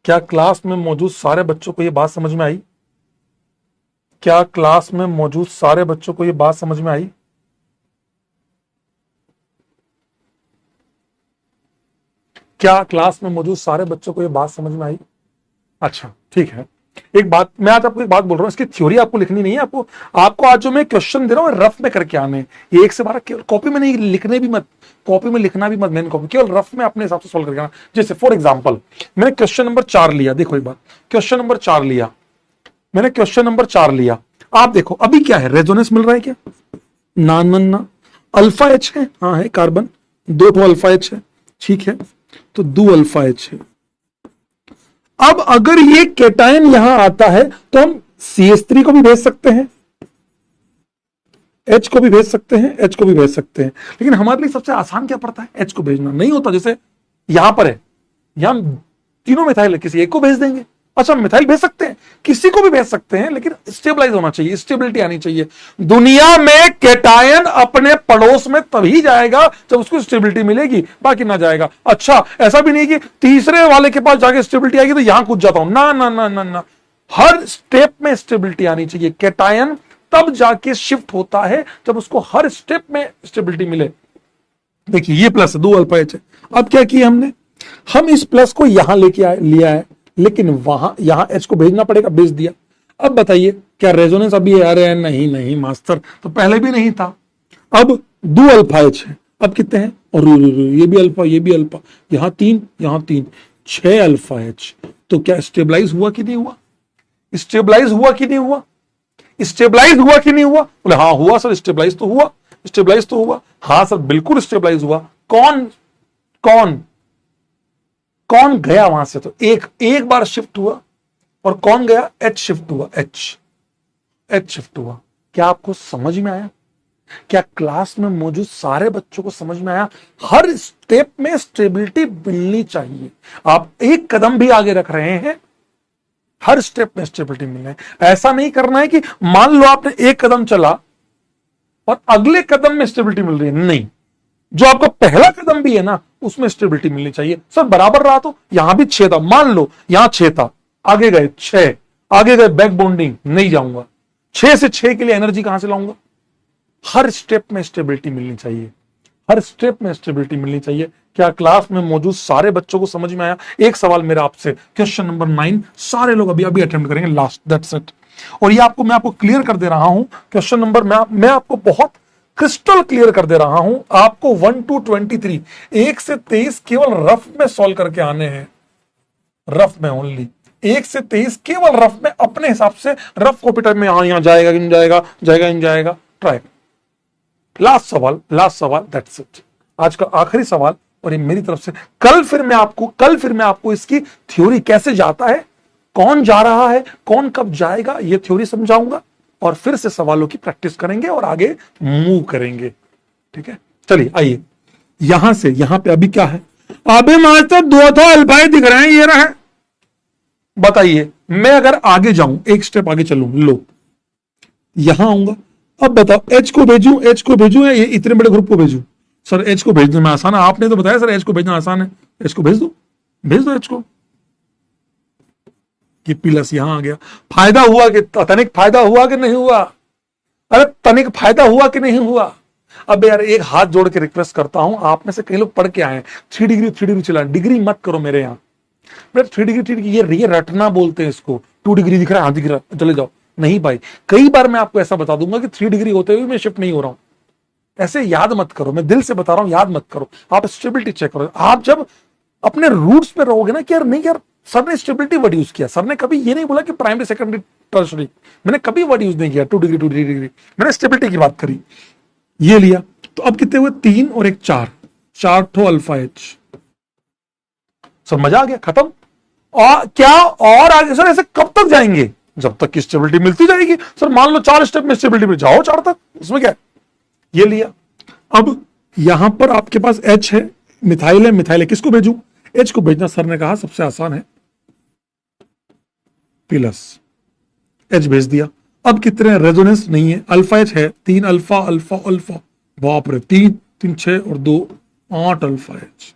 क्या क्लास में मौजूद सारे बच्चों को ये बात समझ में आई? क्या क्लास में मौजूद सारे बच्चों को ये बात समझ में आई? क्या क्लास में मौजूद सारे बच्चों को ये बात समझ में आई? अच्छा ठीक है। एक बात मैं आज आपको एक बात बोल रहा हूं, इसकी थ्योरी आपको लिखनी नहीं है, आपको आज जो मैं क्वेश्चन दे रहा हूं रफ में करके आने, ये 1 से 12 कॉपी में नहीं लिखने भी मत, कॉपी में लिखना भी मत, मेन कॉपी, केवल रफ में अपने हिसाब से सोल्व करके आना। जैसे फॉर एग्जांपल मैंने क्वेश्चन नंबर 4 लिया, देखो एक बार, क्वेश्चन नंबर 4 लिया मैंने, क्वेश्चन नंबर 4 लिया, आप देखो अभी क्या है, रेजोनेंस मिल रहा है क्या? ना अल्फा एच है, हाँ है कार्बन, 2 तो अल्फा एच है, ठीक है, तो 2 अल्फा एच है। अब अगर ये कैटायन यहां आता है तो हम CH3 को भी भेज सकते हैं, H को भी भेज सकते हैं, H को भी भेज सकते हैं, लेकिन हमारे लिए सबसे आसान क्या पड़ता है? H को भेजना नहीं होता। जैसे यहां पर है, यहां तीनों मिथाइल है, किसी एक को भेज देंगे। अच्छा मिथाइल भेज सकते हैं, किसी को भी भेज सकते हैं, लेकिन स्टेबलाइज होना चाहिए, स्टेबिलिटी आनी चाहिए। दुनिया में कैटायन अपने पड़ोस में तभी जाएगा जब उसको स्टेबिलिटी मिलेगी, बाकी ना जाएगा। अच्छा ऐसा भी नहीं कि तीसरे वाले के पास जाके स्टेबिलिटी आएगी तो यहां कूद जाता हूं, ना ना ना ना ना, हर स्टेप में स्टेबिलिटी आनी चाहिए। कैटायन तब जाके शिफ्ट होता है जब उसको हर स्टेप में स्टेबिलिटी मिले। देखिए ये प्लस है, 2 अल्फा एच है। अब क्या किया हमने, हम इस प्लस को यहां लेके आए, लिया है, लेकिन वहां यहां एच को भेजना पड़ेगा, भेज दिया। अब बताइए क्या रेजोनेंस अभी है? अरे नहीं नहीं मास्टर, तो पहले भी नहीं था। अब 2 अल्फा एच है, अब कितने हैं, और ये भी अल्फा, ये भी अल्फा, यहां 3, यहां 3, 6 अल्फा एच। तो क्या स्टेबलाइज हुआ कि नहीं हुआ? स्टेबलाइज हुआ कि नहीं हुआ? स्टेबलाइज हुआ कि नहीं हुआ? बोले हाँ हुआ सर, स्टेबलाइज तो हुआ, स्टेबलाइज तो हुआ। हाँ सर बिल्कुल स्टेबलाइज हुआ। कौन कौन कौन गया वहां से? तो एक बार शिफ्ट हुआ, और कौन गया? एच शिफ्ट हुआ, एच शिफ्ट हुआ। क्या आपको समझ में आया? क्या क्लास में मौजूद सारे बच्चों को समझ में आया? हर स्टेप में स्टेबिलिटी मिलनी चाहिए। आप एक कदम भी आगे रख रहे हैं, हर स्टेप में स्टेबिलिटी मिलना है। ऐसा नहीं करना है कि मान लो आपने एक कदम चला और अगले कदम में स्टेबिलिटी मिल रही है, नहीं, जो आपका पहला कदम भी है ना उसमें स्टेबिलिटी मिलनी चाहिए। सर बराबर रहा तो यहां भी 6 था, मान लो यहां 6 था, आगे गए 6, आगे गए बैक बॉन्डिंग, नहीं जाऊंगा, 6 से 6 के लिए एनर्जी कहां से लाऊंगा? हर स्टेप में स्टेबिलिटी मिलनी चाहिए, हर स्टेप में स्टेबिलिटी मिलनी चाहिए। क्या क्लास में मौजूद सारे बच्चों को समझ में आया? एक सवाल मेरा आपसे, क्वेश्चन नंबर 9 सारे लोग अभी अटेम्प्ट करेंगे, लास्ट, दैट्स इट। और ये मैं आपको क्लियर कर दे रहा हूं, क्वेश्चन नंबर मैं आपको बहुत क्रिस्टल क्लियर कर दे रहा हूं। आपको 1 to 23, 1 से 23 केवल रफ में सॉल्व करके आने हैं, रफ में ओनली, 1 से 23 केवल रफ में, अपने हिसाब से रफ कॉपी टाइप में, हाँ यहां जाएगा कि नहीं जाएगा, जाएगा नहीं जाएगा, ट्राई। लास्ट सवाल, दैट्स इट, आज का आखिरी सवाल। और ये मेरी तरफ से, कल फिर मैं आपको इसकी थ्योरी कैसे जाता है, कौन जा रहा है, कौन कब जाएगा, ये थ्योरी समझाऊंगा, और फिर से सवालों की प्रैक्टिस करेंगे और आगे मूव करेंगे। ठीक है, चलिए आइए यहां से, यहां पे अभी क्या है, अभी मास्टर 2 तो अल्फाई दिख रहे हैं, ये रहा है। बताइए मैं अगर आगे जाऊं, एक स्टेप आगे चलूं, लो यहां आऊंगा, अब बताओ एच को भेजूं या ये इतने बड़े ग्रुप को भेजूं? सर एच को भेजने में आसान है, आपने तो बताया सर एच को भेजना आसान है, एच को भेज दो एच को। ये प्लस यहां आ गया, फायदा हुआ कि तनिक फायदा हुआ कि नहीं हुआ? अरे तनिक फायदा हुआ कि नहीं हुआ? अब यार एक हाथ जोड़ के रिक्वेस्ट करता हूं, आप में से कई लोग पढ़ के आए हैं 3 डिग्री चला, डिग्री मत करो मेरे यहां। 3 डिग्री ये रटना बोलते हैं इसको। 2 डिग्री दिख रहा है, हाँ दिख रहा है, चले जाओ। नहीं भाई, कई बार मैं आपको ऐसा बता दूंगा कि 3 डिग्री होते हुए मैं शिफ्ट नहीं हो रहा हूं। ऐसे याद मत करो, मैं दिल से बता रहा हूं, याद मत करो। आप स्टेबिलिटी चेक करो। आप जब अपने रूट्स पे रहोगे ना कि यार नहीं यार, सर ने स्टेबिलिटी वर्ड यूज किया, सर ने कभी ये नहीं बोला कि प्राइमरी सेकेंडरी टर्सरी, मैंने कभी वर्ड यूज नहीं किया 2 डिग्री, मैंने स्टेबिलिटी की बात करी। ये लिया तो अब कितने हुए, 3 और 1 4 ठो अल्फा एच। सर मजा आ गया, खत्म। और क्या और आगे सर ऐसे कब तक जाएंगे? जब तक की स्टेबिलिटी मिलती जाएगी। सर मान लो 4 स्टेप में स्टेबिलिटी में जाओ 4 तक, उसमें क्या है? ये लिया। अब यहां पर आपके पास एच है, मिथाइल है, किसको भेजूं? एच को भेजना सर ने कहा सबसे आसान है, प्लस एच भेज दिया। अब कितने रेजोनेंस नहीं है, अल्फा एच है 3 अल्फा अल्फा अल्फा, बाप रे 3 6 और 2 8 अल्फा एच।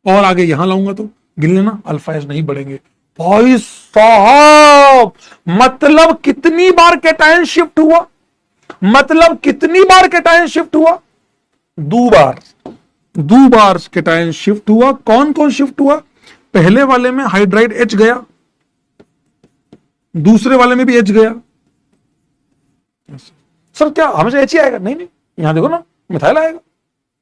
और आगे यहां लाऊंगा तो गिन लेना, अल्फा एच नहीं बढ़ेंगे। भाई साहब मतलब कितनी बार कैटायन शिफ्ट हुआ? मतलब कितनी बार कैटायन शिफ्ट हुआ? 2 बार कैटायन शिफ्ट हुआ। कौन कौन शिफ्ट हुआ? पहले वाले में हाइड्राइड एच गया, दूसरे वाले में भी एच गया। सर क्या हमेशा एच ही आएगा? नहीं नहीं, यहां देखो ना मिथाइल आएगा।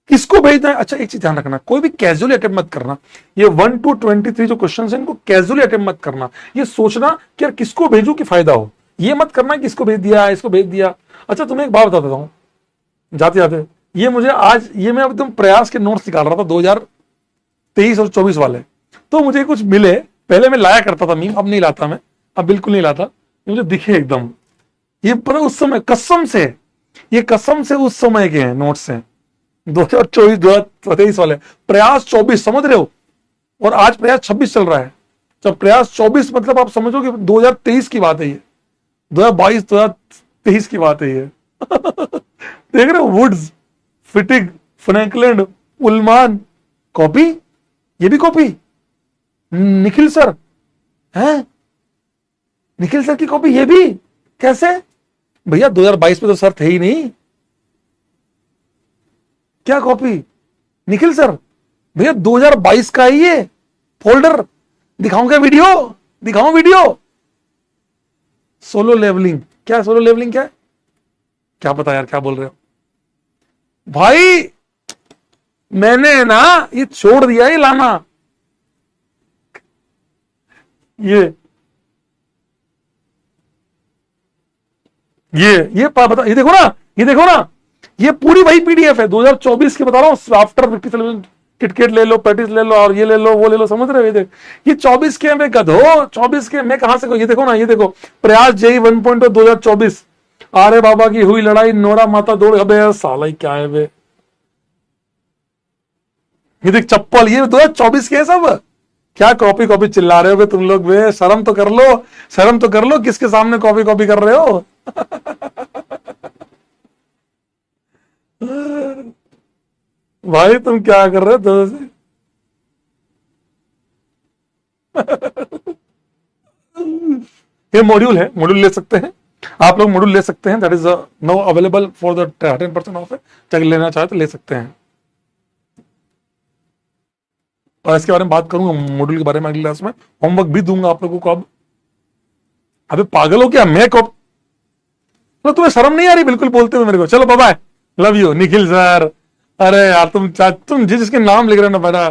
किसको भेजना है? अच्छा एक चीज ध्यान रखना, कोई भी कैजुअली अटेम्प्ट मत करना। ये 1 to 23 जो क्वेश्चन है इनको कैजुअली अटेम्प्ट मत करना। ये सोचना कि यार किसको भेजूं कि फायदा हो, ये मत करना कि इसको भेज दिया इसको भेज दिया। अच्छा तुम्हें एक बात बता देता हूं जाते जाते, ये मुझे आज, ये मैं एकदम प्रयास के नोट्स निकाल रहा था 2023 और 24 वाले, तो मुझे कुछ मिले। पहले मैं लाया करता था मीम, अब नहीं लाता मैं, अब बिल्कुल नहीं लाता। मुझे दिखे एकदम, ये पर उस समय कसम से, ये कसम से उस समय के हैं नोट्स हैं, 2024 2023 वाले। प्रयास 24 समझ रहे हो, और आज प्रयास 26 चल रहा है। जब प्रयास 24 मतलब आप समझो कि 2023 की बात है, ये 2022 2023 की बात है ये। देख रहे हो, वुड्स, फिटिग, फ्रैंकलैंड, उलमान, कॉपी, ये भी कॉपी, निखिल सर हैं, निखिल सर की कॉपी ये भी कैसे? भैया 2022 में तो सर थे ही नहीं। क्या कॉपी? निखिल सर भैया 2022 का है ये फोल्डर। दिखाऊं क्या वीडियो? दिखाऊं वीडियो? सोलो लेवलिंग क्या? सोलो लेवलिंग क्या है? क्या पता यार क्या बोल रहे हो भाई। मैंने ना ये छोड़ दिया ये लाना। ये बता, ये देखो ना, ये देखो ना, ये पूरी वही पीडीएफ है 2024 की बता रहा हूं। आफ्टर 57 किटकेट ले लो, पैटिस ले लो, और ये ले लो, वो ले लो, समझ रहे हो? ये 24 के में गधो, 24 के मैं कहां से? ये देखो ना, ये देखो प्रयास जेई 1.0 2024, आर्य बाबा की हुई लड़ाई, नोरा माता दौड़। अबे साला ही क्या है बे? ये देख चप्पल, ये 2024 के है सब। क्या कॉपी कॉपी चिल्ला रहे हो बे तुम लोग बे? शर्म तो कर लो, शर्म तो कर लो। किसके सामने कॉपी कॉपी कर रहे हो? भाई तुम क्या कर रहे हो दोस्त? ये मॉड्यूल है, मॉड्यूल ले सकते हैं आप लोग, मॉड्यूल ले सकते हैं। That is no available for the 10% off है। चाहे लेना चाहे तो ले सकते हैं। और इसके बारे में बात करूंगा मॉड्यूल के बारे में अगली क्लास में। होमवर्क भी दूंगा आप लोगों को। अब अबे पागल हो क्या? मैं कब तो तुम्हें शर्म नहीं आ रही बिल्कुल बोलते हुए मेरे को? चलो bye, love you Nikhil sir. अरे यार तुम जिसके नाम लिख रहे हो ना बेटा,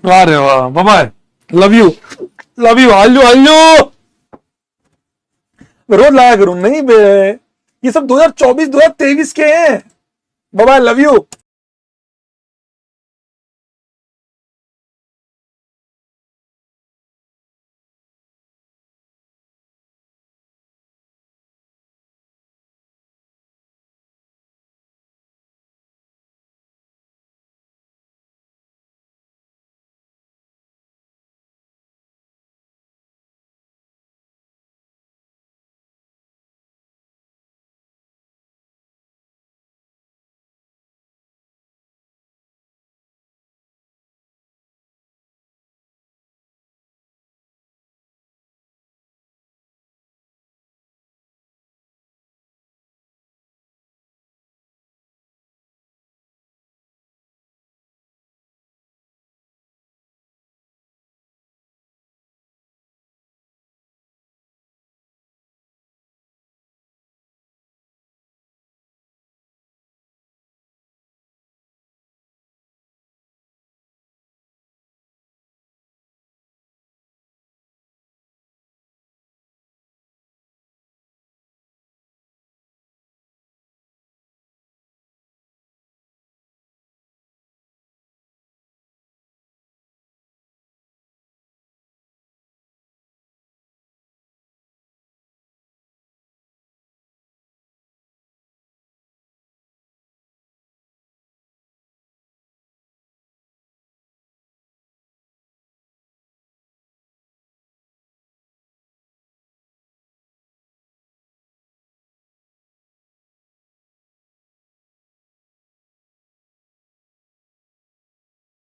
अरे वाह, bye, love you, love you, आल्लू आल्लू। रोज लाया करूं नहीं बे, ये सब 2024 2023 के हैं। Bye, love you.